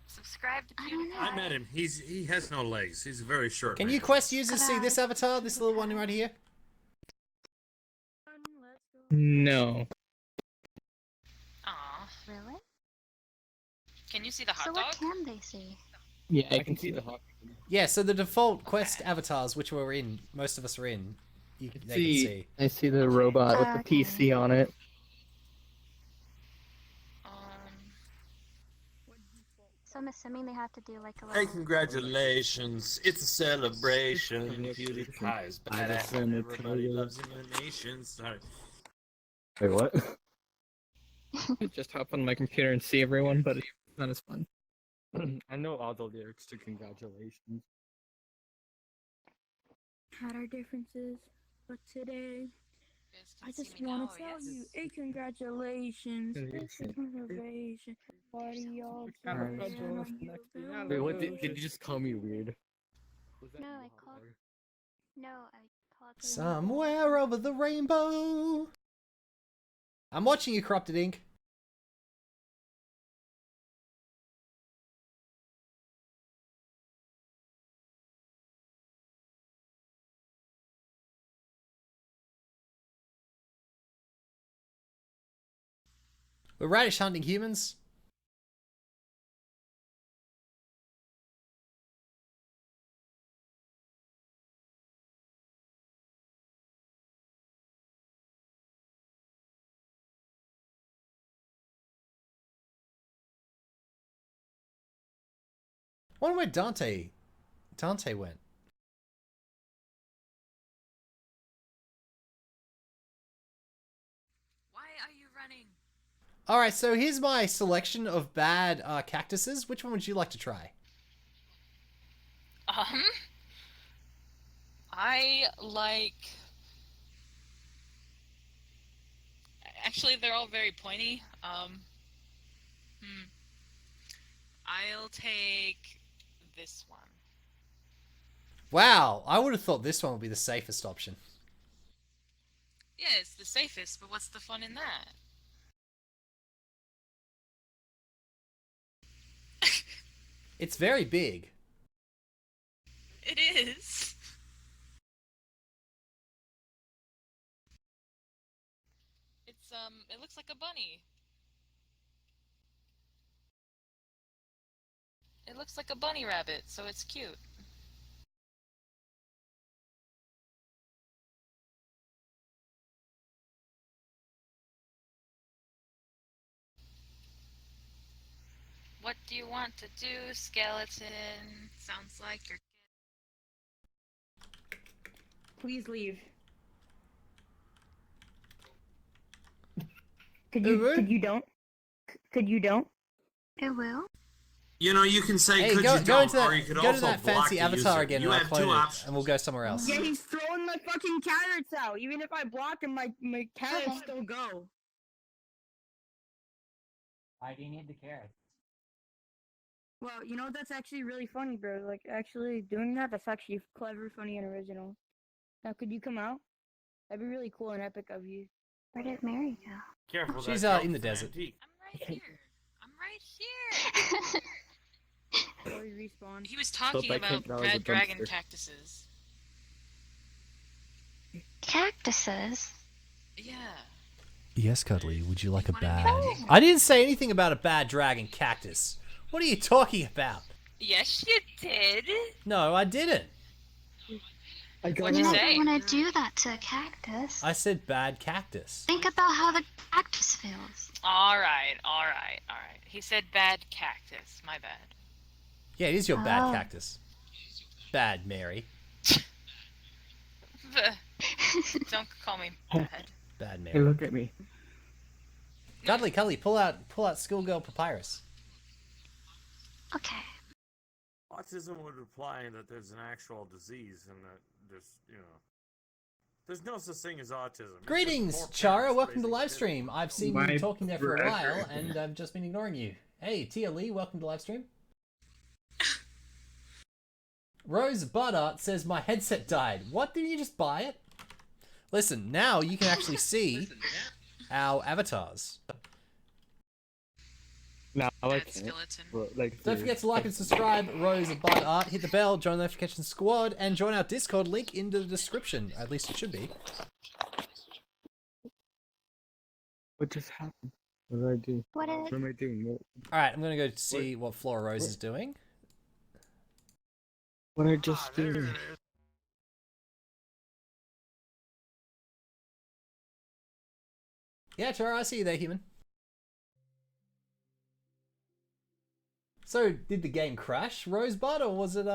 Subscribe to PewDiePie. I met him. He has no legs. He's very short. Can man. you Quest users see this avatar? This little one right here? No. Aw. Really? Can you see the hot So dog? what can they see? Yeah, I can see the hot. Yeah, so the default Quest avatars, which we're in, most of us are in, they can see. I see the robot with the PC on it. So I'm assuming they have to do like a Hey, little... congratulations! It's a celebration. PewDiePie is badass. And everybody loves him in the nation. Sorry. Wait, what? Just hop on my computer and see everyone, but it's not as fun. I know all the lyrics to congratulations. Had our differences, but today I just want to tell you a congratulations. This is motivation. Party all Wait, what did you just call me weird? No, I called... No, I called... Somewhere over the rainbow. I'm watching you, Corrupted Ink. We're radish hunting humans. I wonder where Dante went. Why are you running? Alright, so here's my selection of bad cactuses. Which one would you like to try? I like... Actually, they're all very pointy. I'll take this one. Wow, I would have thought this one would be the safest option. Yeah, it's the safest, but what's the fun in that? It's very big. It is. It's, it looks like a bunny. It looks like a bunny rabbit, so it's cute. What do you want to do, skeleton? Sounds like you're... Please leave. Could you don't? Could you don't? It will. You know, you can say Hey, could go you don't, into that, or you could go also to that block fancy the avatar user. again You and have upload two it, options. and we'll go somewhere else. Yeah, he's throwing my fucking carrots out. Even if I block him, my carrots still go. Why do you need the carrots? Well, you know, that's actually really funny, bro. Like, actually doing that's actually clever, funny, and original. Now, could you come out? That'd be really cool and epic of you. Where did Mary go? Careful, She's that in the girl's desert. antique. I'm right here! Before we respawn. He was talking about red dragon cactuses. Cactuses? Yeah. Yes, Cuddly, would you like a bad... I didn't say anything about a bad dragon cactus. What are you talking about? Yes, you did. No, I didn't. I got You out. never want to do that to a cactus. I said bad cactus. Think about how the cactus feels. Alright. He said bad cactus. My bad. Yeah, it is your bad Oh. cactus. Bad Mary. Don't call me bad. Bad Hey, Mary. look at me. Cuddly, pull out Schoolgirl Papyrus. Okay. Autism would imply that there's an actual disease and that there's no such thing as autism. It's just Greetings, poor Chara. parents Welcome to raising live kids. stream. I've seen My you talking there for a brother. while, and I've just been ignoring you. Hey, Tia Lee, welcome to live stream. Rose Buttart says my headset died. What? Didn't you just buy it? Listen, now you can actually see our avatars. Now I Bad can't. skeleton. But, like, Don't forget to like and subscribe, Rose Buttart. Hit the bell, join the notification squad, and join our Discord link in the description. At least it should be. What just happened? What did I do? What What am I doing? Alright, I'm gonna go see what Flora Rose is doing. What did I just do? Yeah, Chara, I see you there, human. So, did the game crash, Rosebud, or was it,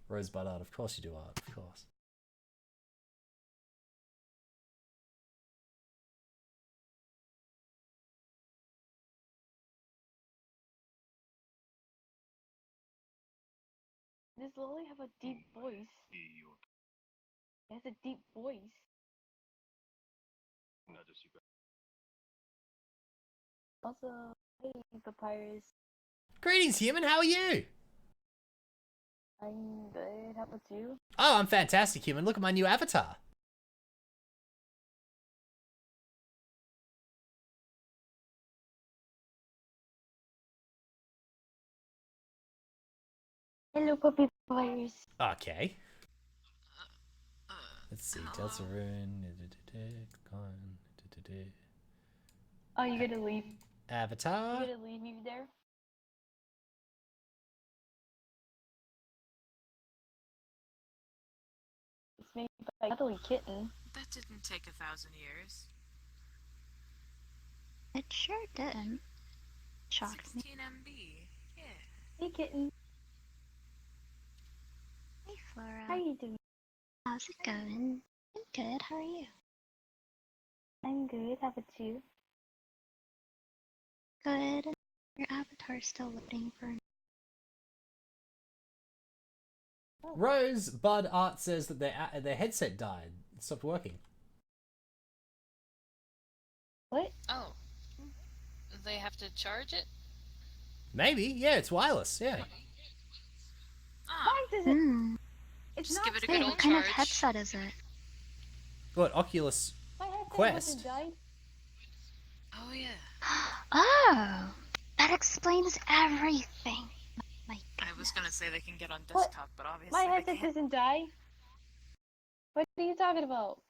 Rosebud art, of course you do art, of course. Does Lily have a deep voice? It has a deep voice. Also, hey, Papyrus. Greetings, human, how are you? I'm good. How about you? Oh, I'm fantastic, human. Look at my new avatar. Hello, Puppy Papyrus. Okay. Let's see, Deltarune, Oh, you gotta leave. Avatar. You gotta leave me there. It's made by Cuddly Kitten. That didn't take 1,000 years. It sure didn't. Shocked me. 16 MB. Yeah. Hey, Kitten. Hey, Flora. How you doing? How's it going? I'm good. How are you? I'm good. How about you? Good. Your avatar's still loading for me. Rosebud Art says that their headset died. It stopped working. What? Oh. They have to charge it? Maybe, yeah, it's wireless, yeah. Ah. Why does it? It's Just not give it a Wait, good what old kind of charge. headset is it? What, Oculus My headset Quest? wasn't died. Oh, yeah. Oh, that explains everything. My I was gonna say they can get on What? desktop, but obviously My they headset can't. doesn't die. What are you talking about?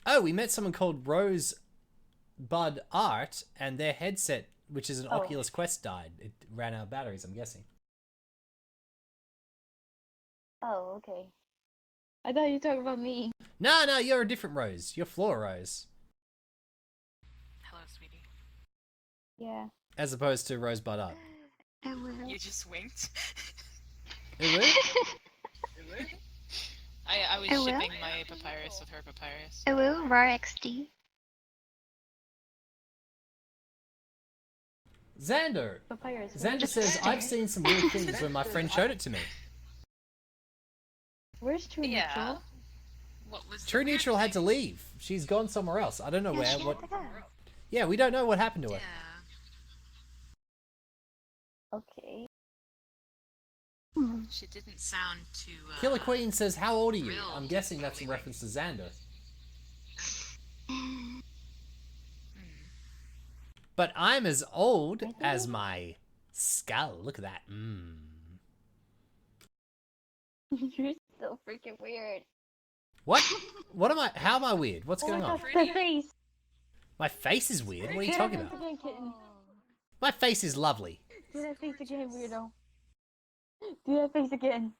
Oh, we met someone called Rosebud Art, and their headset, which is an Oh. Oculus Quest, died. It ran out of batteries, I'm guessing. Oh, okay. I thought you were talking about me. No, you're a different Rose. You're Flora Rose. Hello, sweetie. Yeah. As opposed to Rosebud Art. I will. You just winked. Who would? I was I will. shipping my papyrus with her papyrus. I will. RAR XD. Xander! Papyrus. Xander says, I've seen some weird things when my friend showed it to me. Where's True Yeah. Neutral? What was True the weird Neutral had to thing? leave. She's gone somewhere else. I don't know Yeah, where. she What? had to go. Yeah, we don't know what happened to her. Yeah. Okay. She didn't sound too. Killer Queen says, how old are you? real. I'm guessing that's in reference to Xander. But I'm as old as my skull. Look at that. You're so freaking weird. What? What am I? How am I weird? What's going on? The face. My face is weird. What are you Do talking that about? face again, kitten. My face is lovely. Do that face again, weirdo. Do that face again.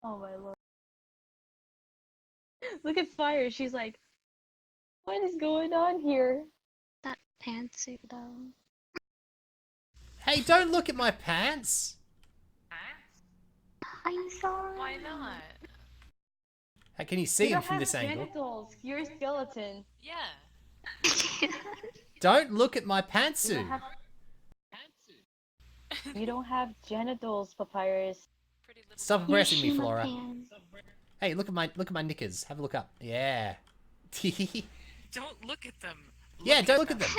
Oh my lord. Look at Fire. She's like, what is going on here? That pantsuit though. Hey, don't look at my pants. I'm sorry. Why not? How can you see You him don't from have this angle? genitals. You're a skeleton. Yeah. Don't look at my You pantsuit. don't have, you don't have genitals, Papyrus. Stop You impressing me, shima Flora. pants. Hey, look at my knickers. Have a look up. Yeah. Don't look at them. Yeah, don't look at them.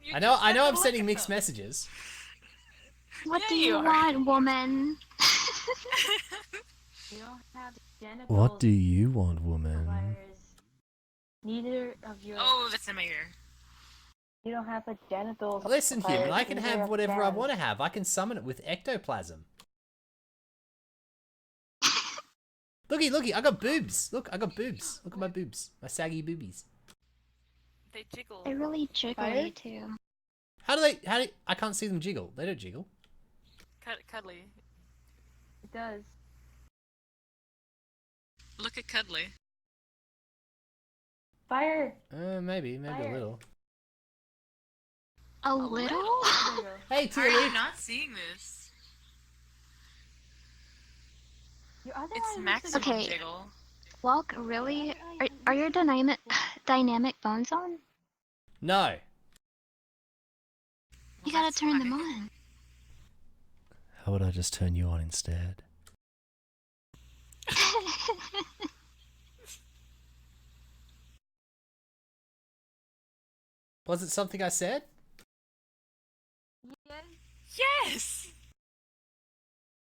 You I just said know to I'm look sending at mixed them. messages. What Yeah, do you you are. want, woman? You don't have genitals. What do you want, woman? Papyrus. Neither of your. Oh, that's in my ear. You don't have a genitals. Listen, human, Papyrus. I can Neither have of whatever I them. want to have. I can summon it with ectoplasm. Looky, I got boobs. Look, I got boobs. Look at my boobs. My saggy boobies. They jiggle. They're really jiggly too. How do I can't see them jiggle. They don't jiggle. Cuddly. It does. Look at Cuddly. Fire. Maybe a Fire. little. A little? Hey, How are Tia you not seeing this? Your other It's eye looks maximum Okay. jiggle. Walk, really? Are your dynamic bones on? No. You gotta turn them on. How would I just turn you on instead? Was it something I said? Yes!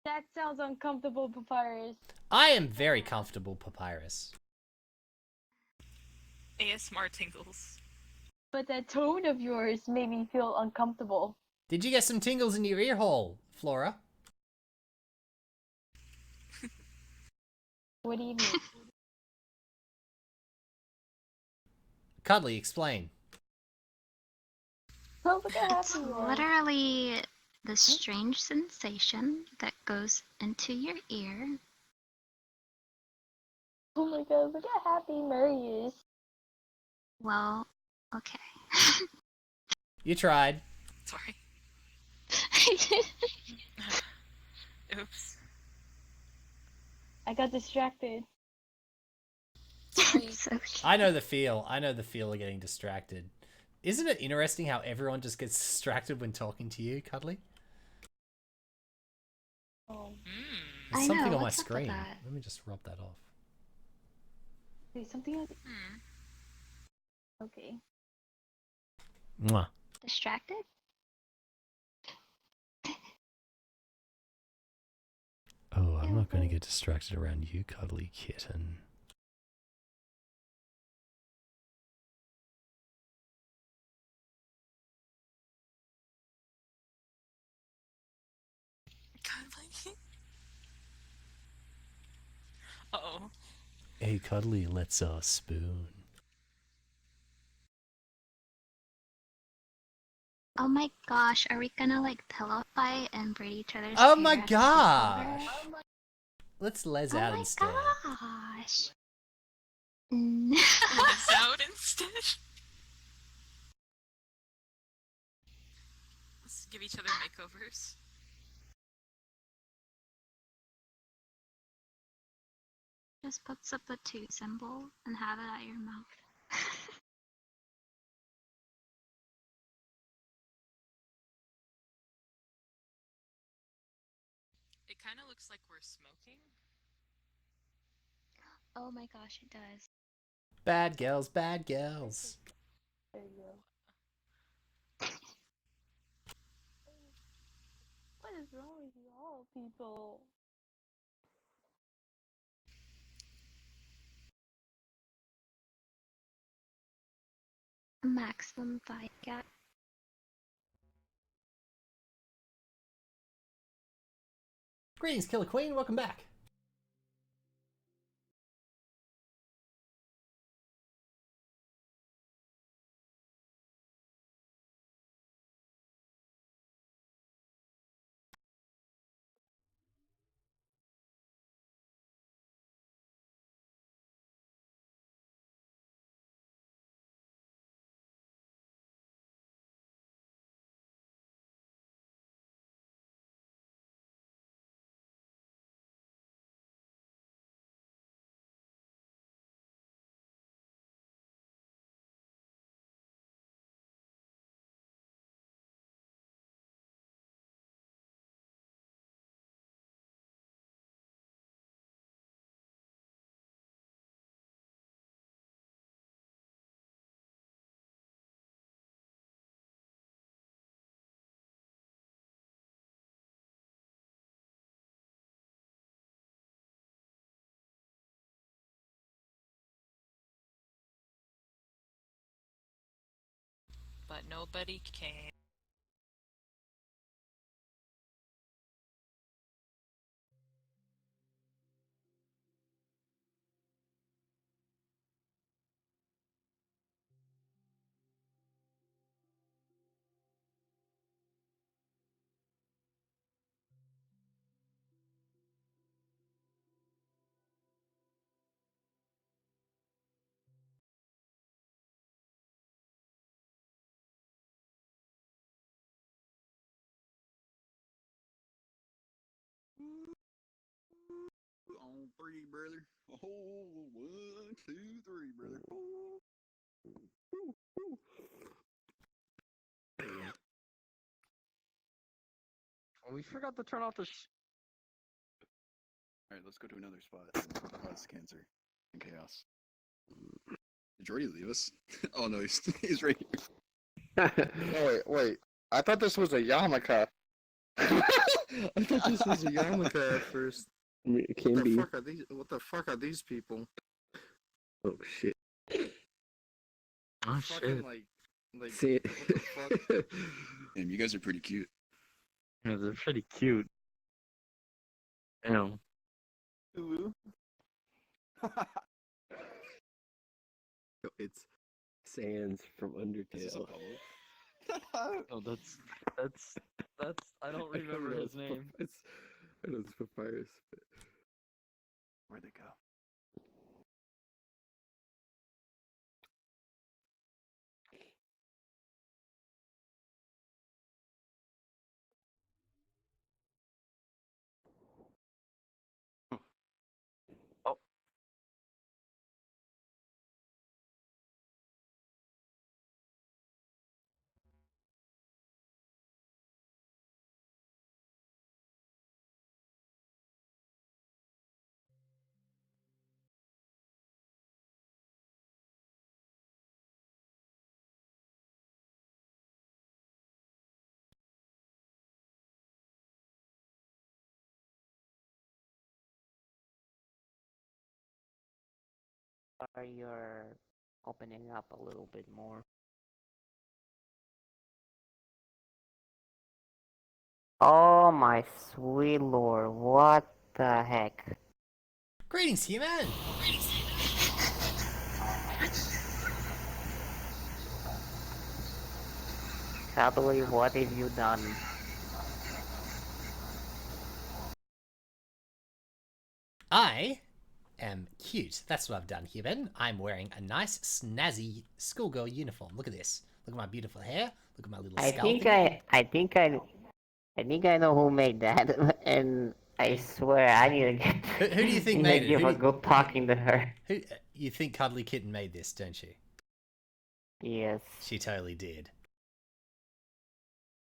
That sounds uncomfortable, Papyrus. I am very comfortable, Papyrus. ASMR tingles. But that tone of yours made me feel uncomfortable. Did you get some tingles in your ear hole, Flora? What do you mean? Cuddly, explain. Oh, look how It's happy you are. literally the strange sensation that goes into your ear. Oh my god, look how happy Mary is. Well, okay. You tried. Sorry. Oops. I got distracted. Sorry. I know the feel. I know the feel of getting distracted. Isn't it interesting how everyone just gets distracted when talking to you, Cuddly? Oh. There's I something know, on my what's up with screen. that? Let me just rub that off. Wait, something else? Okay. Mwah. Distracted? Oh, I'm not going to get distracted around you, Cuddly kitten. Uh-oh. Hey, Cuddly, let's spoon. Oh my gosh, are we gonna like pillow fight and braid each other's Oh hair my as a gosh! sleepover? Let's les Oh out my instead. gosh. Let's out instead. Let's give each other makeovers. Just put the 2 symbol and have it at your mouth. It kind of looks like we're smoking. Oh my gosh, it does. Bad girls, bad girls. There you go. What is wrong with you all people? Maximum 5 gap. Greetings, Killer Queen. Welcome back. nobody came. On three, brother. Oh, 1, 2, 3, brother. We forgot to turn off the. Alright, let's go to another spot. Cause cancer and chaos. Did Jordy leave us? Oh no, he's right here. No, wait. I thought this was a yarmulke. I thought this was a yarmulke at first. I mean, it can be. What the fuck are these people? Oh shit. Oh Fucking shit. like See it. what the fuck? Damn, you guys are pretty cute. Yeah, they're pretty cute. Damn. It's Sans from Is this a Undertale. bubble? Oh, that's. I don't remember his name. I know it's Papyrus, but Where'd they go? Oh. You're opening up a little bit more. Oh my sweet lord, what the heck? Greetings, human! Sadly, what have you done? I am cute. That's what I've done, human. I'm wearing a nice, snazzy schoolgirl uniform. Look at this. Look at my beautiful hair. Look at my little skull thing. I think I know who made that, and I swear I need to get. Who do you think need made to it? give Who a do good talking to her. Who you think Cuddly Kitten made this, don't you? Yes. She totally did.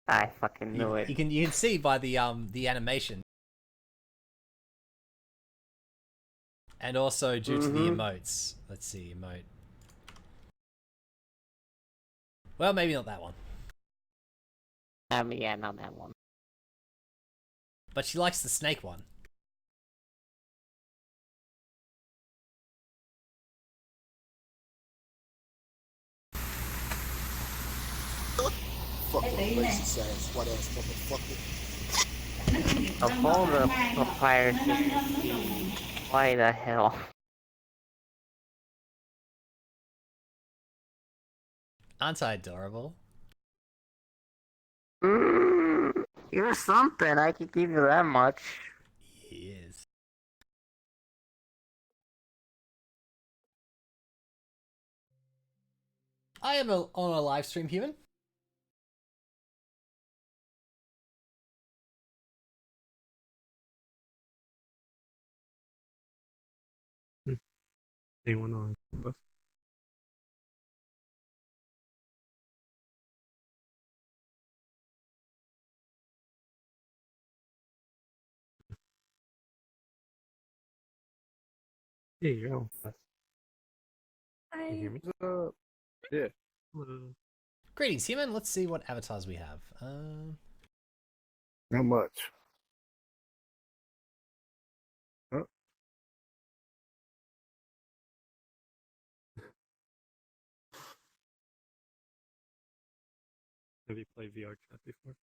I fucking knew it. You can see by the animation. And also due to the emotes. Let's see, emote. Well, maybe not that one. Yeah, not that one. But she likes the snake one. fucking racist ass white ass motherfucker. Of all the papyrus, why the hell? Aren't I adorable? You're something, I can give you that much. He is. I am on a live stream, human. Anyone on? Hey, yo. Can you hear me? Yeah. Greetings, human. Let's see what avatars we have. Not much. Huh? Have you played VRChat before?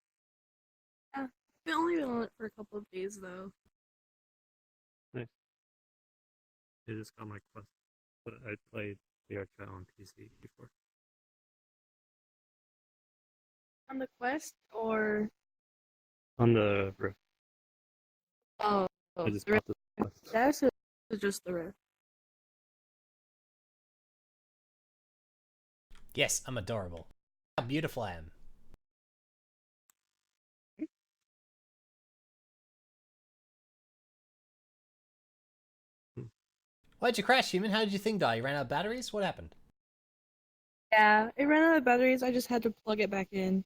Yeah, I've only been on it for a couple of days though. Nice. I just got my Quest, but I played VRChat on PC before. On the Quest or On the Rift. oh, I just the bought the Quest. That's just the Rift. Yes, I'm adorable. How beautiful I am. Why'd you crash, human? How did your thing die? You ran out of batteries? What happened? Yeah, it ran out of batteries. I just had to plug it back in.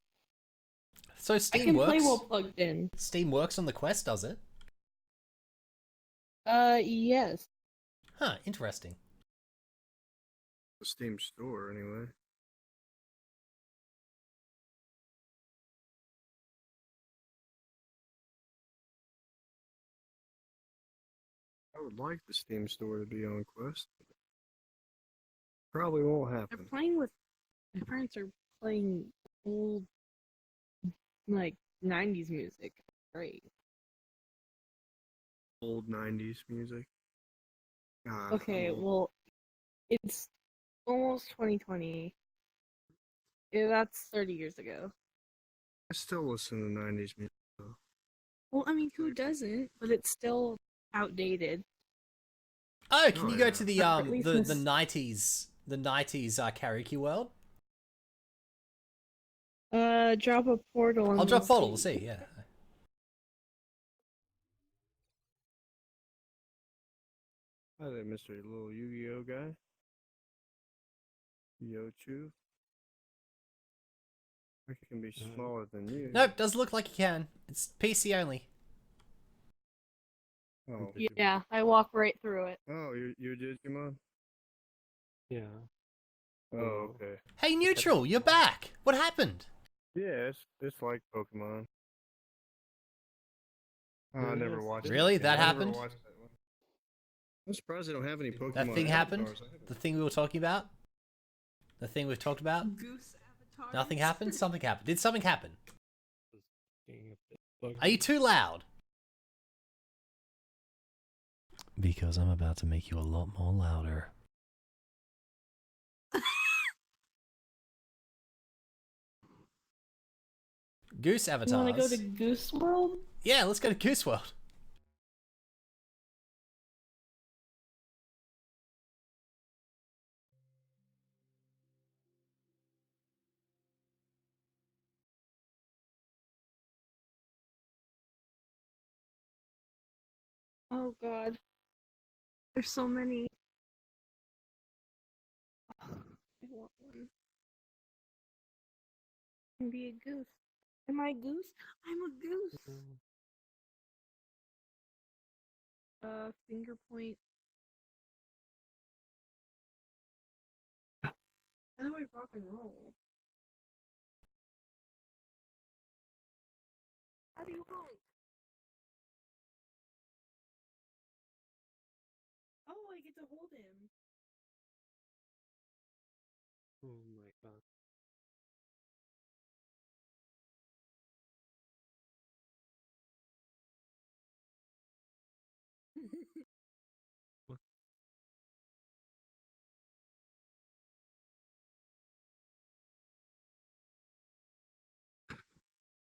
So Steam I can works. play while plugged in. Steam works on the Quest, does it? Yes. Huh, interesting. The Steam store, anyway. I would like the Steam store to be on Quest. Probably won't They're happen. playing with. My parents are playing old, like 90s music. Great. Old 90s music. God, Okay, I'm old. well, it's almost 2020. Yeah, that's 30 years ago. I still listen to 90s music, though. Well, I mean, who doesn't? But it's still outdated. Oh, can Oh, you go yeah. to the At least the this- 90s karaoke world? Drop a portal. I'll and drop we'll bottle. We'll see. Yeah. Hi there, Mr. Little Yu-Gi-Oh guy. Yo-Chu. I can be smaller than you. Nope, does look like you can. It's PC only. Oh. Yeah, I walk right through it. Oh, you're Digimon? Yeah. Oh, okay. Hey, Neutral, you're back. What happened? Yeah, it's like Pokemon. Oh, I never watched it. Really? That I never happened? watched that one. I'm surprised they don't have any Pokemon. That thing happened? avatars. The thing we were talking about? The thing we've talked about? Goose avatar. Nothing happened? Something happened. Did something happen? Are you too loud? Because I'm about to make you a lot more louder. Goose avatars. You want to go to Goose World? Yeah, let's go to Goose World. Oh God. There's so many. I want one. Can be a goose. Am I a goose? I'm a goose. Finger point. How do I rock and roll? How do you honk? Oh, I get to hold him. Oh my god.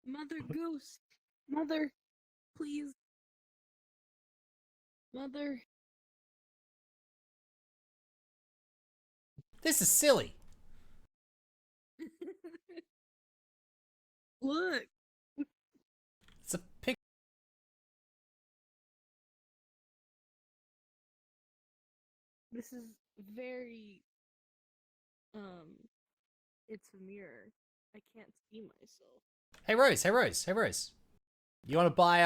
Mother Goose. Mother, please. Mother. This is silly. Look. It's a pic. This is very. It's a mirror. I can't see myself. Hey Rose, hey Rose, hey Rose. You wanna buy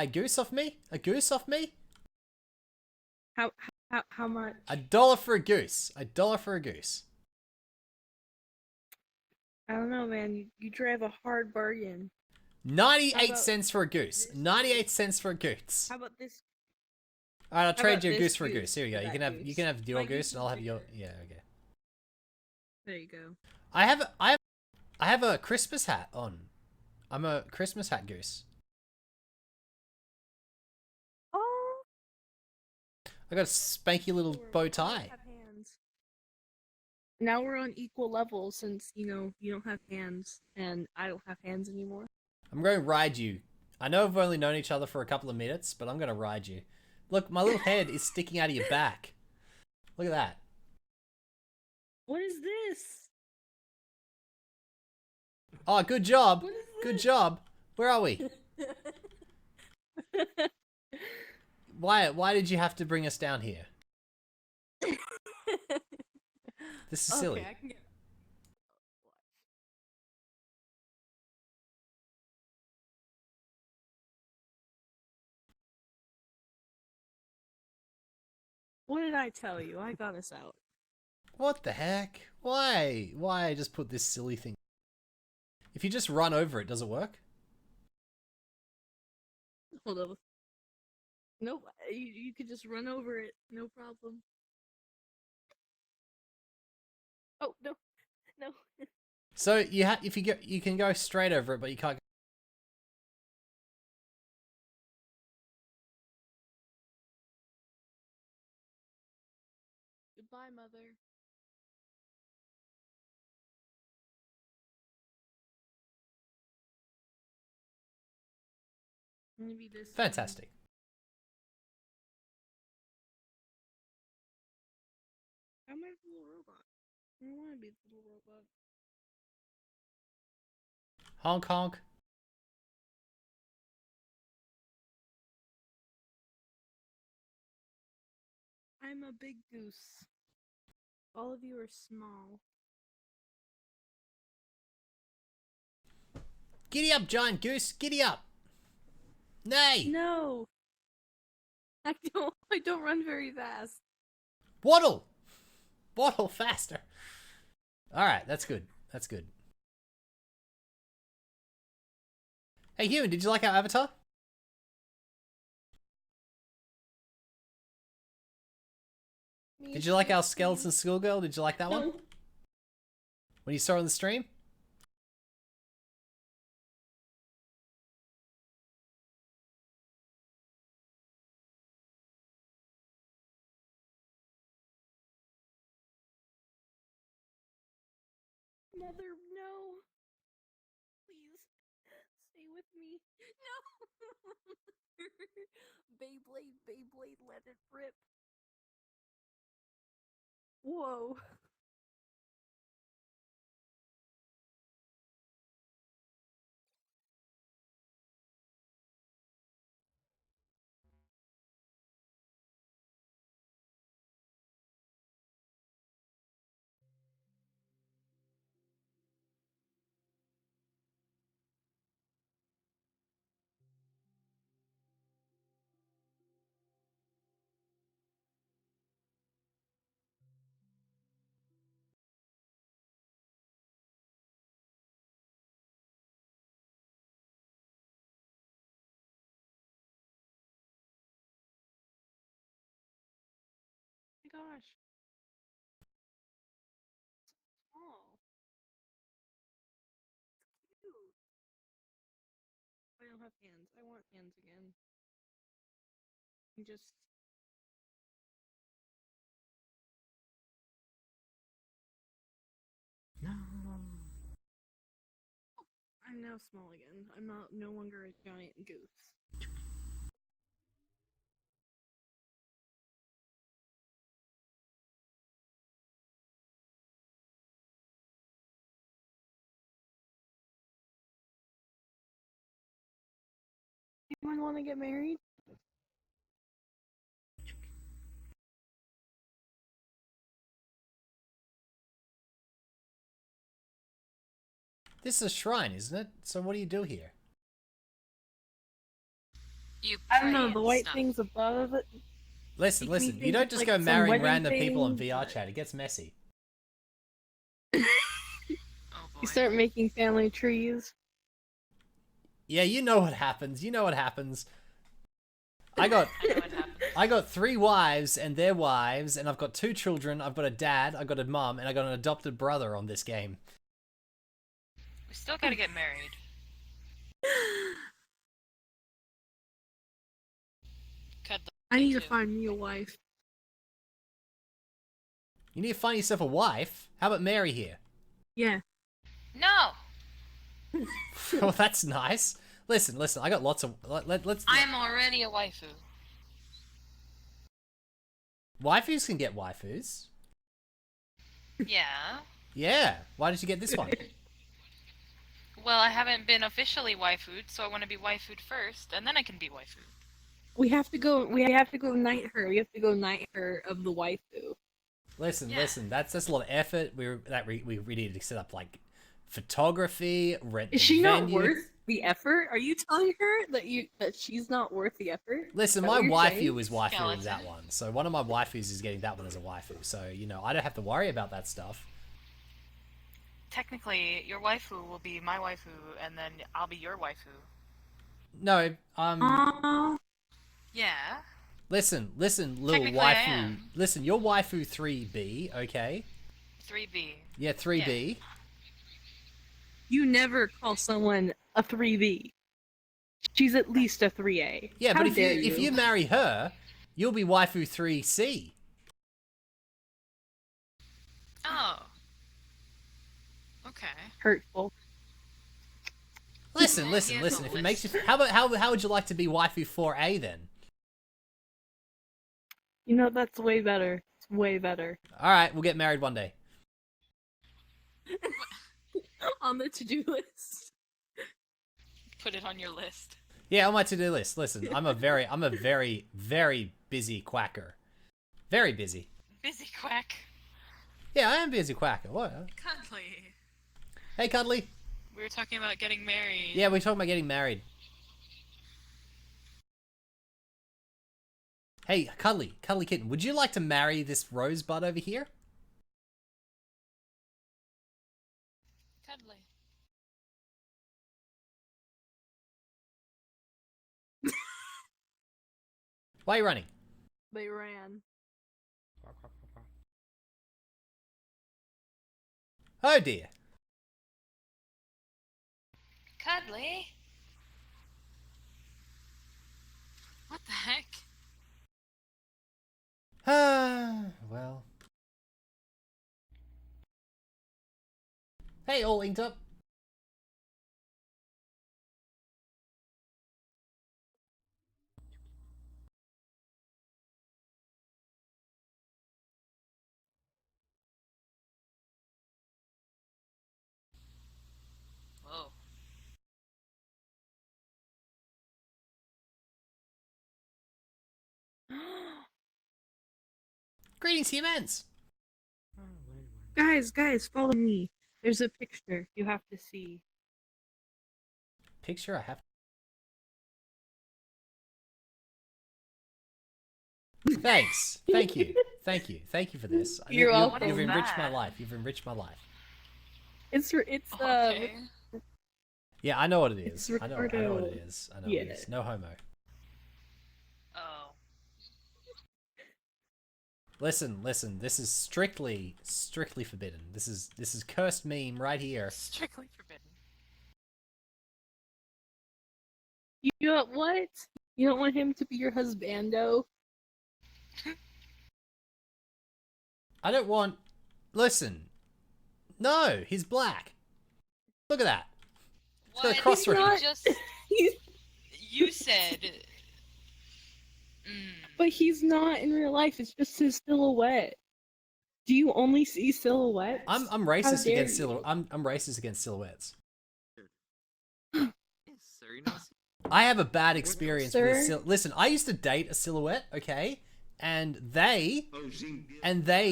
a goose off me? A goose off me? How much? $1 for a goose. $1 for a goose. I don't know, man. You drive a hard bargain. 98 cents for a goose. 98 cents for a goose. How about this? Alright, I'll How trade about you a this goose for a goose goose. Here we go. for You can that have goose? your My goose goose and I'll is have your bigger. yeah, okay. There you go. I have I have a Christmas hat on. I'm a Christmas hat goose. Oh. I got a spanky little bow tie. Have hands. Now we're on equal level since, you know, you don't have hands and I don't have hands anymore. I'm going to ride you. I know we've only known each other for a couple of minutes, but I'm going to ride you. Look, my little head is sticking out of your back. Look at that. What is this? Oh, good job. Good job. Where are we? Why did you have to bring us down here? This is silly. Okay, I can get... What did I tell you? I got us out. What the heck? Why? Why I just put this silly thing? If you just run over it, does it work? Hold on. Nope, you could just run over it, no problem. Oh, no. No. So if you can go straight over it, but you can't. Goodbye, Mother. Maybe this. Fantastic. I'm a little robot. I don't want to be the little robot. Honk honk. I'm a big goose. All of you are small. Giddy up, giant goose. Giddy up. Nay. No. I don't run very fast. Waddle. Waddle faster. All right, that's good. That's good. Hey, Human, did you like our avatar? Did you like our skeleton schoolgirl? Did you like that one? When you saw her on the stream? Mother, no. Please, stay with me. No! Beyblade, let it rip. Whoa. Oh my gosh. Small. It's cute. I don't have hands. I want hands again. Just... No. I'm now small again. I'm no longer a giant goose. Anyone want to get married? This is a shrine, isn't it? So what do you do here? You I don't know, pray the and white stuff. things above it. Listen, Make me listen. You think don't it's just like go some marrying wedding random people on thing, VR but- chat. It gets messy. You start making family trees. Yeah, you know what happens. You know what happens. I got 3 wives and their wives, and I've got 2 children. I've got a dad, I've got a mum, and I got an adopted brother on this game. We still gotta get married. I need to find me a wife. You need to find yourself a wife? How about Mary here? Yeah. No! Well, that's nice. Listen, I got lots of... Let's... I'm already a waifu. Waifus can get waifus. Yeah. Yeah. Why did you get this one? Well, I haven't been officially waifued, so I want to be waifued first, and then I can be waifued. We have to go knight her. We have to go knight her of the waifu. Listen, that's a lot of effort. We needed to set up like photography, rent the Is she not venue. worth the effort? Are you telling her that she's not worth the effort? Listen, Is that my what you're saying? waifu is waifuing that one. So one of my waifus is getting that one as a waifu. So, you know, I don't have to worry about that stuff. Technically, your waifu will be my waifu, and then I'll be your waifu. No, Yeah. Listen, little Technically, I waifu. am. Listen, you're waifu 3B, okay? 3B. Yeah, 3B. You never call someone a 3B. She's at least a 3A. Yeah, How but if dare if you marry her, you'll be waifu 3C. Oh. Okay. Hurtful. Listen. If it makes you, how would you like to be waifu 4A then? You know, that's way better. It's way better. All right, we'll get married one day. On the to-do list. Put it on your list. Yeah, on my to-do list. Listen, I'm a very, very busy quacker. Very busy. Busy quack. Yeah, I am busy quacker. What? Cuddly. Hey, Cuddly. We were talking about getting married. Yeah, we're talking about getting married. Hey, Cuddly Kitten, would you like to marry this rosebud over here? Cuddly. Why are you running? They ran. Oh dear. Cuddly? What the heck? Well. Hey, all inked up. Whoa. Greetings, humans. Guys, follow me. There's a picture you have to see. Picture I have. Thanks. Thank you for this. You're welcome. You've enriched my life. It's Okay. Yeah, I know what it is. It's I know what Ricardo. it is. I know what it is. No homo. Oh. Listen. This is strictly forbidden. This is cursed meme right here. Strictly forbidden. You know what? You don't want him to be your husbando? I don't want. Listen. No, he's black. Look at that. He's got a cross through. You said. But he's not in real life. It's just his silhouette. Do you only see silhouettes? I'm racist against I'm racist against silhouettes. I have a bad experience with listen, I used to date a silhouette, okay? And they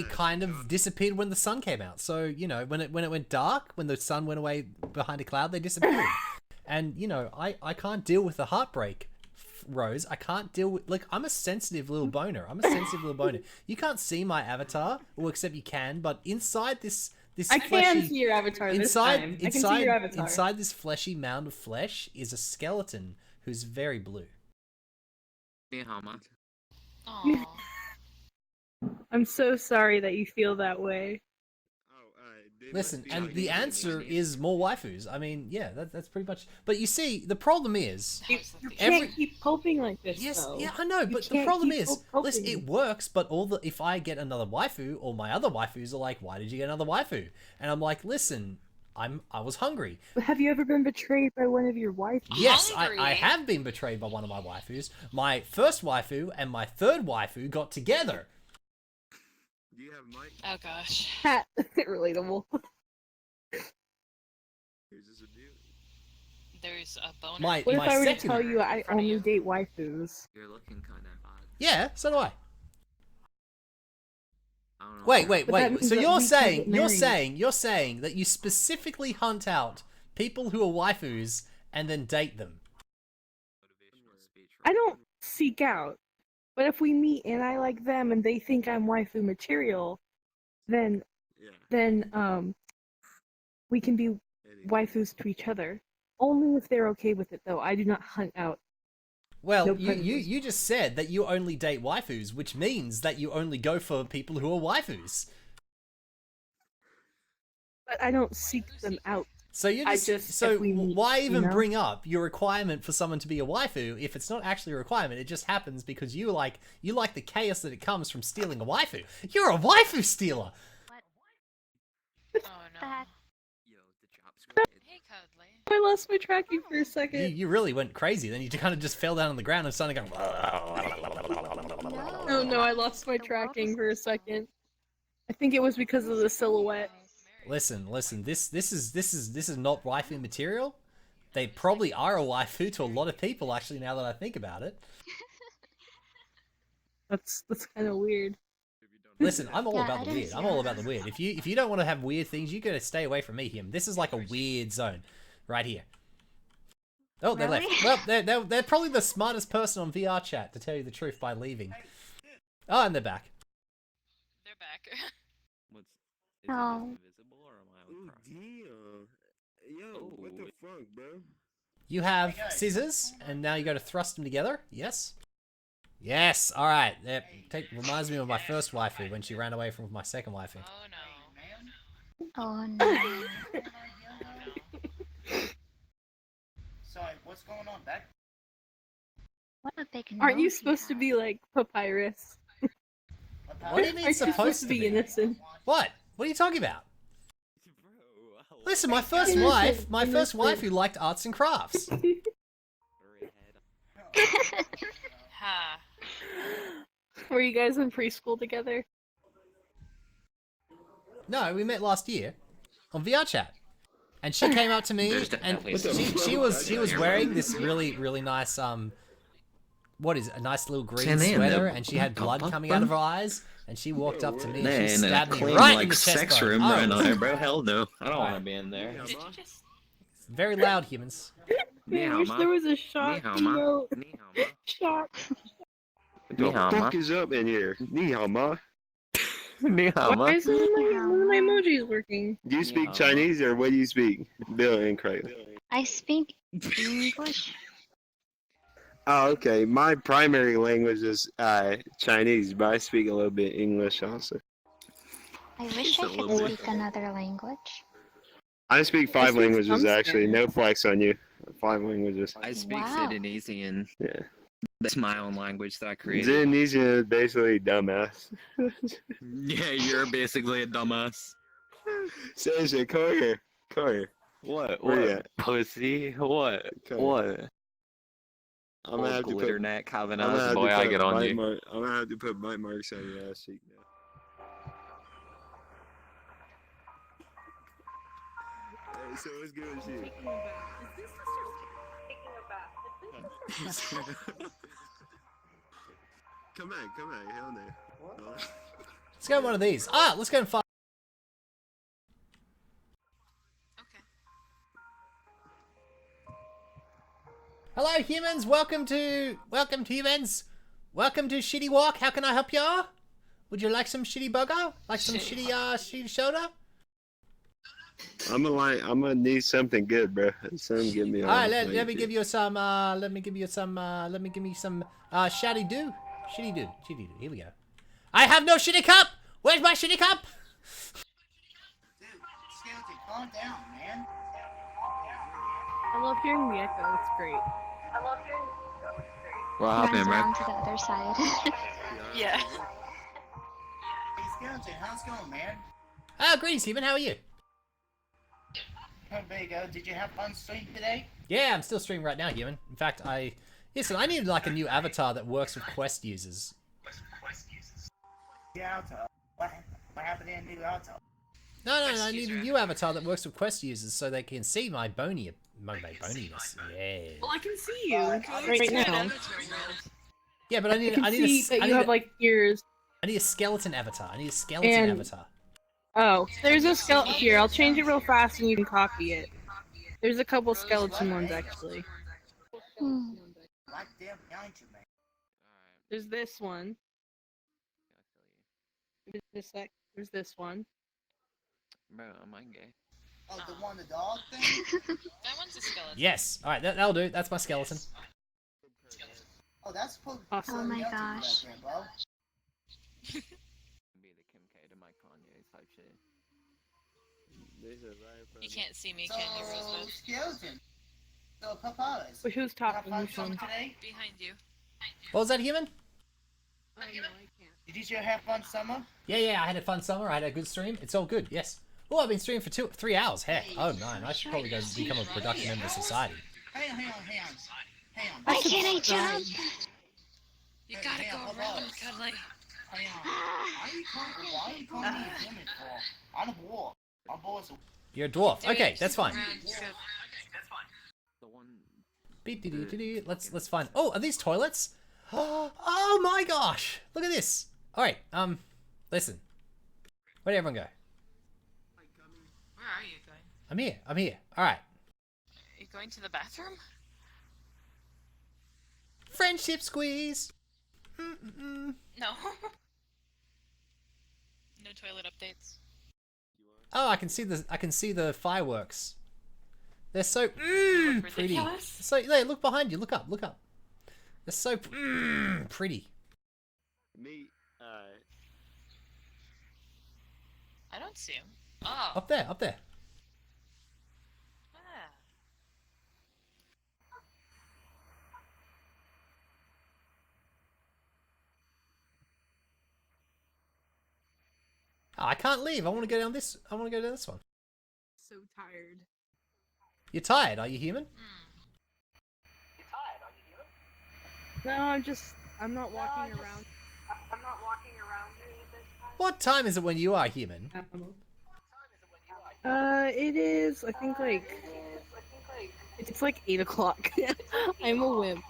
kind of disappeared when the sun came out. So, you know, when it went dark, when the sun went away behind a cloud, they disappeared. And, you know, I can't deal with the heartbreak, Rose. I can't deal with, like, I'm a sensitive little boner. You can't see my avatar, well, except you can, but inside this I fleshy, can see your avatar this time. I can see your avatar. Inside this fleshy mound of flesh is a skeleton who's very blue. I'm so sorry that you feel that way. Listen, and the answer is more waifus. I mean, yeah, that's pretty much. But you see, the problem is You can't keep coping like this. Yes, though. yeah, I know, You but the can't problem keep is, coping. listen, it works, but if I get another waifu, all my other waifus are like, why did you get another waifu? And I'm like, listen, I was hungry. But have you ever been betrayed by one of your wives? Yes, I have been betrayed by one of my waifus. My first waifu and my third waifu got together. Do you have mic? Oh gosh. Relatable. Here's this a deal. There's a bonus. What if I were to second- tell you I only date waifus? You're looking kind of odd. Yeah, so do I. I don't know. Wait. But that means So that you're we can't saying get you're saying that you specifically hunt out people who are waifus and then date them. I don't seek out. But if we meet and I like them and they think I'm waifu material, then we can be waifus to each other. Only if they're okay with it, though. I do not hunt out. Well, No you prejudice. you just said that you only date waifus, which means that you only go for people who are waifus. But I don't seek them out. So you I just, just so if we meet, why even you know? bring up your requirement for someone to be a waifu if it's not actually a requirement? It just happens because you like the chaos that it comes from stealing a waifu. You're a waifu stealer. Oh no. Hey, Cuddly. I lost my tracking for a second. You really went crazy. Then you kind of just fell down on the ground and started going. Oh no, I lost my tracking for a second. I think it was because of the silhouette. Listen. This is not waifu material. They probably are a waifu to a lot of people. Actually, now that I think about it. That's kind of weird. Listen, I'm all Yeah, about the it weird. is, I'm all yeah. about the weird. If you don't want to have weird things, you gotta stay away from me, him. This is like a weird zone, right here. Oh, they Really? left. Well, they're probably the smartest person on VRChat, to tell you the truth, by leaving. Oh, and they're back. They're back. What's is Oh. it invisible or am I on Damn. Yo, what the fuck, bro? You have scissors, and now you got to thrust them together. Yes. Yes. All right. That reminds me of my first waifu when she ran away from my second waifu. Oh no. Oh no. Sorry, what's going on, Beck? What a big Aren't you nose supposed to be like Papyrus? What do you mean Aren't you supposed to be? innocent? What? What are you talking about? Listen, my first Innocent, waifu liked arts and crafts. Ha. Were you guys in preschool together? No, we met last year on VRChat, and she came up to me, There's and definitely she was wearing this really nice what is it, a nice little green Turn in sweater, the and she had blood coming out of her eyes, and she walked up to me and she in a stabbed me clean, right like, in the chest sex bone. room Oh, right it was now, bro. Hell no. I don't want to be in there. Did you just? very loud, humans. I wish there was a shot. Emote. Shot. Ni hao, ma. Fuck is up in here? Ni hao, ma. Ni hao, ma. Why isn't my emojis working? Do you speak Chinese or what do you speak? Bill and Craig. I speak English. Oh, okay. My primary language is Chinese, but I speak a little bit English also. I wish I could speak another language. I speak 5 speak languages some actually. No flex on you. 5 languages. I speak Wow. Indonesian. Yeah. That's my own language that I created. Indonesian is basically dumbass. Yeah, you're basically a dumbass. Seriously, come here. Come here. What? Where you What? at? Pussy? What? Come What? I'm gonna have to glitter put neck having I'm gonna us, have boy. to I put get on bite you. mark- I'm gonna have to put bite marks on your ass cheek now. Hey, so what's good with you? Come back, hell no. Let's go with one of these. Ah, let's go and find. Hello, humans. Welcome to humans. Welcome to Shitty Walk. How can I help you? Would you like some shitty burger? Like some shitty soda? I'm gonna need something good, bro. Something get me on. All right, let me give you some. Let me give me some. Shitty do. Here we go. I have no shitty cup. Where's my shitty cup? calm down, man. I love hearing the echo. It's great. What Runs happened, around man? to the other side. Yeah. Hey, Skeleton, how's it going, man? Greetings, Human. How are you? Oh, there you go. Did you have fun stream today? Yeah, I'm still streaming right now, Human. In fact, listen, I need like a new avatar that works with Quest users. Yeah, Alto. What happened in New Alto? No, I need a new avatar that works with Quest users so they can see my boniness. Yeah. Well, I can see you right now. Yeah, but I need see that you have like ears. I need a skeleton avatar. I need a skeleton avatar. Oh, there's a skeleton here. I'll change it real fast and you can copy it. There's a couple skeleton ones actually. Right there behind you, man. There's this one. There's this one. Bro, am I gay? Oh, the one, the dog thing? That one's a skeleton. Yes. All right, that'll do. That's my skeleton. Oh, that's supposed to be Awesome. Oh my gosh. There, bro. Be the Kim K to my Kanye type shit. You can't see me, So, can you, Rosebud? Skeleton. So, Papadas. Wait, who's talking? Have Which fun one? today? Behind you. What was that, Human? Did you have fun summer? Yeah, I had a fun summer. I had a good stream. It's all good, yes. Oh, I've been streaming for 3 hours. Heck, oh man, I should probably go become a production member of society. Hang on. Why can't I jump? You gotta go around, cuddly. Hang on. Why are you calling me a woman for? I'm a dwarf. My boys are... You're a dwarf. Okay, that's fine. The one. Let's find. Oh, are these toilets? Oh my gosh! Look at this. All right. Listen. Where did everyone go? Where are you going? I'm here. All right. Are you going to the bathroom? Friendship squeeze. No. No toilet updates. Oh, I can see the fireworks. They're so pretty. So yeah, look behind you. Look up. They're so pretty. Me, I don't see him. Oh. Up there. Ah. Oh, I can't leave. I want to go down this. I want to go down this one. So tired. You're tired, are you, Human? No, I'm not walking around. What time is it when you are Human? It is, I think it's like 8 o'clock. I'm a wimp.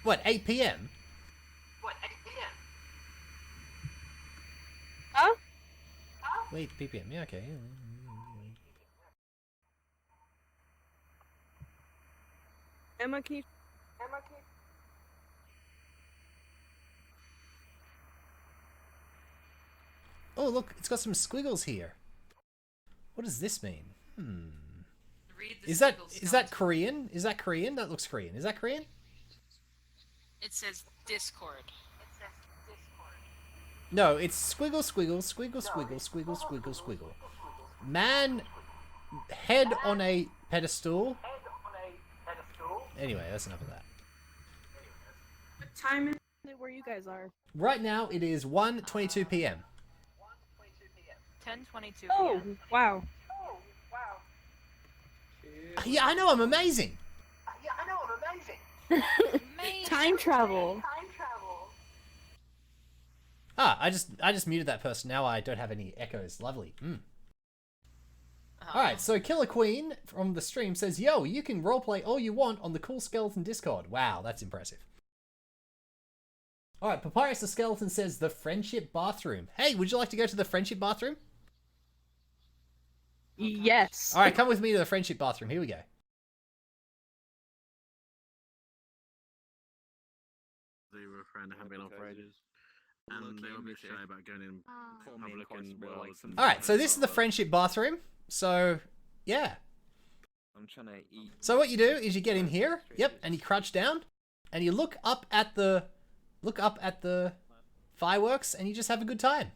What, 8 p.m.? Huh? Wait, 8 p.m. Yeah, okay. Emma, can you... Oh, look, it's got some squiggles here. What does this mean? Read the Is that Korean? Is that Korean? That looks Korean. Is that Korean? It says Discord. No, it's squiggle, squiggle, squiggle, squiggle, squiggle, squiggle, squiggle. Man, head on a pedestal. Anyway, that's enough of that. What time is it where you guys are? Right now, it is 1:22 p.m. 10:22. Oh, wow. Yeah, I know, I'm amazing. Time travel. Ah, I just muted that person. Now I don't have any echoes. Lovely. Alright, so Killer Queen from the stream says, yo, you can roleplay all you want on the Cool Skeleton Discord. Wow, that's impressive. Alright, Papyrus the Skeleton says, the Friendship Bathroom. Hey, would you like to go to the Friendship Bathroom? Yes. Alright, come with me to the Friendship Bathroom. Here we go. They were a friend, I haven't been on for ages. And they were a bit shy about going in public and worlds. Alright, so this is the Friendship Bathroom. So, yeah. I'm trying to eat. So what you do is you get in here, yep, and you crouch down, and you look up at the fireworks, and you just have a good time.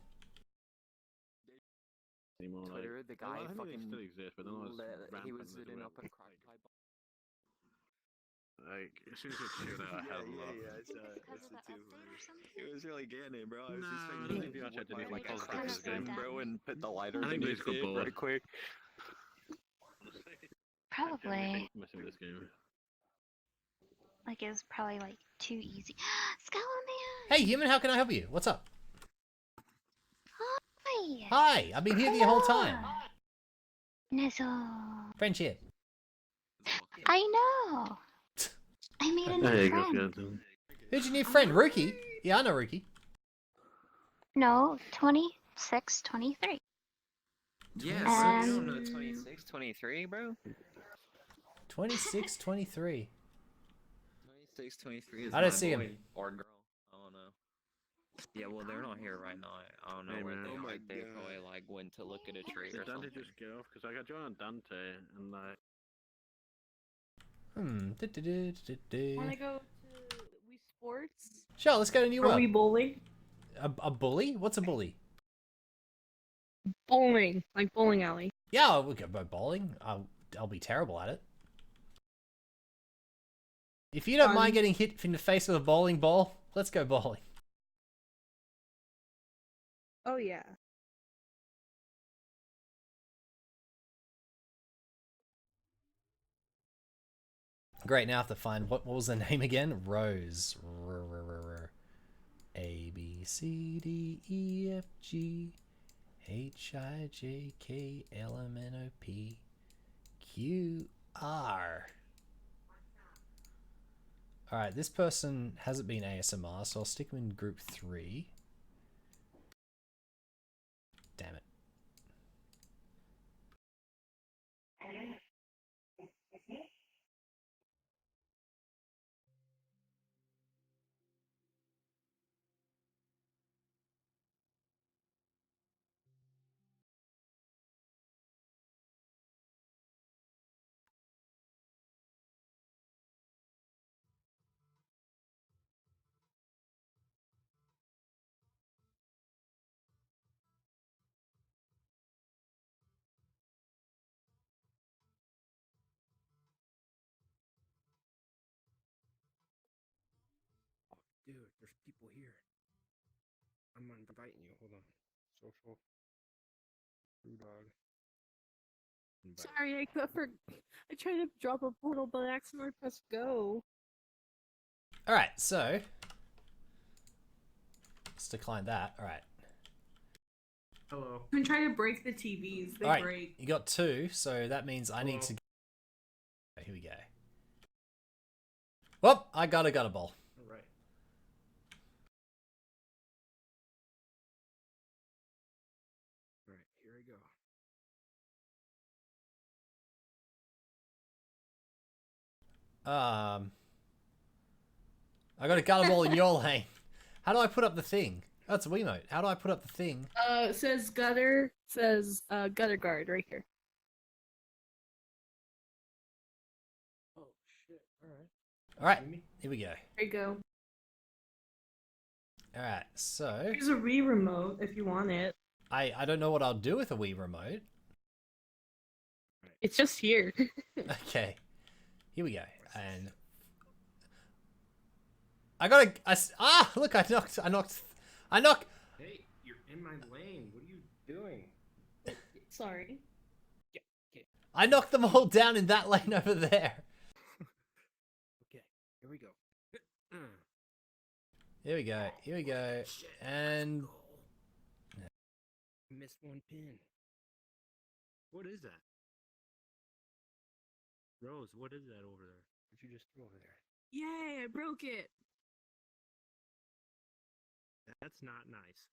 anymore. Twitter, like, the well, guy I think they fucking still exist, but then I was he was rampant zooting with up a it. crack pipe. Like, as soon as it showed out, I had a lot. I saw it. I saw it too. It was really getting it, bro. I was just Nah, like, I don't think VRChat did whip my anything positive crack this game. spoon, bro, and put the lighter I think in they his just got head bored. right quick. Probably. Messing with this game. Like it was probably like too easy. Skeleman! Hey, human, how can I help you? What's up? Hi! Hi, I've been here the whole time. Nizzle. Friendship. I know! I made a There new you go, friend. Who's your new friend? Rookie? Yeah, I know Rookie. No, 26, 23. Yeah, bro, you don't know 26, 23, bro? 26, 23. 26, 23 is I don't my see him. boy or girl. I don't know. Yeah, well, they're not here right now. I don't know Hey, where man. they Oh are. my They God. probably like went to look at a tree or Did Dante something. just go off? Because I got John and Dante, and like. Wanna go to Wii Sports? Sure, let's go to New Or World. Wii Bowling? A bully? What's a bully? Bowling, like bowling alley. Yeah, we'll go bowling. I'll be terrible at it. If you don't mind getting hit in the face with a bowling ball, let's go bowling. Oh yeah. Great, now I have to find what was the name again? Rose. A B C D E F G H I J K L M N O P Q R. Alright, this person hasn't been ASMR, so I'll stick him in group 3. Damn it. Dude, there's people here. I'm inviting you. Hold on. Social. Blue dog. Invite. Sorry, I tried to drop a portal, but I accidentally pressed go. Alright, so let's decline that. Alright. Hello. I've been trying to break the TVs. They Alright, break. you got 2, so that means I need to... Here we go. Well, I got a ball. Alright. Alright, here I go. I got a gutter ball in your lane. How do I put up the thing? Oh, it's a Wiimote. How do I put up the thing? It says gutter, gutter guard right here. Oh shit! All right. Alright, here we go. There you go. Alright, so... Here's a Wii remote if you want it. I don't know what I'll do with a Wii remote. It's just here. Okay. Here we go. And... I got a... look, I knocked... Hey, you're in my lane. What are you doing? Sorry. Yeah, okay. I knocked them all down in that lane over there. Okay, here we go. Here we go. Here we go. And... Missed one pin. What is that? Rose, what is that over there? What you just threw over there? Yay, I broke it. That's not nice.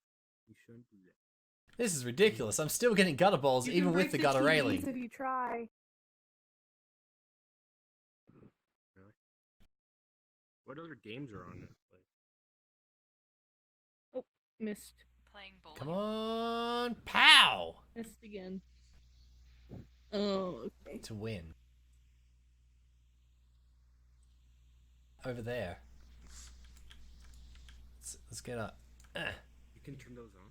You shouldn't do that. This is ridiculous. I'm still getting gutter balls You even can with break the gutter TVs railing. if you try. Really? What other games are on this place? Oh, missed. Playing bowling. Come on. Pow! Missed again. Oh, okay. To win. Over there. Let's get up. You can turn those on.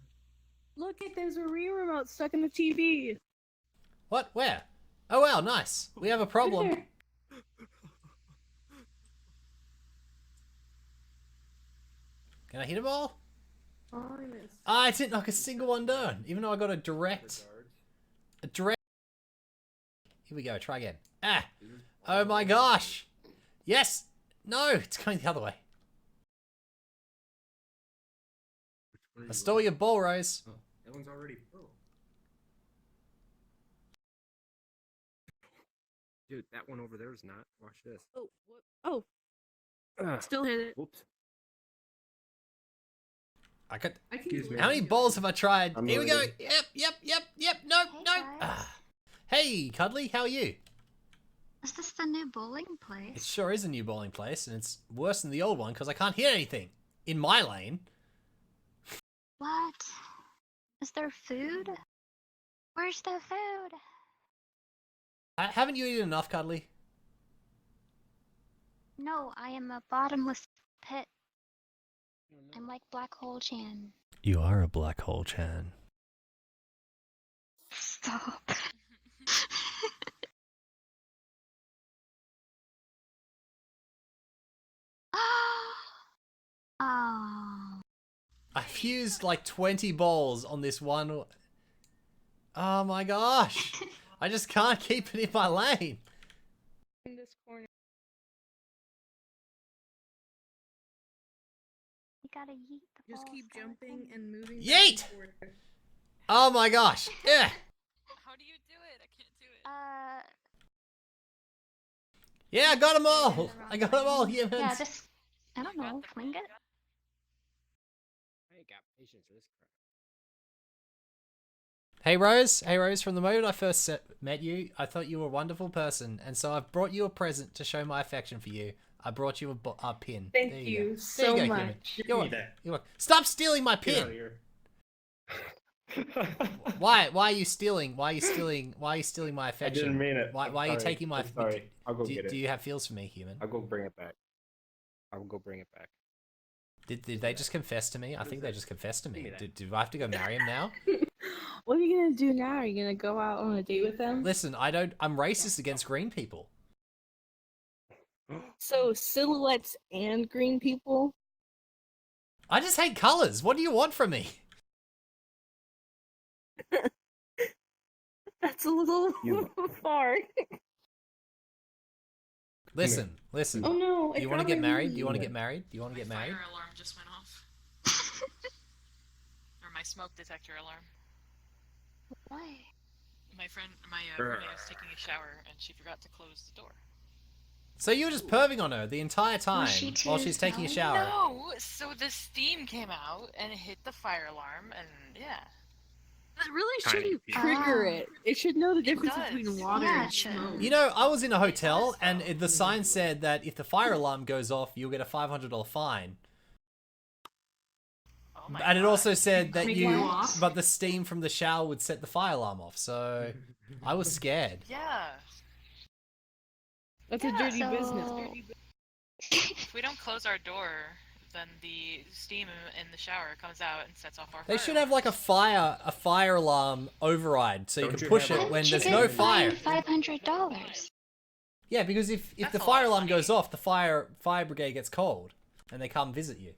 Look at there's a Wii remote stuck in the TV. What? Where? Oh wow, nice. We have a problem. Can I hit them all? Oh, I missed. I didn't knock a single one down, even though I got a direct. Here we go. Try again. Ah! Oh my gosh! Yes! No! It's going the other way. I stole your ball, Rose. Oh, that one's already full. Dude, that one over there is not. Watch this. Oh, what? Oh. Still hit it. Whoops. I could. Excuse me. How many balls have I tried? I'm Here we go. loading. Yep. No. Hey, Cuddly, how are you? Is this the new bowling It place? sure is a new bowling place, and it's worse than the old one because I can't hit anything in my lane. What? Is there food? Where's the food? Haven't you eaten enough, Cuddly? No, I am a bottomless pit. I'm like Black Hole Chan. You are a black hole, Chan. Stop. Oh. I fused like 20 balls on this one. Oh my gosh. I just can't keep it in my lane. In this corner. You gotta yeet the Just ball, keep skeleton. jumping and moving. back Yeet! and forth. Oh my gosh. Yeah. How do you do it? I can't do it. Yeah, I got them all. I got them all, humans. Yeah, just, I don't know, fling it. I ain't got patience for this crap. Hey Rose, from the moment I first met you, I thought you were a wonderful person, and so I've brought you a present to show my affection for you. I brought you a pin. Thank There you go. so There you go, much. human. Give You're me welcome. that. You're welcome. Stop stealing my Get out of pin. here. Why are you stealing? Why are you stealing my affection? I didn't mean it. Why I'm are you sorry. taking my? I'm sorry. I'll go get it. Do you have feels for me, human? I'll go bring it back. I'll go bring it back. Did they just confess to me? I think they just confessed to me. Give me that. Do I have to go marry him now? What are you gonna do now? Are you gonna go out on a date with them? Listen, I'm racist against green people. So silhouettes and green people. I just hate colors. What do you want from me? That's a little far. Listen. Oh no! Do you want to get married? Do you want to get married? Do you want to get married? Fire alarm just went off. Or my smoke detector alarm. Why? My roommate was taking a shower and she forgot to close the door. So you were just perving on her the entire time while she's taking a shower. No, so the steam came out and it hit the fire alarm and yeah. That really Tiny shouldn't people. trigger it. It should know the difference does. between water Yeah, and it should. smoke. You know, I was in a hotel and the sign said that if the fire alarm goes off, you'll get a $500 fine. Oh my And it God. also said that Make you, it go off? but the steam from the shower would set the fire alarm off. So I was scared. Yeah. That's a dirty so- business. If we don't close our door, then the steam in the shower comes out and sets off our They fire should have like a fire alarm override so you Don't can you push have it a- when Didn't there's you no get fire. fined $500. Yeah, because if That's the a lot fire of alarm money. goes off, the fire brigade gets called and they come visit you.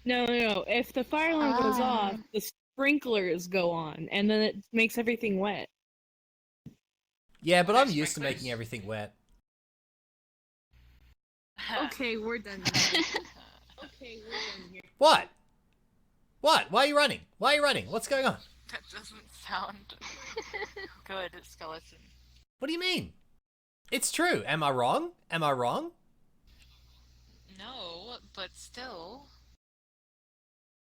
No. If the fire alarm goes Ah. off, the sprinklers go on, and then it makes everything wet. Yeah, but There's I'm used to sprinklers. making everything wet. Okay, we're done. Okay, we're done here. What? What? Why are you running? Why are you running? What's going on? That doesn't sound good, skeleton. What do you mean? It's true. Am I wrong? Am I wrong? No, but still.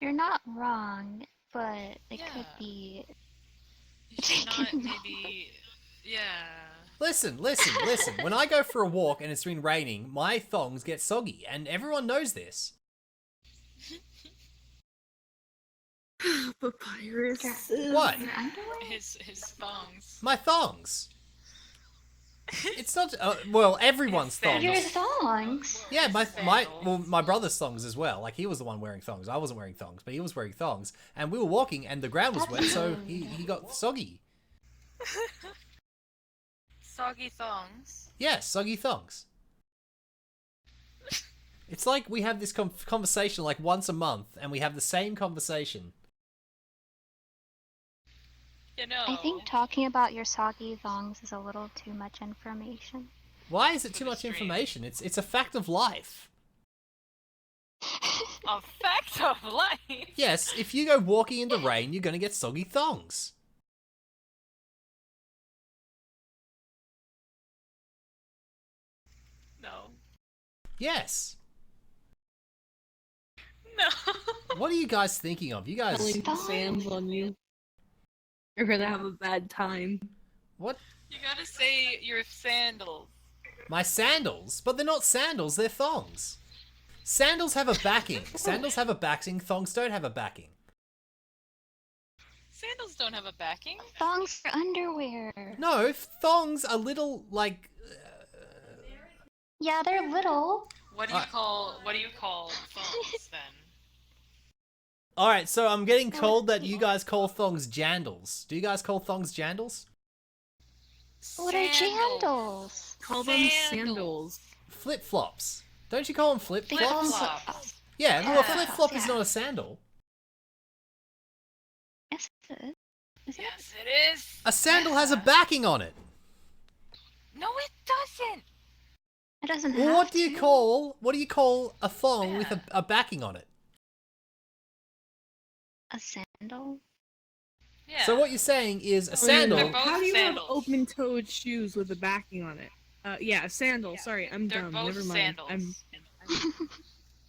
You're not wrong, but it could Yeah. be. You should not maybe. Yeah. Listen. When I go for a walk and it's been raining, my thongs get soggy, and everyone knows this. Papyrus. What? Your underwear? His thongs. My thongs. It's not. Well, everyone's thongs. Your thongs. Yeah, my brother's thongs as well. Like he was the one wearing thongs. I wasn't wearing thongs, but he was wearing thongs. And we were walking, and the ground was wet, so he got soggy. Soggy thongs. Yeah, soggy thongs. It's like we have this conversation like once a month, and we have the same conversation. You know. I think talking about your soggy thongs is a little too much information. Why is it too much information? It's a fact of life. A fact of life. Yes, if you go walking in the rain, you're gonna get soggy thongs. No. Yes. No. What are you guys thinking of? You guys. Telling Sam's on you. You're gonna have a bad time. What? You gotta say your sandals. My sandals? But they're not sandals, they're thongs. Sandals have a backing. Sandals have a backing, thongs don't have a backing. Sandals don't have a backing. Thongs are underwear. No, thongs are little, like... Yeah, they're little. What do you call thongs then? Alright, so I'm getting told that you guys call thongs jandals. Do you guys call thongs jandals? What are jandals? Call them sandals. Flip-flops. Don't you call them flip-flops? Flip-flops. Yeah, well, a flip-flop is not a sandal. Yes, it is. Yes, it is. A sandal has a backing on it. No, it doesn't. It doesn't Well, have what do you call a thong with a backing on it? a sandal. Yeah. So what you're saying is a sandal. How do you have open-toed shoes with a backing on it? Yeah, a sandal. Yeah. Sorry, I'm They're dumb. both Never mind. sandals.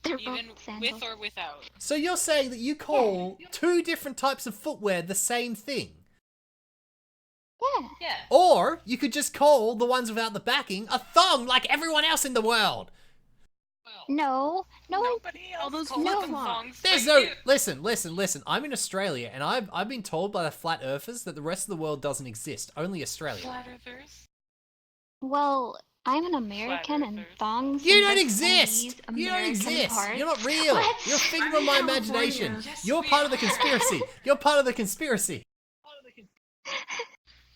They're Even both sandals. with or without. So you're saying that you call two different types of footwear the same thing? Yeah. Yeah. Or you could just call the ones without the backing a thong like everyone else in the world. No, Nobody else calls them thongs. There's but no you. listen. I'm in Australia, and I've been told by the flat earthers that the rest of the world doesn't exist. Only Australia. Flat earthers. Well, I'm an American, and thongs. You and don't the exist. Chinese You don't American exist. part. You're not real. What? You're a figment of my imagination. Yes, You're we part of the are. conspiracy. You're part of the conspiracy.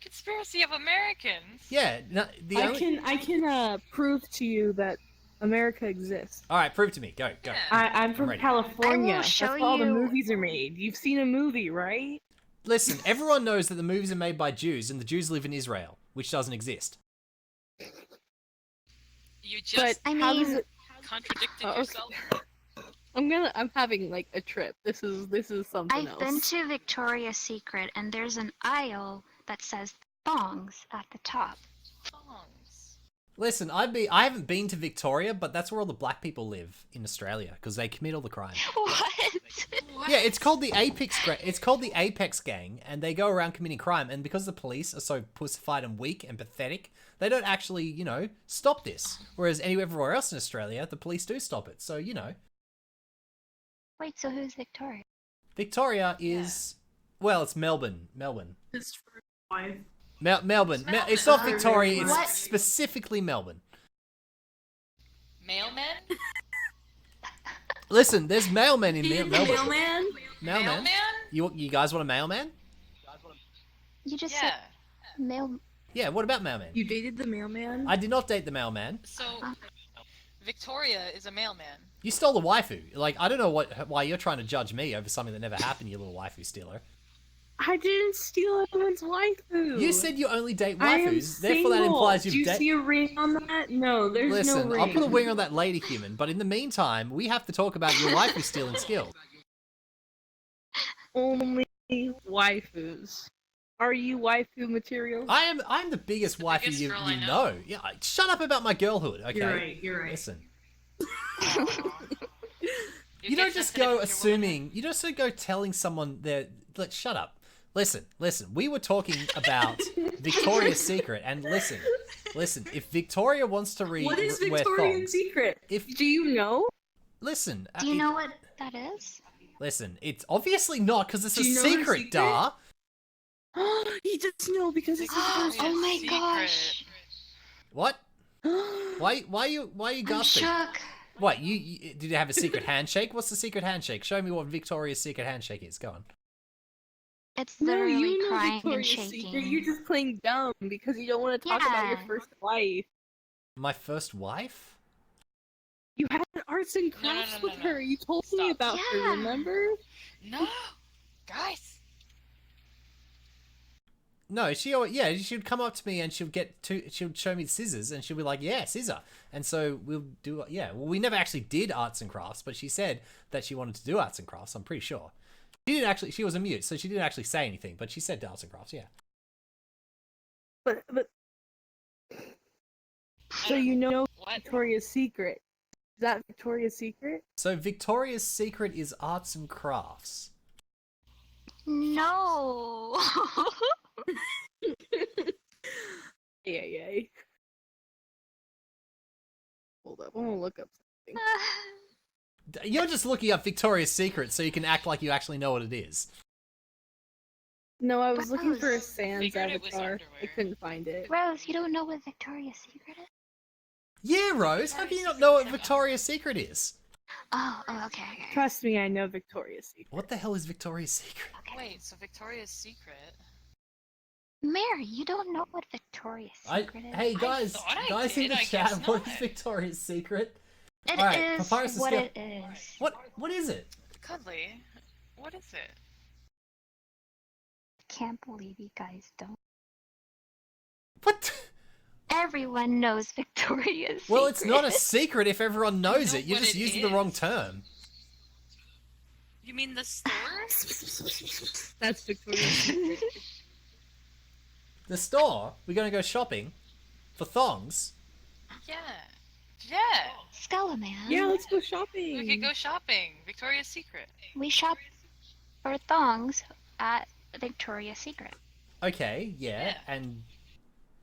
Conspiracy of Americans. Yeah. No, I can prove to you that America exists. All right, prove to me. Go. I'm from ready. California. I will That's show where all the you- movies are made. You've seen a movie, right? Listen, everyone knows that the movies are made by Jews, and the Jews live in Israel, which doesn't exist. You just I how does mean- it? contradicted Oh, okay. yourself. I'm having like a trip. This is something I've else. been to Victoria's Secret, and there's an aisle that says thongs at the top. Thongs. Listen, I haven't been to Victoria, but that's where all the black people live in Australia because they commit all the crime. What? Yeah, it's called the Apex Gang, and they go around committing crime. And because the police are so pussified and weak and pathetic, they don't actually, stop this. Whereas everywhere else in Australia, the police do stop it. So Wait, so who's Victoria? Victoria is well, it's Melbourne. His first wife. Melbourne. It's not Victoria. What? It's specifically Melbourne. Mailman? Listen, there's mailmen in Melbourne. Mailman? Mailman? You guys want a mailman? You just Yeah. said mail. Yeah, what about mailman? You dated the mailman? I did not date the mailman. So, Victoria is a mailman. You stole the waifu. Like, I don't know why you're trying to judge me over something that never happened, you little waifu stealer. I didn't steal anyone's waifu. You said you only date I am waifus, therefore that single. implies Do you've you dated... see a ring on that? No, there's Listen, no ring. I'll put a ring on that lady human, but in the meantime, we have to talk about your waifu stealing skill. Only waifus. Are you waifu material? I'm the biggest waifu biggest you girl I know. Yeah, shut up about my girlhood, okay? You're right. Listen. You You get don't just sensitive go with your assuming, you just go telling someone that, let's shut up. Listen, we were talking about Victoria's Secret, and listen, if Victoria wants to What is wear Victoria's thongs, Secret? Do you know? listen, Do you know what that is? listen, it's obviously not, because it's Do a you know her secret, secret? duh. He does know because it's Oh Victoria's my Secret. gosh. What? Why are you gasping? shook. What, you did you have a secret handshake? What's the secret handshake? Show me what Victoria's secret handshake is. Go on. It's No, literally you know crying and Victoria's shaking. Secret. You're just playing dumb because you don't want to talk about your Yeah. first wife. My first wife? You had arts and crafts with her. You told me about her, Yeah. remember? No, guys. No, she would come up to me and she would show me scissors and she'll be like, yeah, scissor. And so we'll do, well, we never actually did arts and crafts, but she said that she wanted to do arts and crafts, I'm pretty sure. She was a mute, so she didn't actually say anything, but she said arts and crafts, yeah. But so you know Victoria's Secret. Is that Victoria's Secret? So Victoria's Secret is arts and crafts. No. Yeah. Hold up, I want to look up something. You're just looking up Victoria's Secret so you can act like you actually know what it is. No, I was looking for a Sans Figured it was avatar. I underwear. couldn't find it. Rose, you don't know what Victoria's Secret is? Yeah, Rose, how can you not know what Victoria's Secret is? Oh, okay. Trust me, I know Victoria's Secret. What the hell is Victoria's Secret? Wait, so Victoria's Secret? Mary, you don't know what Victoria's Secret is? Hey guys, thought I guys in did, the I chat, guess what is not. Victoria's Secret? It Alright, is Papyrus what Skill- it is. What is it? Cuddly. What is it? Can't believe you guys don't. What? Everyone knows Victoria's Well, Secret. it's not a secret if everyone knows know it. You're what just it using the wrong is. term. You mean the store? That's Victoria's Secret. The store? We're gonna go shopping for thongs. Yeah. Skella, man. Yeah, let's go shopping. We could go shopping. Victoria's Secret. We shop for thongs at Victoria's Secret. Okay, yeah, and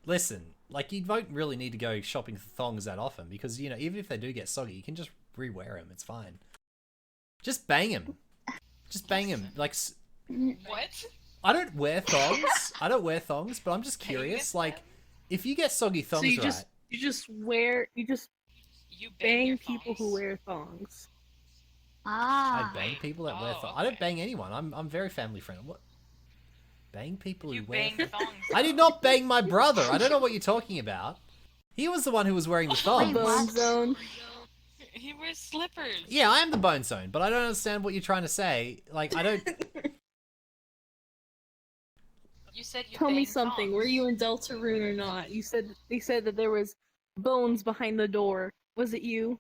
listen, like you don't really need to go shopping for thongs that often because you know even if they do get soggy, you can just re-wear them. It's fine. Just bang them. Just bang them. Like What? I don't wear thongs. I don't wear thongs, but I'm just curious. Like if you get soggy thongs, So you right? just bang people who wear thongs. I bang people that wear thongs. I don't bang anyone. I'm very family friendly. What? Bang people who wear bang thongs. I did not bang my brother. I don't know what you're talking about. He was the one who was wearing the thongs. Bone zone. He wears slippers. Yeah, I am the bone zone, but I don't understand what you're trying to say. Like, I don't... You said you Tell me bang something. thongs. Were you in Deltarune or not? They said that there was bones behind the door. Was it you?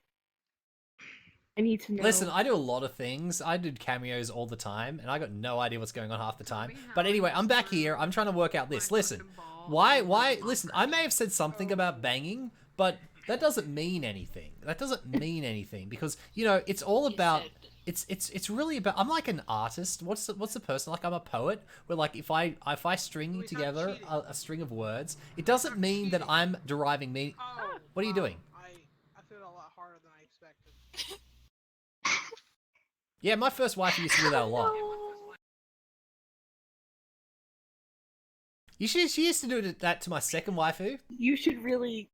I need to know. Listen, I do a lot of things. I do cameos all the time, and I got no idea what's going on half the time. But anyway, I'm back here. I'm trying to work out this. Listen, listen, I may have said something about banging, but that doesn't mean anything. That doesn't mean anything because, you know, it's all about... It's really about... I'm like an artist. What's the person? Like, I'm a poet, where, like, if I string together a string of words, it doesn't mean that I'm deriving meaning... What are you doing? I threw it a lot harder than I expected. Yeah, my first wife used to do that a lot. She used to do that to my second waifu. You should really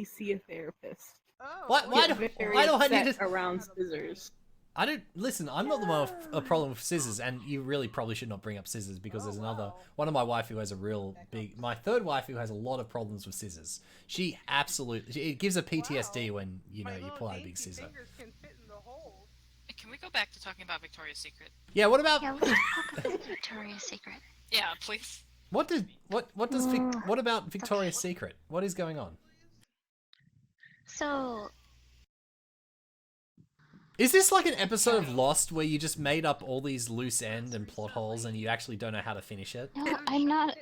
see a therapist. Why do I need to... around scissors? I don't... Listen, I'm not the one with a problem with scissors, and you really probably should not bring up scissors, because there's another... One of my waifu has a real big... My third waifu has a lot of problems with scissors. She absolutely... It gives her PTSD when, you know, you pull out a big scissor. Can we go back to talking about Victoria's Secret? Yeah, what about... Yeah, let's talk about Victoria's Secret. Yeah, please. What about Victoria's Secret? What is going on? So... Is this like an episode of Lost where you just made up all these loose end and plot holes and you actually don't know how to finish it? No, I'm not...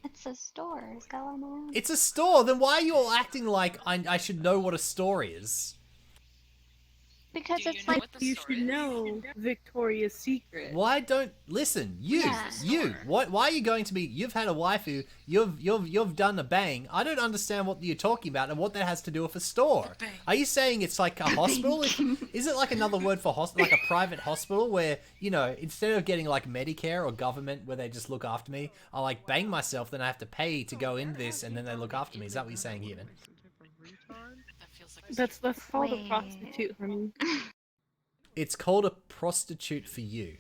It's a store, Skella, man. It's a store, then why are you all acting like I should know what a store is? because Do it's you know like what the You story should know Victoria's Secret. Why don't listen? You. What? Why are you going to be? You've had a waifu. You've done a bang. I don't understand what you're talking about and what that has to do with a store. Are you saying it's like a hospital? Is it like another word for hospital, like a private hospital where instead of getting like Medicare or government where they just look after me, I like bang myself, then I have to pay to go in this, and then they look after me. Is that what you're saying, Human? That's called a prostitute, honey. It's called a prostitute for you.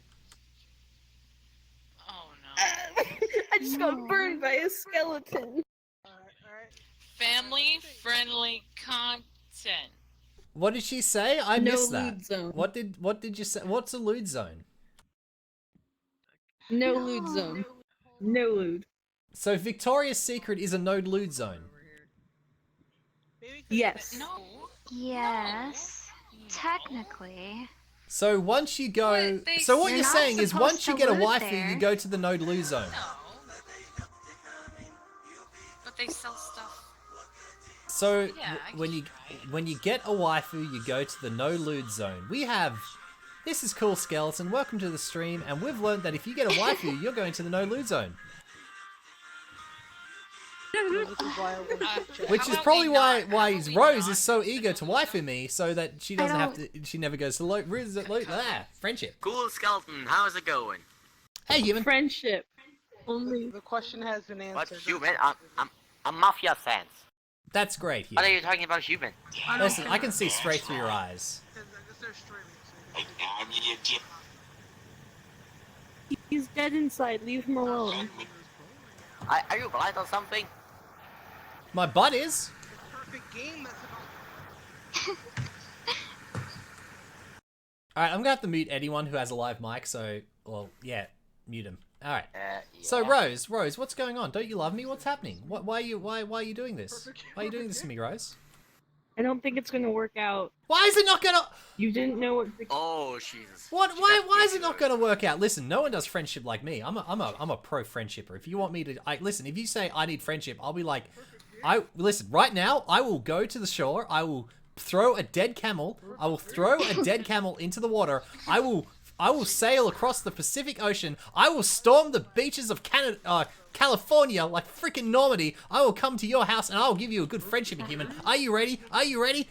Oh no. I just got burned by a skeleton. Family friendly content. What did she say? I No missed that. lewd zone. What did you say? What's a lewd zone? No lewd zone. No lewd. So Victoria's Secret is a no lewd zone. Yes. No. yes, technically. So once you go, What? so what You're you're not saying is supposed once you to get a loot waifu, there. you go to the no lewd zone. But they sell stuff. So Yeah, I when you get a waifu, you go to the no lewd zone. This is Cool Skeleton. Welcome to the stream, and we've learned that if you get a waifu, you're going to the no lewd zone. Which is probably why Rose is so eager to waifu me, so that she doesn't have to. She never goes to friendship. Cool Skeleton, how's it going? Hey, Human. Friendship. Only. The question has been answered. What's human? I'm Mafia fans. That's great, What are Human. you talking about, human? Listen, I can see straight through your eyes. He's dead inside. Leave him alone. Are you blind or something? My butt is. Perfect game. That's Alright, I'm gonna have to mute anyone who has a live mic, so, well, yeah, mute him. Alright. Yeah. So, Rose, what's going on? Don't you love me? What's happening? Why are you doing this? Why are you doing this to me, Rose? I don't think it's gonna work out. Why is it not gonna... You didn't know what... Oh, Jesus. Why is it not gonna work out? Listen, no one does friendship like me. I'm a pro friendshipper. If you want me to... listen, if you say I need friendship, I'll be like... Listen, right now, I will go to the shore, I will throw a dead camel, I will throw a dead camel into the water, I will sail across the Pacific Ocean, I will storm the beaches of California like freaking Normandy, I will come to your house and I will give you a good friendship, Human. Are you ready? Are you ready?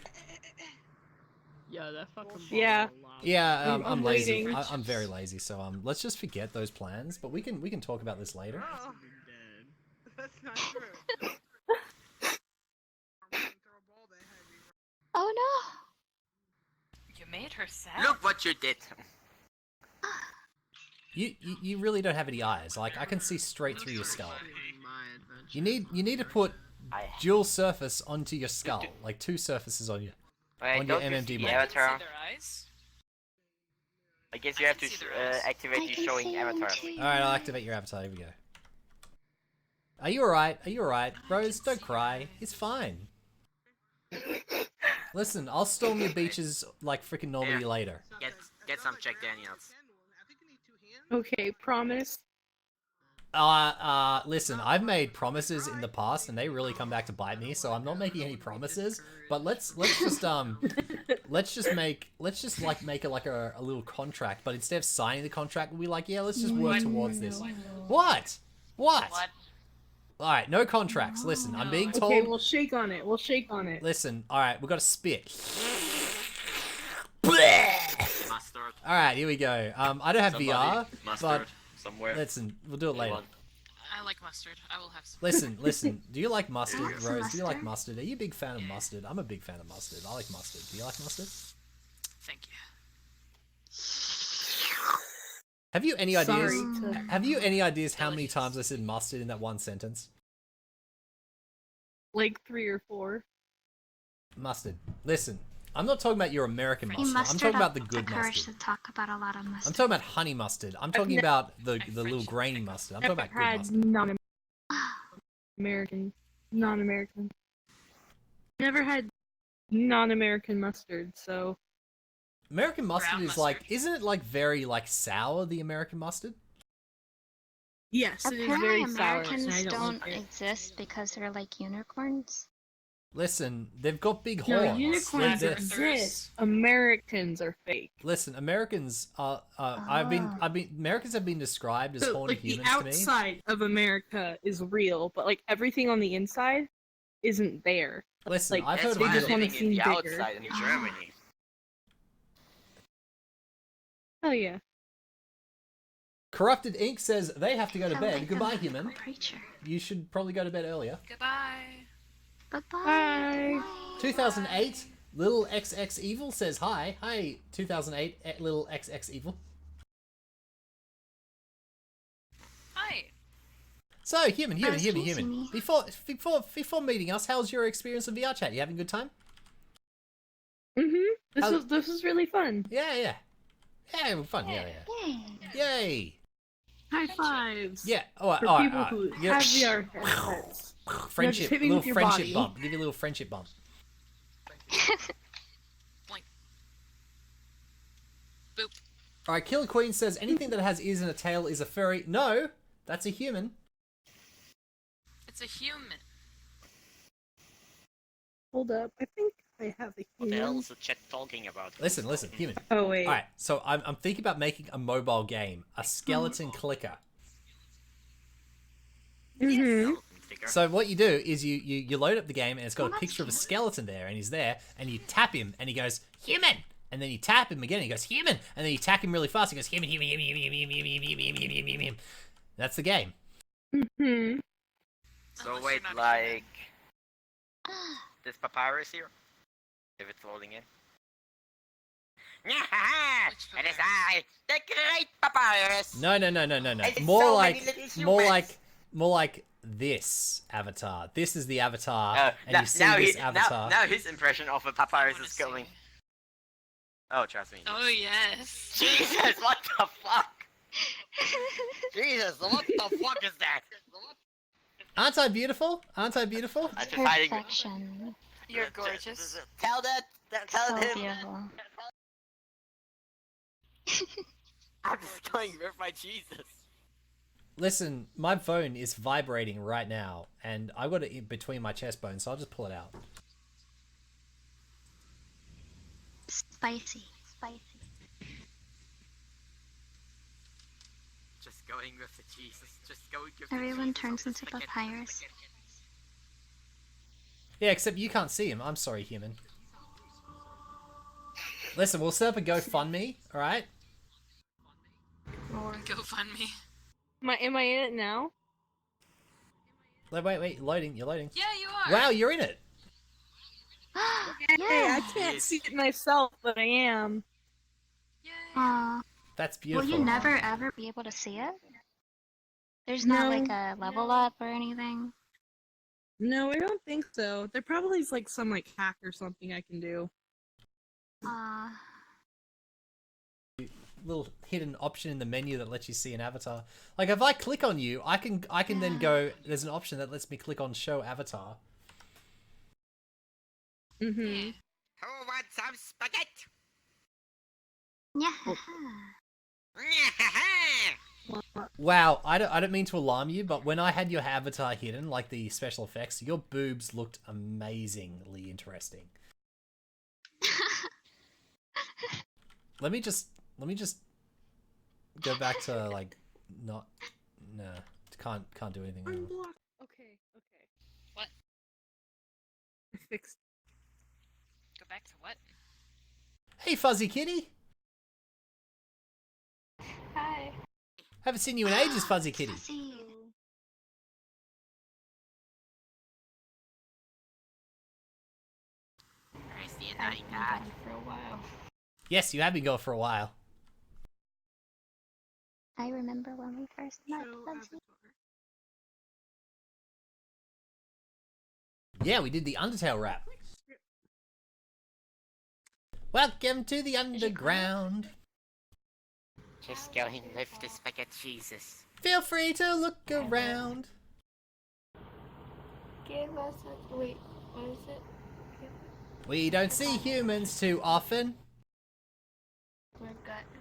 Yeah, that fucking. Yeah. Yeah, I'm lazy. waiting. I'm very lazy, so let's just forget those plans, but we can talk about this later. Oh, that's not true. Oh no! You made her sad. Look what you did. You really don't have any eyes. Like, I can see straight through your skull. You need to put dual surface onto your skull, like 2 surfaces on your Wait, on your don't you MMD see model. Avatar? See their eyes? I guess you have to activate the showing avatar. Alright, I'll activate your avatar. Here we go. Are you alright? Are you alright? Rose, don't cry. It's fine. Listen, I'll storm your beaches like freaking Normandy later. Get some Jack Daniels. Okay, promise. Listen, I've made promises in the past and they really come back to bite me, so I'm not making any promises, but let's just make it like a little contract, but instead of signing the contract, we'll be like, yeah, let's just work towards this. What? Alright, no contracts. Listen, I'm being told... Okay, we'll shake on it. We'll shake on it. Listen, alright, we've got to spit. Mustard. Alright, here we go. I don't have VR, Mustard but... somewhere. Listen, we'll do it later. I like mustard. I will have some. Listen. Do you like mustard, Rose? Do you like mustard? Are you a big fan of mustard? I'm a big fan of mustard. I like mustard. Do you like mustard? Thank you. Have you any ideas? Sorry to- Have you any ideas how many times I said mustard in that one sentence? Like 3 or 4. Mustard. Listen, I'm not talking about your American mustard. I'm talking about the good courage mustard. to talk about a lot of mustard. I'm talking about honey mustard. I'm talking about the little grainy mustard. I'm talking about good Had mustard. non-American. Never had non-American mustard, so... American mustard Brown is like, isn't it like very like sour, the American mustard? Yes, it is Apparently very sour. Americans and I don't like it. exist because they're like unicorns. Listen, they've got big No, horns. unicorns They're- exist. Americans are fake. Listen, Americans are. Americans have been described as So, horny like, the humans to me. outside of America is real, but like everything on the inside isn't there. Listen, like, I've heard they of just want to living in seem the bigger. outside in Germany. Oh yeah. Corrupted Ink says they have to go to Sounds bed. like a Goodbye, magical human. creature. You should probably go to bed earlier. Goodbye. Bye-bye. 2008, Little XX Evil says hi. Hi, 2008, Little XX Evil. Hi. So, human. Excuse me. Before meeting us, how's your experience with VRChat? You having a good time? This was really fun. Yeah, fun. Yeah. Yay! High fives. Yeah. For people who Yeah. have VR headsets. Friendship, just hit me little with your friendship body. bump. Give you a little friendship bump. Boop. All right, Killer Queen says anything that has ears and a tail is a furry. No, that's a human. It's a human. Hold up, I think I have a What the human. hell is the chat talking about? Listen, human. Oh wait. All right, so I'm thinking about making a mobile game, a skeleton clicker. So what you do is you load up the game and it's got a picture of a skeleton there and he's there and you tap him and he goes human and then you tap him again and he goes human and then you tap him really fast he goes human. That's the game. So wait, like this papyrus here, if it's loading in. It is I, the great papyrus. No. It's More so like many little humans. more like this avatar. This is the avatar, and now, you see this avatar. now his impression of a papyrus is going. Oh, trust me. Oh yes. Jesus, what the fuck? Jesus, what the fuck is that? Aren't I beautiful? Aren't I beautiful? Perfection. You're gorgeous. Tell So him. beautiful. I'm just going with my Jesus. Listen, my phone is vibrating right now, and I got it in between my chest bones, so I'll just pull it out. Spicy. Just going with the Jesus. Just going with the Everyone Jesus turns of the into spaghetti. papyrus. Yeah, except you can't see him. I'm sorry, human. Listen, we'll set up a GoFundMe, alright? Or GoFundMe. Am I in it now? Wait, loading, you're loading. Yeah, you are. Wow, you're in it! Hey, I can't see it myself, but I am. Aw. That's Will beautiful. you never ever be able to see it? There's not No. like a level up or anything? No, I don't think so. There probably is like some like hack or something I can do. Little hidden option in the menu that lets you see an avatar. Like if I click on you, I can then go. There's an option that lets me click on show avatar. Who wants some spaghetti? Yeah. Wow, I don't mean to alarm you, but when I had your avatar hidden, like the special effects, your boobs looked amazingly interesting. Let me just go back to like no, can't do anything. Now. Okay. What? I fixed. Go back to what? Hey, Fuzzy Kitty. Hi. Haven't seen you in ages, Fuzzy Kitty. I've been gone for a while. Yes, you have been going for a while. I remember when we first met. Yeah, we did the Undertale rap. Welcome to the underground. Just going with the spaghetti Jesus. Feel free to look around. Give us a... Wait, what is it? We don't see humans too often. We're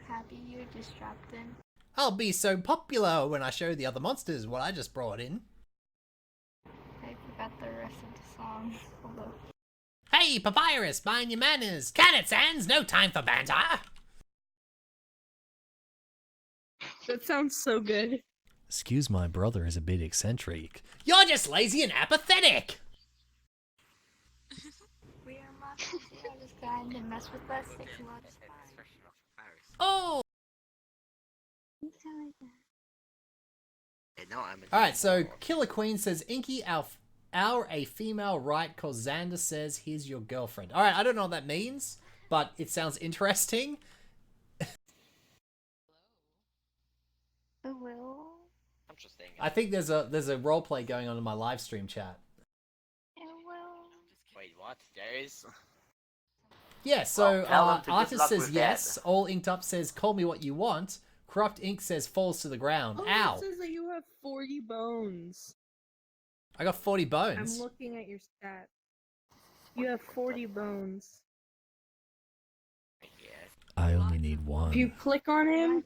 happy you just dropped in. I'll be so popular when I show the other monsters what I just brought in. I forgot the rest of the song. Hold up. Hey, Papyrus, mind your manners. Can it, Sans? No time for banter. That sounds so good. Excuse my brother is a bit eccentric. You're just lazy and apathetic. We are monsters. We are just going to mess with us. Takes a lot of time. Oh. No, I'm All right, so Killer Queen says, Inky, our a female right, cause Xander says he's your girlfriend. All right, I don't know what that means, but it sounds interesting. Will. Interesting. I think there's a roleplay going on in my live stream chat. Wait, what? There is. Yeah, so Well, tell them to good Artist luck says with yes. that. All Inked Up says, call me what you want. Corrupt Ink says, falls to the ground. Oh, Ow. it says that you have 40 bones. I got 40 bones. I'm looking at your stats. You have 40 bones. I only need one. If you click on him,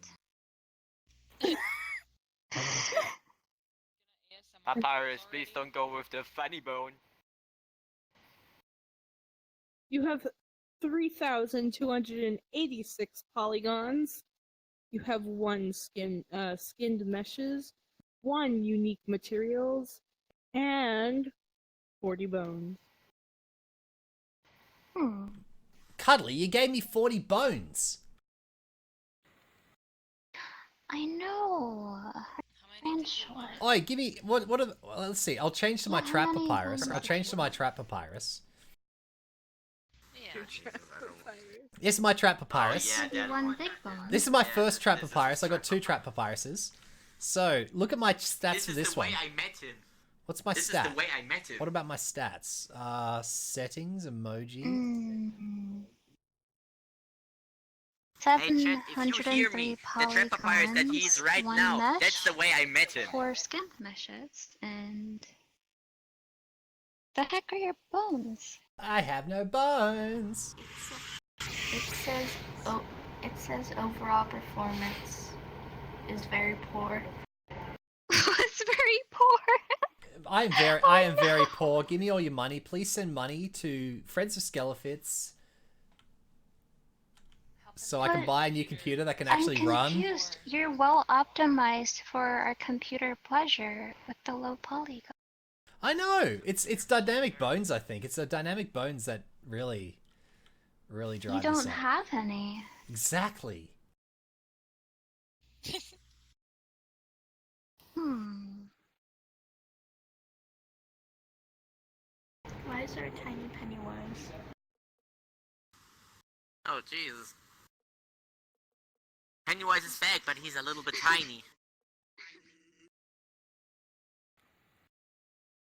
Papyrus, please don't go with the funny bone. you have 3,286 polygons. You have one skinned meshes, one unique materials, and 40 bones. Cuddly, you gave me 40 bones. I know. I'm sure. Oi, give me what are the, well, let's see. I'll change to my trap papyrus. I'll change to my trap papyrus. This is my trap papyrus. One big bone. This is my first trap papyrus. I got 2 trap papyruses. So look at my stats for this one. I met him. What's my This stat? is the way I met him. What about my stats? Settings, emoji. 703 the trap papyrus that he's right one now. mesh, That's the way I met him. 4 skin meshes, and the heck are your bones? I have no bones. It says overall performance is very poor. It's very poor. I am very poor. Give me all your money. Please send money to Friends of Skelefits so I can But buy a new computer that can actually I'm run. confused. You're well optimized for our computer pleasure with the low polygon. I know. It's dynamic bones, I think. It's the dynamic bones that really drive You this don't up. have any. Exactly. Why is there a tiny Pennywise? Oh, Jesus. Pennywise is fat, but he's a little bit tiny.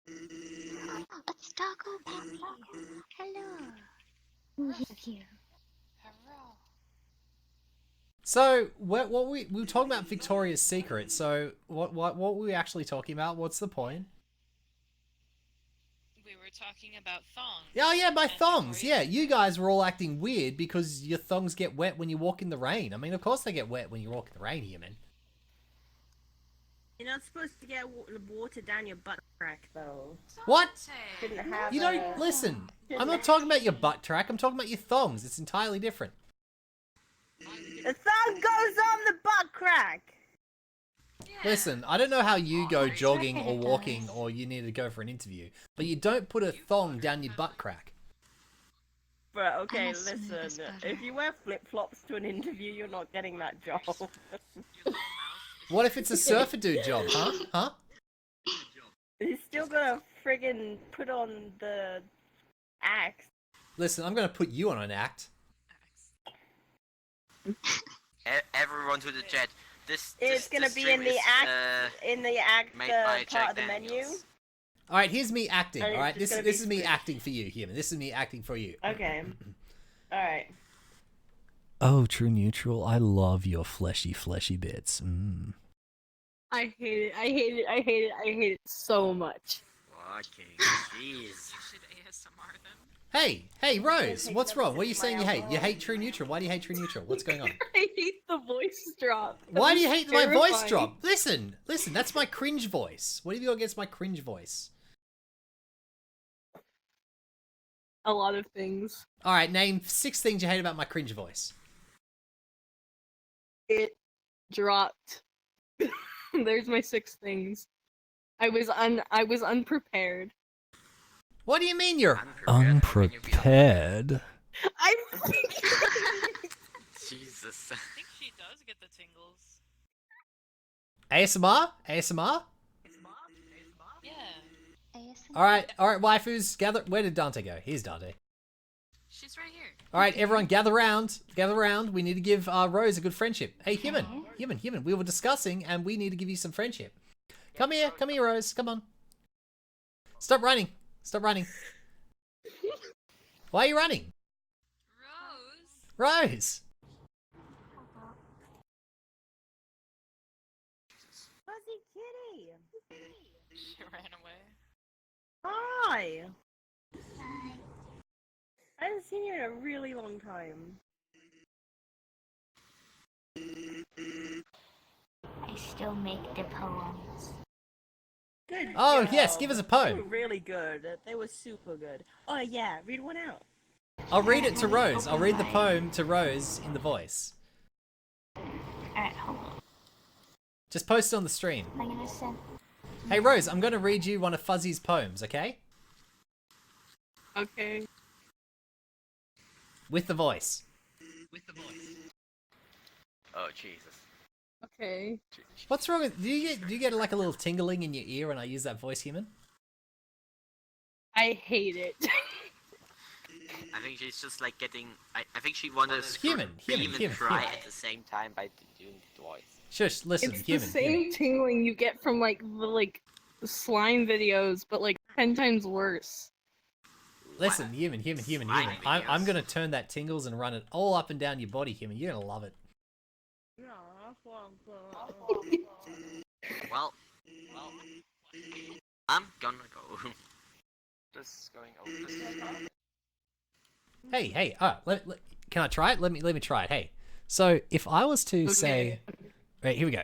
It's Taco Puppy. Hello. Here. So what we were talking about Victoria's Secret. So what were we actually talking about? What's the point? We were talking about thongs. Oh yeah, my thongs. Yeah, you guys were all acting weird because your thongs get wet when you walk in the rain. I mean, of course they get wet when you walk in the rain, human. You're not supposed to get water down your butt crack, though. What? Shouldn't have You don't listen. I'm not talking about your butt track. I'm talking about your thongs. It's entirely different. The thumb goes on the butt crack. Listen, I don't know how you go jogging or walking or you need to go for an interview, but you don't put a thong down your butt crack. But okay, listen. If you wear flip-flops to an interview, you're not getting that job. What if it's a surfer dude job, huh? Huh? He's still gonna friggin' put on the axe. Listen, I'm gonna put you on an act. Everyone to the chat. It's gonna be in the act made by part Jack of the menu. Daniels. All right, here's me acting. And All right, it's just this gonna is be me acting for you, human. This is me acting for you. Okay. All right. Oh, True Neutral, I love your fleshy bits. I hate it. I hate it. I hate it. I hate it so much. Fucking jeez. Hey, Rose, what's wrong? What are you saying you hate? You hate True Neutral. Why do you hate True Neutral? What's going on? I hate the voice drop. Why do you hate my voice Terrifying. drop? Listen, that's my cringe voice. What have you got against my cringe voice? a lot of things. All right, name 6 things you hate about my cringe voice. It dropped. There's my 6 things. I was unprepared. What do you mean you're unprepared? I'm Jesus. I think she does get the tingles. ASMR? ASMR? Yeah. All right, waifus, gather. Where did Dante go? Here's Dante. She's right here. All right, everyone, gather round. Gather round. We need to give Rose a good friendship. Hey, human. We were discussing, and we need to give you some friendship. Come here, Rose. Come on. Stop running. Why are you running? Rose. Fuzzy kitty. She ran away. Hi. I haven't seen you in a really long time. I still make the poems. Good. Oh, job. yes, give us a poem. They were really good. They were super good. Oh yeah, read one out. I'll read it to Rose. I'll read the poem to Rose in the voice. Alright, hold on. Just post it on the stream. I'm gonna send. Hey, Rose, I'm going to read you one of Fuzzy's poems, okay? Okay. With the voice. Oh Jesus. Okay. What's wrong with... Do you get like a little tingling in your ear when I use that voice, human? I hate it. I think she's just like getting. I think she wanted to Human. try at the same time by doing the voice. Shush, listen, It's human. the same tingling you get from like the slime videos, but like 10 times worse. Listen, human. I'm gonna turn that tingles and run it all up and down your body, human. You're gonna love it. Well, I'm gonna go. Just going over. Hey, can I try it? Let me try it. Hey, so if I was to say, right, here we go.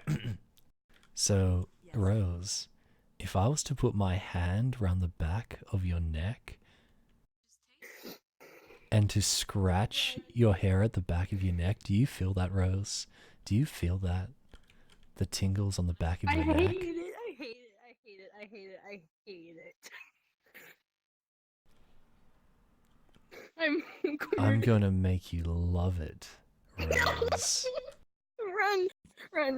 So, Rose, if I was to put my hand around the back of your neck and to scratch your hair at the back of your neck, do you feel that, Rose? Do you feel that? The tingles on the back of your neck? I hate it. I'm gonna make you love it, Rose. Run.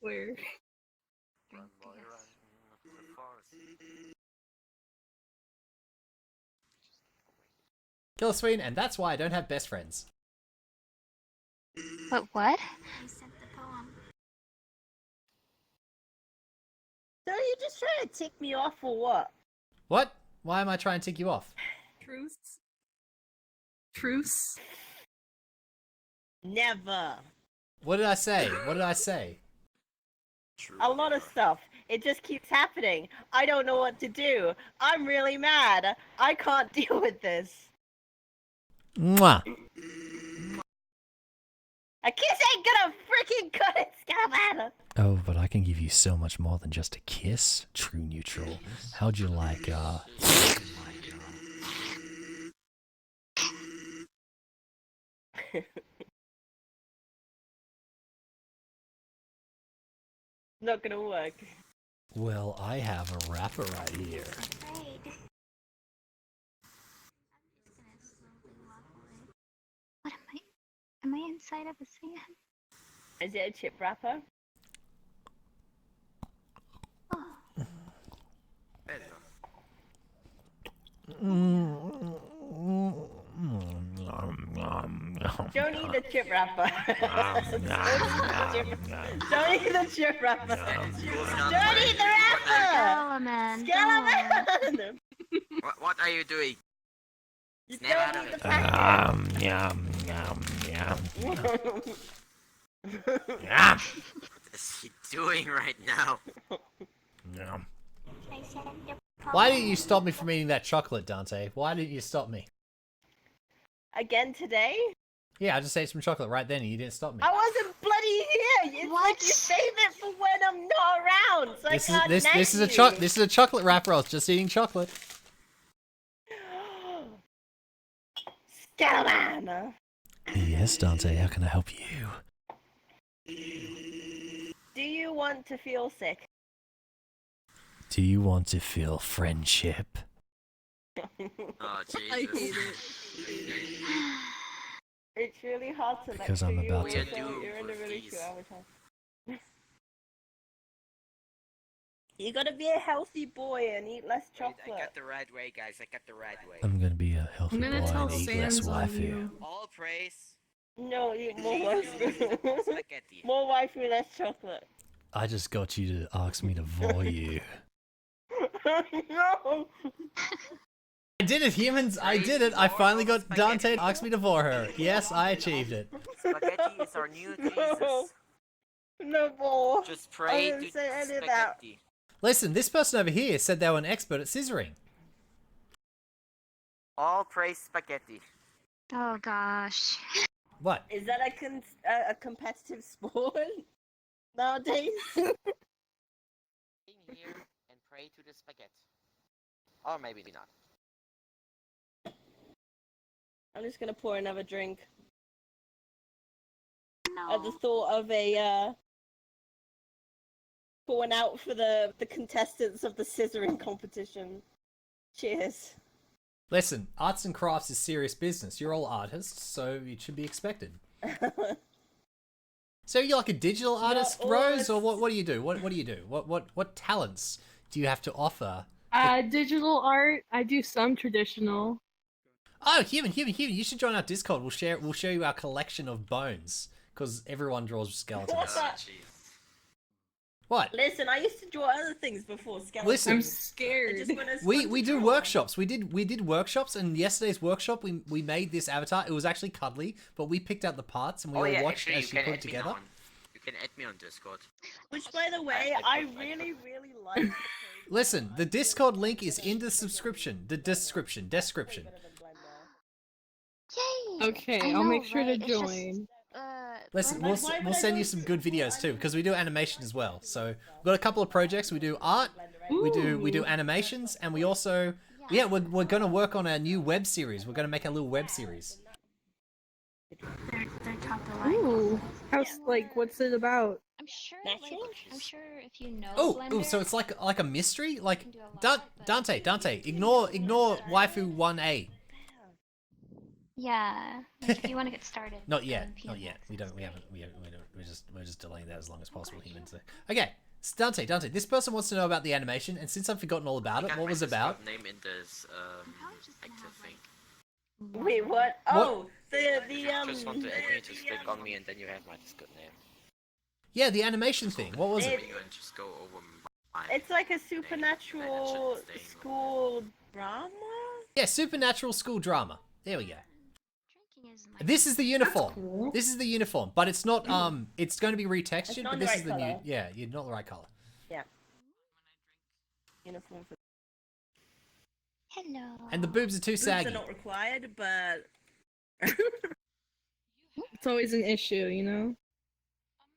Where? Killer Sween, and that's why I don't have best friends. But what? I sent the poem. So you just trying to tick me off or what? What? Why am I trying to tick you off? Truce. Never. What did I say? A lot of stuff. It just keeps happening. I don't know what to do. I'm really mad. I can't deal with this. Mwah. A kiss ain't gonna freaking cut it, Skelefits. Oh, but I can give you so much more than just a kiss, true neutral. How'd you like, Not gonna work. Well, I have a rapper right here. What am I? Am I inside of a sand? Is it a chip wrapper? Don't eat the chip wrapper. Don't eat the chip wrapper. Don't eat the wrapper. Skelefits. What are you doing? You Snap don't out eat of the it. packet. What is he doing right now? I sent the poem. Why didn't you stop me from eating that chocolate, Dante? Why didn't you stop me? Again today? Yeah, I just ate some chocolate right then and you didn't stop me. I wasn't bloody here. It's like you save it for when I'm not around, so I can't This is nag you. a chocolate wrapper. I was just eating chocolate. Skeleman! Yes, Dante, how can I help you? Do you want to feel sick? Do you want to feel friendship? Oh, Jesus. I hate it. It's really hard to Because lecture I'm you about when to- you're in a really 2 hour time. You gotta be a healthy boy and eat less chocolate. I got the right way, guys. I got the right way. I'm gonna be a healthy I'm gonna boy tell and eat less Sans on waifu. you. All praise. No, eat more waifu. Spaghetti. More waifu, less chocolate. I just got you to ask me to vor you. No! I did it, humans! I did it! I finally got Dante to ask me to vor her. Yes, I achieved it. Spaghetti is our new Jesus. No more. Just I pray didn't to say any of that. spaghetti. Listen, this person over here said they were an expert at scissoring. All praise spaghetti. Oh gosh. What? Is that a competitive sport nowadays? In here and pray to the spaghetti. Or maybe not. I'm just gonna pour another drink. No. At the thought of a pouring out for the contestants of the scissoring competition. Cheers. Listen, arts and crafts is serious business. You're all artists, so it should be expected. So you're like a digital artist, Rose, or what do you do? What do you do? What talents do you have to offer? Digital art. I do some traditional. Oh, human, you should join our Discord. We'll show you our collection of bones, because everyone draws skeletons. What? Listen, I used to draw other things before skeletons. Listen, I'm scared. We do workshops. We did workshops, and yesterday's workshop we made this avatar. It was actually cuddly, but we picked out the parts and we all watched actually, as she put it together. You can add me on Discord. Which, by the way, I really like. Listen, the Discord link is in the description. The description. Yay! Okay, I I'll know, make sure right? to It's just, join. Listen, we'll send you some good videos too, because we do animation as well. So we've got a couple of projects. We do art, we do animations, and we also we're gonna work on a new web series. We're gonna make a little web series. They're top of the line. Ooh, how's what's it about? I'm sure if you know Oh, Blender, so it's like a mystery. Like do a lot, Dante, ignore waifu 1A. yeah. Like, if you want to get started. Not yet, then not PMX yet. is We don't. great. We're just delaying that as long as possible. Humans. Okay, Dante. This person wants to know about the animation, and since I've forgotten all about it, what was it about? Name in this active thing. Wait, what? Oh, the Just want to add me, just click on me, and then you have my Discord name. Yeah, the animation thing. What was it? And just go over my It's like a supernatural school drama. Yeah, supernatural school drama. There we go. This is the uniform. cool. This is the uniform, but it's not. It's going to be retextured, It's not but the this right is the new. colour. Yeah, you're not the right color. Yeah. Uniform for Hello. And the boobs are too boobs saggy. are not required, but It's always an issue, you know.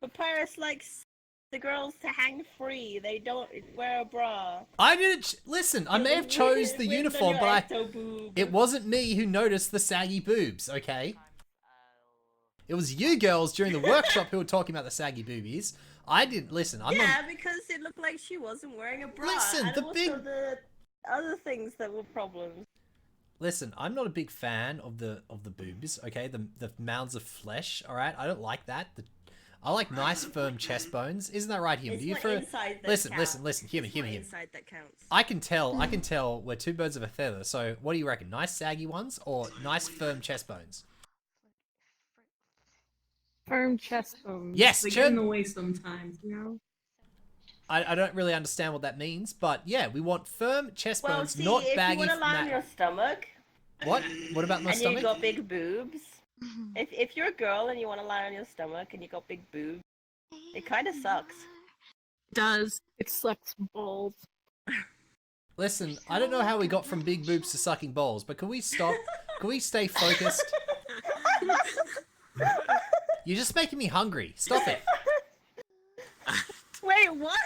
but Paris likes the girls to hang free. They don't wear a bra. I didn't. Listen, I may have chose the uniform, but it wasn't me who noticed the saggy boobs. Okay. It was you girls during the workshop who were talking about the saggy boobies. I didn't listen. I'm yeah, not. because it looked like she wasn't wearing a bra. Listen, and the also big- the other things that were problems. Listen, I'm not a big fan of the boobs. Okay, the mounds of flesh. All right, I don't like that. I like nice firm chest bones. Isn't that right, human? It's Do you not for inside that listen, counts. listen, human, It's not human. inside that counts. I can tell we're two birds of a feather. So what do you reckon? Nice saggy ones or nice firm chest bones? Firm chest bones. Yes, they Chud. get in the way sometimes, you know. I don't really understand what that means, but yeah, we want firm chest Well, bones, see, not if baggy. you want to lie on your stomach, What? What about my and stomach? you got big boobs. If you're a girl and you want to lie on your stomach and you got big boobs, it kind of sucks. Does it sucks balls? Listen, I don't know how we got from big boobs to sucking balls, but can we stop? Can we stay focused? You're just making me hungry. Stop it. Wait, what?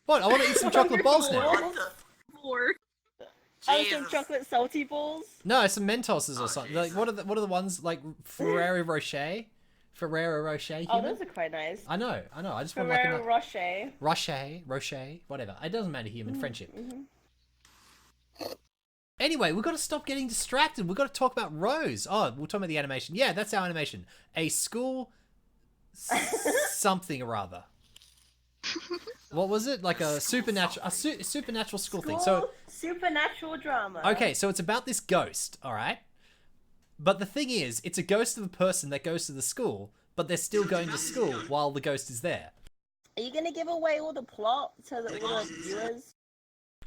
What? I want to eat some chocolate balls now. Oh, some chocolate salty balls. No, some Mentoses or something. Like what are the ones like Ferrero Rocher? Ferrero Rocher. Oh, Human? those are quite nice. I know. I just want like Ferrero a Rocher. Rocher, whatever. It doesn't matter. Human friendship. Mm-hmm. Anyway, we've got to stop getting distracted. We've got to talk about Rose. Oh, we'll talk about the animation. Yeah, that's our animation. A school something or other. What was it? Like a supernatural school thing. So supernatural drama. okay, so it's about this ghost, all right? But the thing is, it's a ghost of a person that goes to the school, but they're still going to school while the ghost is there. Are you gonna give away all the plot to the viewers?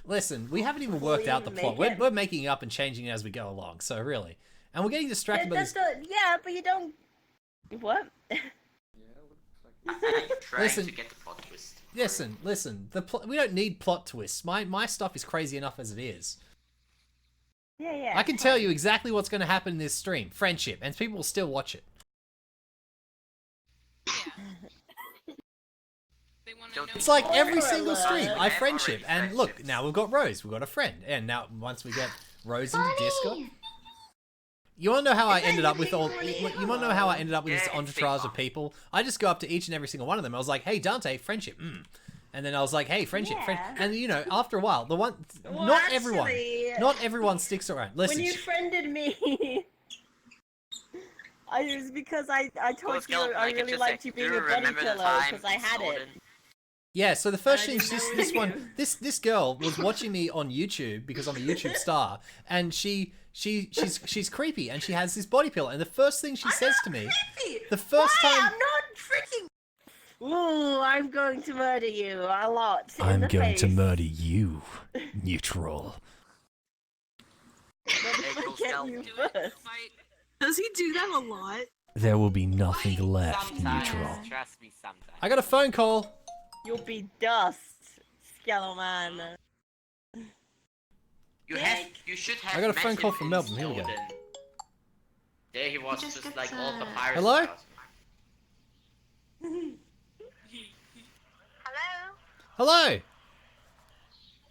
Listen, we haven't even worked out the plot. We're making it up and changing it as we go along, so really. And we're getting distracted by this... Yeah, but you don't... What? Listen, to get the plot twist. listen. We don't need plot twists. My stuff is crazy enough as it is. Yeah. I can tell you exactly what's going to happen in this stream. Friendship. And people will still watch it. It's like every single stream. I friendship. And look, now we've got Rose. We've got a friend. And now once we get Rose into Discord... You want to know how I ended up with all... You want to know how I ended up with this entourage of people? I just go up to each and every single one of them. I was like, hey, Dante, friendship. And then I was like, hey, friendship, friend. And you know, after a while, the one... Well, not actually, everyone sticks around. Listen. When you friended me... it was because I told you I really liked you being a buddy killer because I had it. Yeah, so the first thing this girl was watching me on YouTube because I'm a YouTube star, and she's creepy and she has this body pillow, and the first thing she says to me, the first time I'm not freaking. Ooh, I'm going to murder you a lot. I'm going to murder you, neutral. You first. Does he do that a lot? There will be nothing left, neutral. Trust me, sometimes. I got a phone call. You'll be dust, Skeleman. You should have. I got a met phone call him from in Melbourne. Here we go. Snowden. There he was, just like all papyrus. Hello? Flowers. Hello. Hey,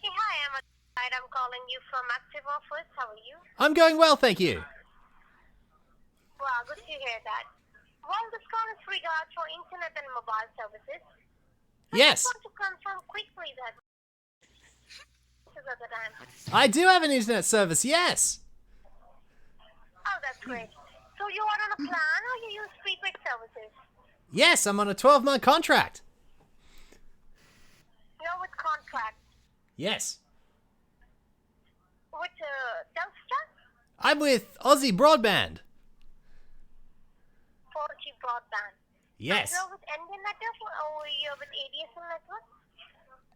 hi, I'm calling you from Active Office. How are you? I'm going well, thank you. Wow, good to hear that. Well, this call is regards for internet and mobile services. Yes. I just want to confirm quickly that this is at the time. I do have an internet service, yes. Oh, that's great. So you are on a plan or you use prepaid services? Yes, I'm on a 12-month contract. You're with contract. Yes. With Telstra? I'm with Aussie Broadband. 4G broadband. Yes. And you're with NBN network or you're with ADSL network?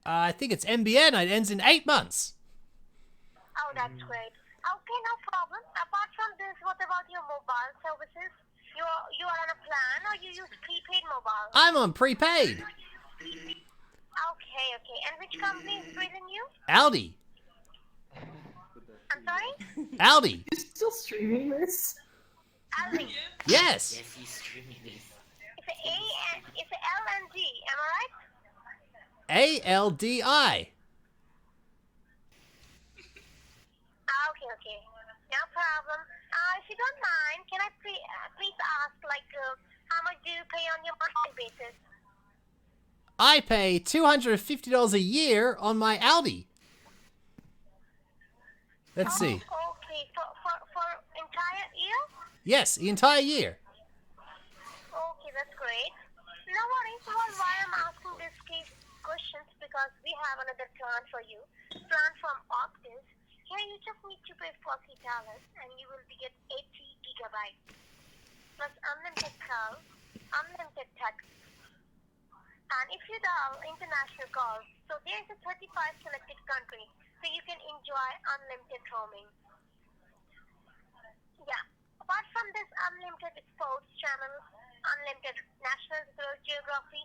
I think it's NBN. It ends in 8 months. Oh, that's great. Okay, no problem. Apart from this, what about your mobile services? You are on a plan or you use prepaid mobile? I'm on prepaid. Okay. And which company is billing you? Audi. I'm sorry? Audi. You're still streaming this? Aldi. Yes. Yes, he's streaming this. It's a L and D, am I right? ALDI. Okay. No problem. If you don't mind, can I please ask, how much do you pay on your monthly basis? I pay $250 a year on my Audi. Let's see. Okay, for entire year? Yes, the entire year. Okay, that's great. No worries. Well, why I'm asking these questions, because we have another plan for you. Plan from Optus. Here you just need to pay $40 and you will get 80 gigabytes. Plus unlimited calls, unlimited text. And if you dial international calls, so there's a 35 selected countries, so you can enjoy unlimited roaming. Yeah. Apart from this, unlimited sports channels, unlimited National Geography,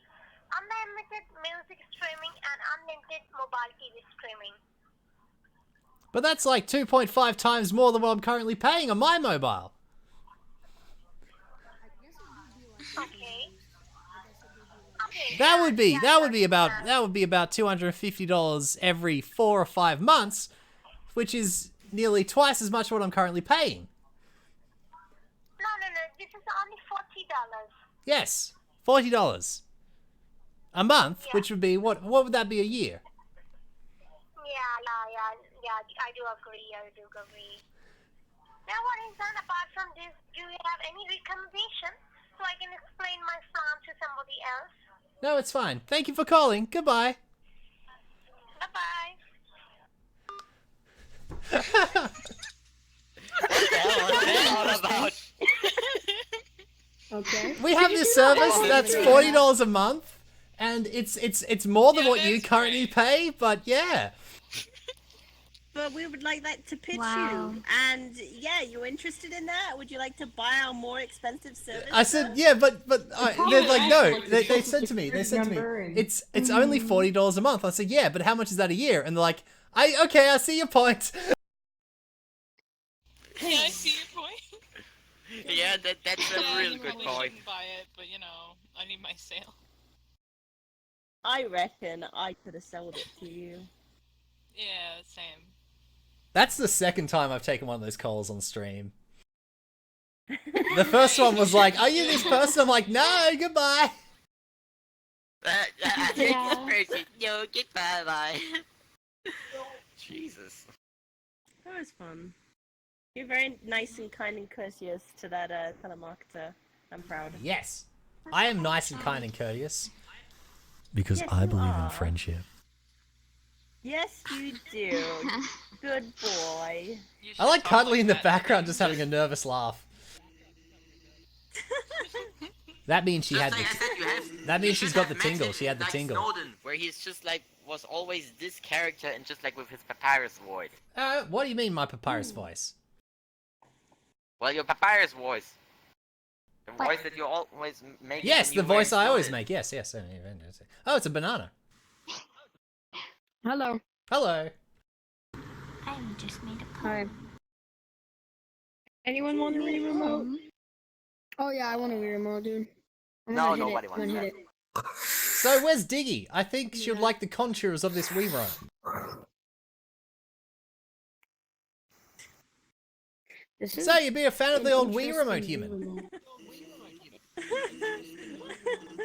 unlimited music streaming, and unlimited mobile TV streaming. But that's like 2.5 times more than what I'm currently paying on my mobile. Okay. That would be about $250 every 4 or 5 months, which is nearly twice as much what I'm currently paying. No, this is only $40. Yes, $40 a month, which would be what would that be a year? Yeah, I do agree. Now, what is done apart from this? Do you have any recommendation so I can explain my plan to somebody else? No, it's fine. Thank you for calling. Goodbye. Bye-bye. Okay. We have this service that's $40 a month, and it's more than what you currently pay. But yeah. But we would like that to pitch Wow. you. And yeah, you interested in that? Would you like to buy our more expensive service? I said yeah, but they're like no. They said to me it's only $40 a month. I said yeah, but how much is that a year? And they're like I see your point. Yeah, I see your point. Yeah, that's a real good Probably point. shouldn't buy it, but you know, I need my sale. I reckon I could have sold it to you. Yeah, same. That's the second time I've taken one of those calls on stream. The first one was like, "Are you this person?" I'm like, "No, goodbye." This person, no, goodbye, bye. Jesus. That was fun. You're very nice and kind and courteous to that telemarketer. I'm proud. Yes, I am nice and kind and courteous because Yes, I you believe in are. friendship. Yes, you do. Good boy. I like Cuddly in the background, just having a nervous laugh. That means she had the. That means she's got the tingle. She had the tingle. Snowden, where he's just like was always this character and just like with his papyrus voice. What do you mean, my papyrus voice? Well, your papyrus voice. The voice that you always make. Yes, when the you wear voice I always Snowden. make. Yes. Oh, it's a banana. Hello. Hello. I just made a Hi. Anyone want a Wii remote? Oh yeah, I want a Wii remote, dude. I'm No, gonna hit nobody it. wants I'm gonna that. hit it. So where's Diggy? I think she would like the contours of this Wii remote. So you'd be a fan of the old Wii remote, human?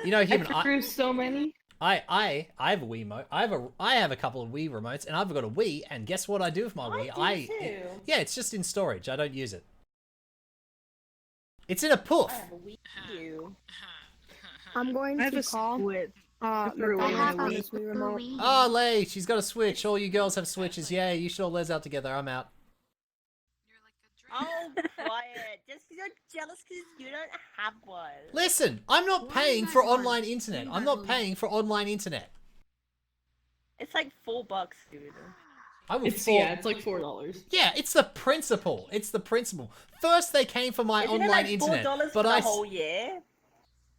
You know, human. I through so many. I have a Wii remote. I have a couple of Wii remotes, and I've got a Wii. And guess what I do with my Wii? Yeah, it's just in storage. I don't use it. It's in a poof. I'm going I have to a call. split. McDonald's on this Wii remote. Oh, Lay, she's got a Switch. All you girls have Switches. Yay, you should all les out together. I'm out. Oh, quiet. Just because you're jealous because you don't have one. Listen, I'm not paying for online internet. I'm not paying for online internet. It's like $4, dude. I will It's like $4. Yeah, it's the principle. It's the principle. First, they came for my Isn't online it like $4 internet, for but the whole year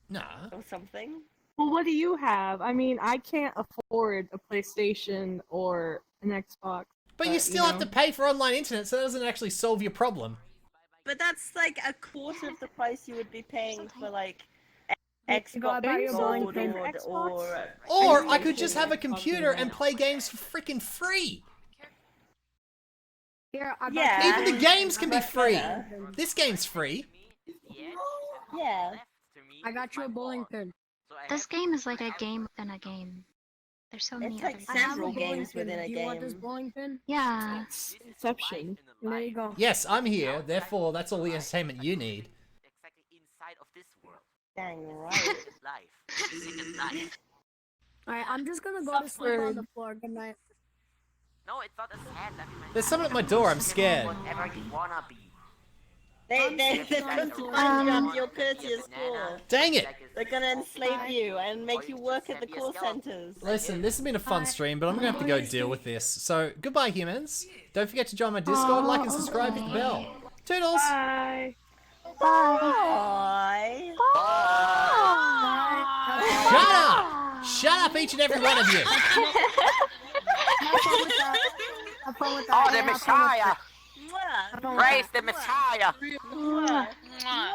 Nah. or something? Well, what do you have? I mean, I can't afford a PlayStation or an Xbox. But you still have to pay for online internet, so that doesn't actually solve your problem. But that's like a quarter of the price you would be paying for like You gotta buy your Xbox bowling Gold pin for Or I could just have a computer and play games for freaking free. Here, I Yeah. Even the games can be free. This game's free. Yeah. I got you a bowling pin. This game is like a game within a game. There's so many It's like other several games. games within a Do you want this game. bowling pin? Yeah. Inception. There you go. Yes, I'm here. Therefore, that's all the entertainment you need. Inside of this world. Dang right. This is life. This is life. Alright, I'm just gonna go to sleep on the floor. Good night. No, it's not a sad life. There's someone at my door. I'm scared. Whatever you wanna be. They're going to find you at your courteous school. Dang it! They're gonna enslave you and make you work at the call centers. Listen, this has been a fun stream, but I'm gonna have to go deal with this. So, goodbye, humans. Don't forget to join my Discord, like and subscribe, hit the bell. Toodles! Bye! Bye! Shut up! Shut up, each and every one of you! Oh, the Messiah! Praise the Messiah! Mwah. Mwah.